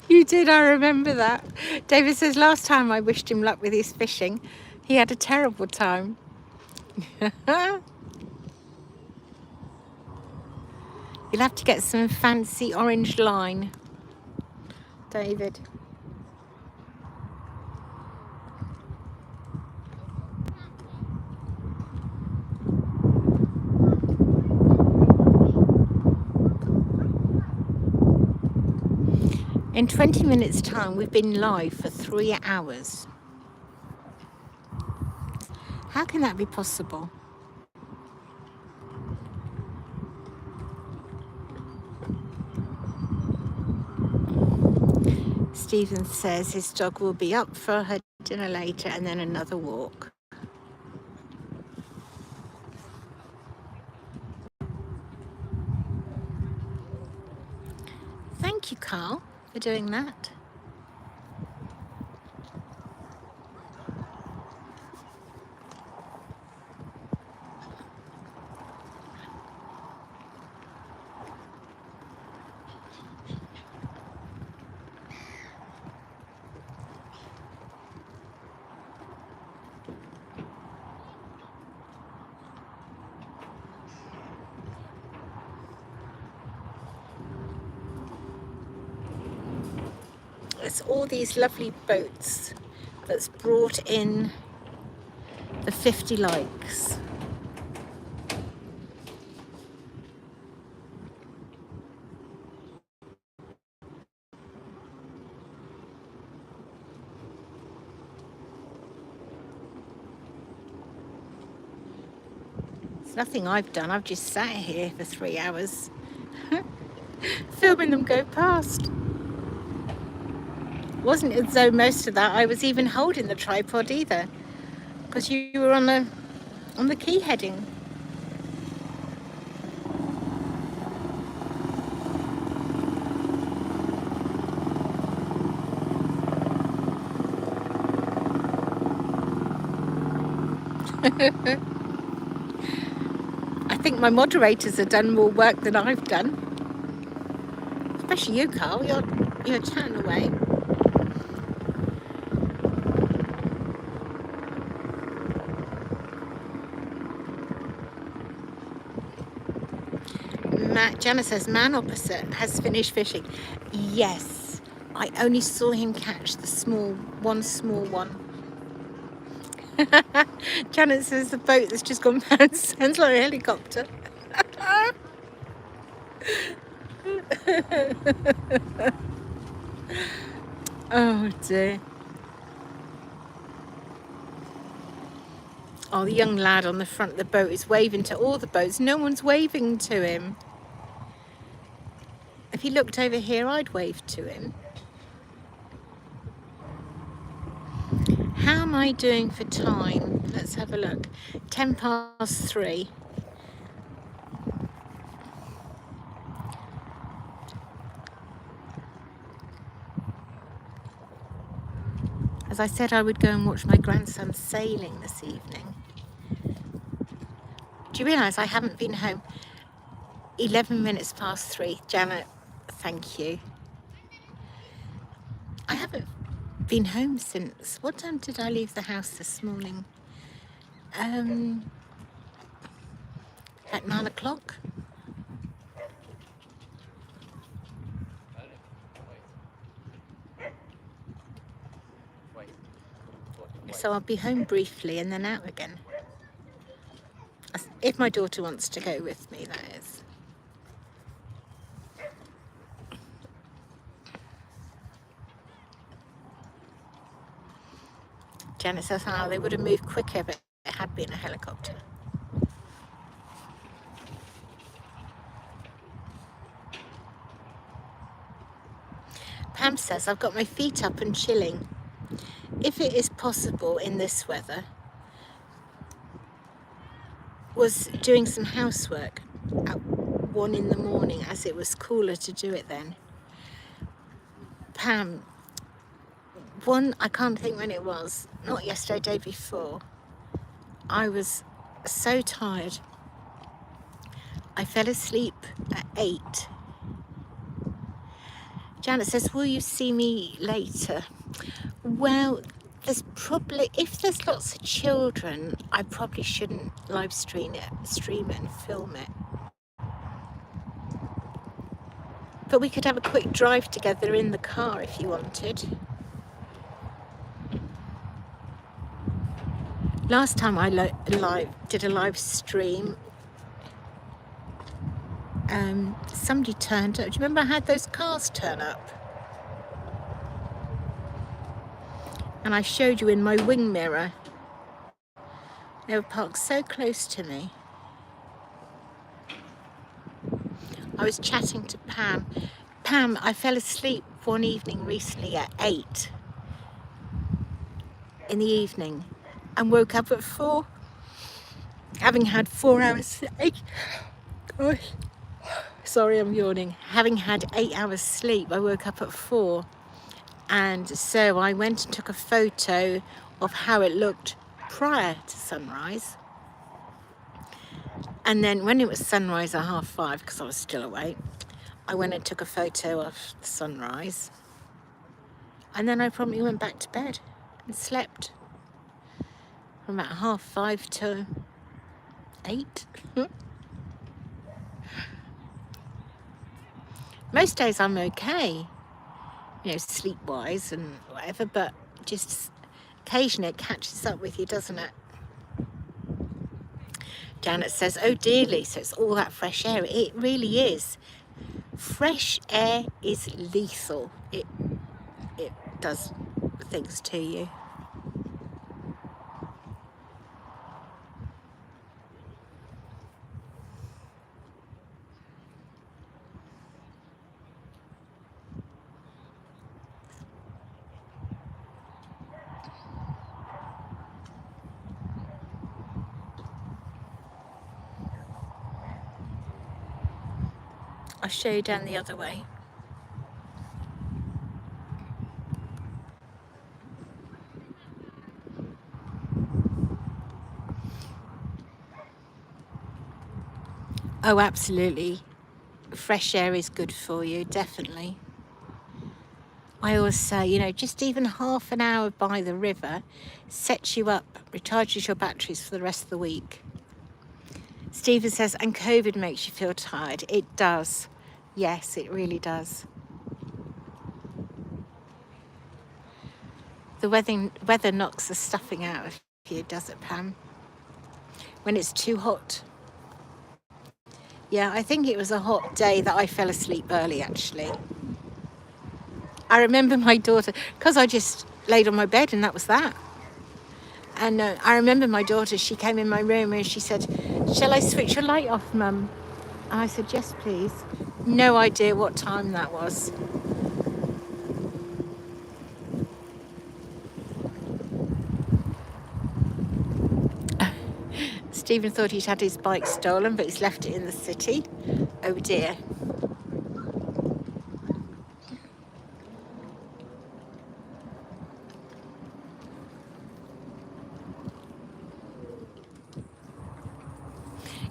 You did, I remember that. David says, last time I wished him luck with his fishing, he had a terrible time. You'll have to get some fancy orange line, David. In 20 minutes time, we've been live for 3 hours. How can that be possible? Stephen says his dog will be up for her dinner later and then another walk. Thank you, Carl, for doing that. It's all these lovely boats that's brought in the 50 likes. It's nothing I've done. I've just sat here for 3 hours filming them go past. Wasn't as though most of that I was even holding the tripod either, because you were on the key heading. I think my moderators have done more work than I've done. Especially you, Carl. You're chatting away. Jana says, man opposite has finished fishing. Yes, I only saw him catch the small one. Janet says the boat that's just gone past sounds like a helicopter. Oh dear. Oh, the young lad on the front of the boat is waving to all the boats. No one's waving to him. If he looked over here, I'd wave to him. How am I doing for time? Let's have a look. 3:10. As I said, I would go and watch my grandson sailing this evening. Do you realise I haven't been home? 3:11. Janet, thank you. I haven't been home since, what time did I leave the house this morning? At 9 o'clock. So I'll be home briefly and then out again. If my daughter wants to go with me, that is. Janet says, oh, they would have moved quicker, but it had been a helicopter. Pam says, I've got my feet up and chilling. If it is possible in this weather, was doing some housework at 1 in the morning as it was cooler to do it then. Pam, I can't think when it was, not yesterday, day before, I was so tired. I fell asleep at 8. Janet says, will you see me later? Well, there's probably, if there's lots of children, I probably shouldn't live stream it and film it. But we could have a quick drive together in the car if you wanted. Last time I did a live stream, somebody turned up. Do you remember I had those cars turn up? And I showed you in my wing mirror. They were parked so close to me. I was chatting to Pam. Pam, I fell asleep one evening recently at 8 in the evening and woke up at 4, having had 4 hours. Gosh, sorry, I'm yawning. Having had 8 hours sleep, I woke up at 4. And so I went and took a photo of how it looked prior to sunrise. And then when it was sunrise at 5:30, because I was still awake, I went and took a photo of the sunrise. And then I promptly went back to bed and slept from about 5:30 to 8. Most days I'm okay, you know, sleep-wise and whatever, but just occasionally it catches up with you, doesn't it? Janet says, oh dearly, so it's all that fresh air. It really is. Fresh air is lethal. It does things to you. I'll show you down the other way. Oh, absolutely. Fresh air is good for you, definitely. I always say, you know, just even half an hour by the river sets you up, recharges your batteries for the rest of the week. Stephen says, and COVID makes you feel tired. It does. Yes, it really does. The weather knocks the stuffing out of you, does it, Pam? When it's too hot. Yeah, I think it was a hot day that I fell asleep early, actually. I remember my daughter, because I just laid on my bed and that was that. And I remember my daughter, she came in my room and she said, shall I switch your light off, Mum? And I said, yes, please. No idea what time that was. Stephen thought he'd had his bike stolen, but he's left it in the city. Oh dear.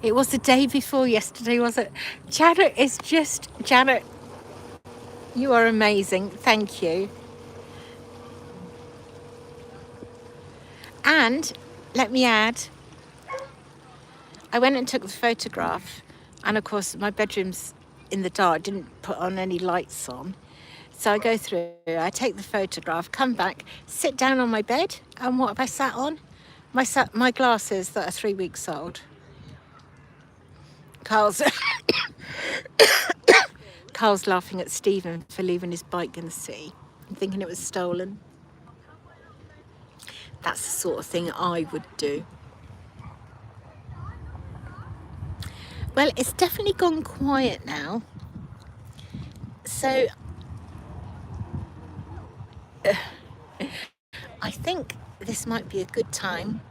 It was the day before yesterday, was it? Janet is just, Janet, you are amazing. Thank you. And let me add, I went and took the photograph, and of course my bedroom's in the dark, didn't put on any lights on. So I go through, I take the photograph, come back, sit down on my bed, and what have I sat on? My glasses that are 3 weeks old. Carl's Carl's laughing at Stephen for leaving his bike in the sea and thinking it was stolen. That's the sort of thing I would do. Well, it's definitely gone quiet now. So I think this might be a good time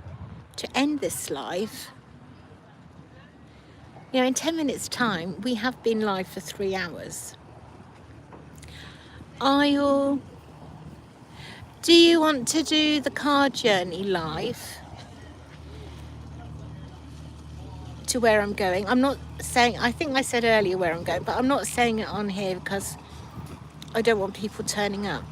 to end this live. You know, in 10 minutes time, we have been live for 3 hours. Do you want to do the car journey live to where I'm going? I'm not saying, I think I said earlier where I'm going, but I'm not saying it on here because I don't want people turning up.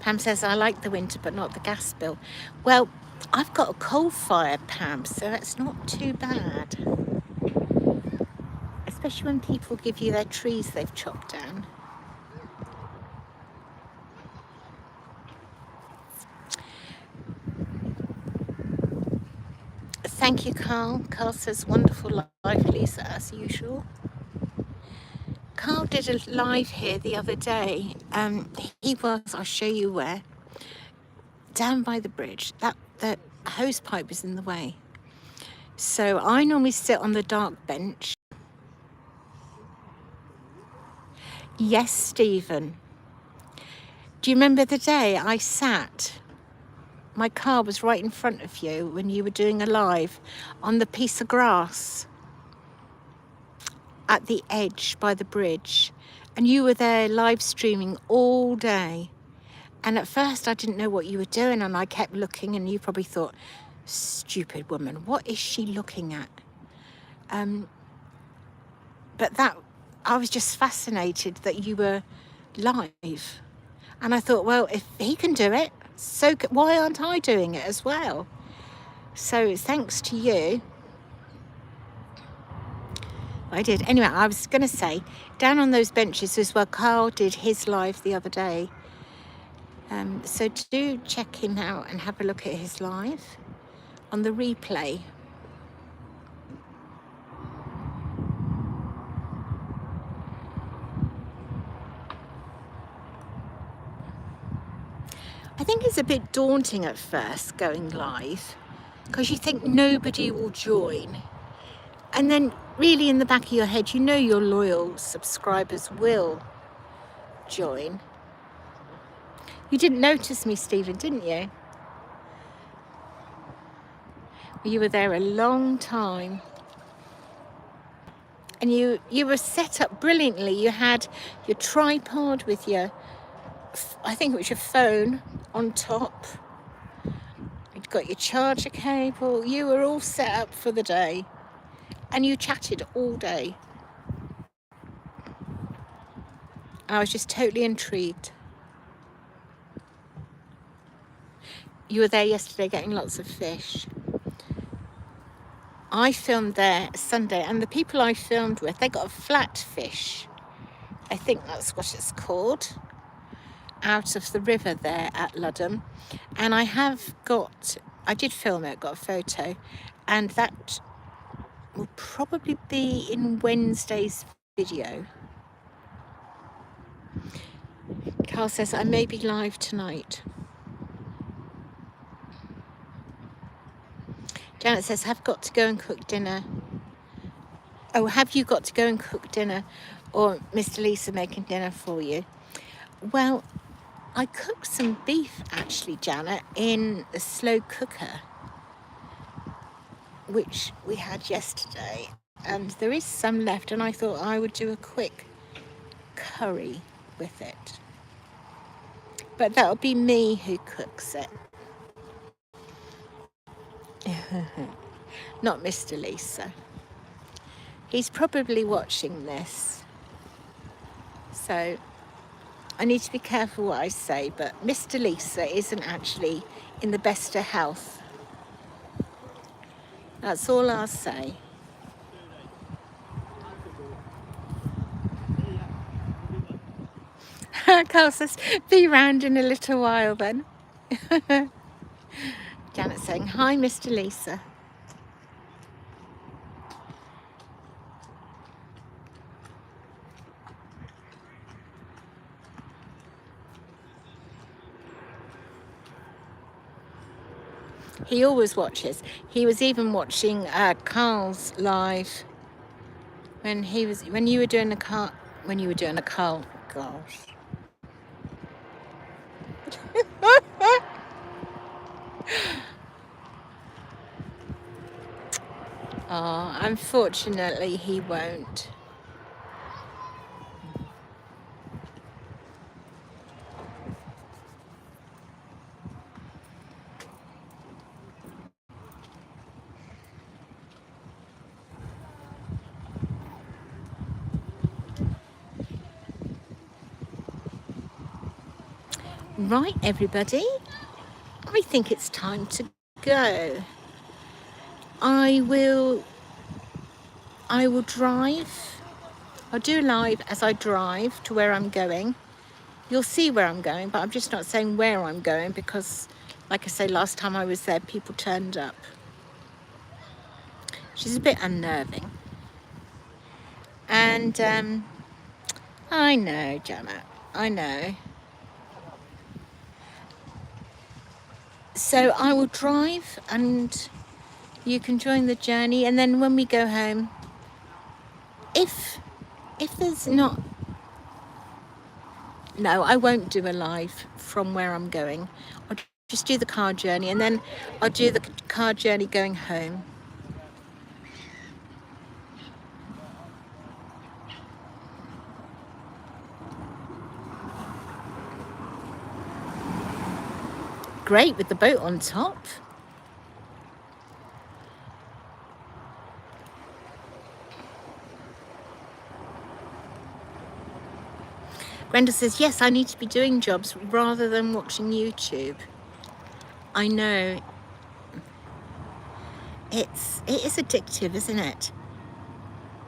Pam says, I like the winter, but not the gas bill. Well, I've got a coal fire, Pam, so that's not too bad. Especially when people give you their trees they've chopped down. Thank you, Carl. Carl says, wonderful live, Lisa, as usual. Carl did a live here the other day. He was, I'll show you where, down by the bridge. The hose pipe was in the way. So I normally sit on the dark bench. Yes, Stephen. Do you remember the day I sat? My car was right in front of you when you were doing a live on the piece of grass at the edge by the bridge. And you were there live streaming all day. And at first I didn't know what you were doing, and I kept looking, and you probably thought, stupid woman, what is she looking at? But I was just fascinated that you were live. And I thought, well, if he can do it, so why aren't I doing it as well? So thanks to you, I did. Anyway, I was going to say, down on those benches as well, Carl did his live the other day. So do check him out and have a look at his live on the replay. I think it's a bit daunting at first going live because you think nobody will join. And then really in the back of your head, you know your loyal subscribers will join. You didn't notice me, Stephen, didn't you? You were there a long time. And you were set up brilliantly. You had your tripod with your, I think it was your phone on top. You'd got your charger cable. You were all set up for the day. And you chatted all day. I was just totally intrigued. You were there yesterday getting lots of fish. I filmed there Sunday, and the people I filmed with, they got a flatfish. I think that's what it's called. Out of the river there at Ludham. And I did film it, got a photo. And that will probably be in Wednesday's video. Carl says, I may be live tonight. Janet says, have got to go and cook dinner. Oh, have you got to go and cook dinner? Or Mr. Lisa making dinner for you? Well, I cooked some beef, actually, Janet, in a slow cooker, which we had yesterday. And there is some left, and I thought I would do a quick curry with it. But that'll be me who cooks it. Not Mr. Lisa. He's probably watching this. So I need to be careful what I say, but Mr. Lisa isn't actually in the best of health. That's all I'll say. Carl says, be round in a little while then. Janet's saying, hi, Mr. Lisa. He always watches. He was even watching Carl's live when you were doing a Carl, gosh. Oh, unfortunately he won't. Right, everybody, I think it's time to go. I will drive. I'll do a live as I drive to where I'm going. You'll see where I'm going, but I'm just not saying where I'm going because, like I say, last time I was there, people turned up. She's a bit unnerving. And I know, Janet, I know. So I will drive and you can join the journey, and then when we go home, if there's not, no, I won't do a live from where I'm going. I'll just do the car journey, and then I'll do the car journey going home. Great with the boat on top. Brenda says, yes, I need to be doing jobs rather than watching YouTube. I know. It is addictive, isn't it?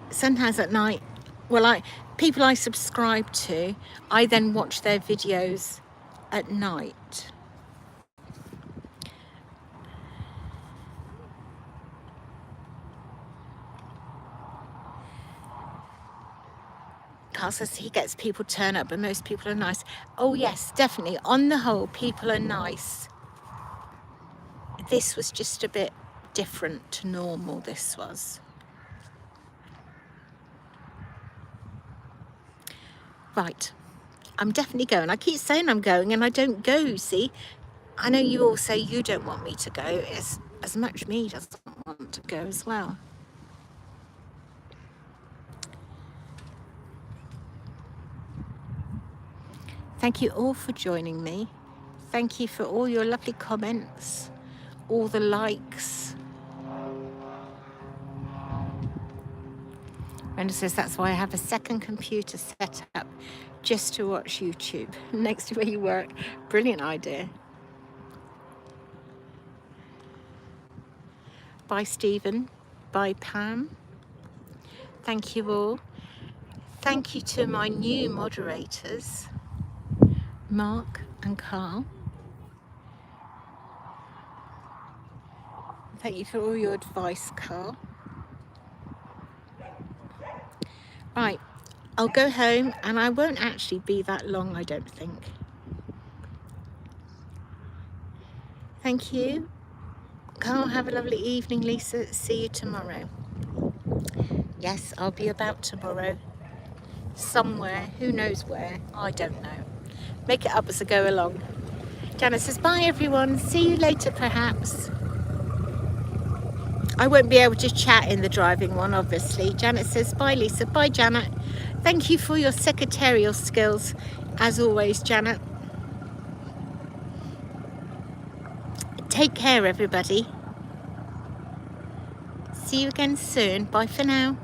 Sometimes at night, well, people I subscribe to, I then watch their videos at night. Carl says he gets people turn up, but most people are nice. Oh yes, definitely. On the whole, people are nice. This was just a bit different to normal, this was. Right, I'm definitely going. I keep saying I'm going and I don't go, see? I know you all say you don't want me to go. It's as much me doesn't want to go as well. Thank you all for joining me. Thank you for all your lovely comments, all the likes. Brenda says that's why I have a second computer set up just to watch YouTube next to where you work. Brilliant idea. Bye, Stephen. Bye, Pam. Thank you all. Thank you to my new moderators, Mark and Carl. Thank you for all your advice, Carl. Right, I'll go home and I won't actually be that long, I don't think. Thank you. Carl, have a lovely evening. Lisa, see you tomorrow. Yes, I'll be about tomorrow. Somewhere, who knows where, I don't know. Make it up as I go along. Janet says, bye everyone, see you later perhaps. I won't be able to chat in the driving one, obviously. Janet says, bye Lisa, bye Janet. Thank you for your secretarial skills, as always, Janet. Take care, everybody. See you again soon. Bye for now.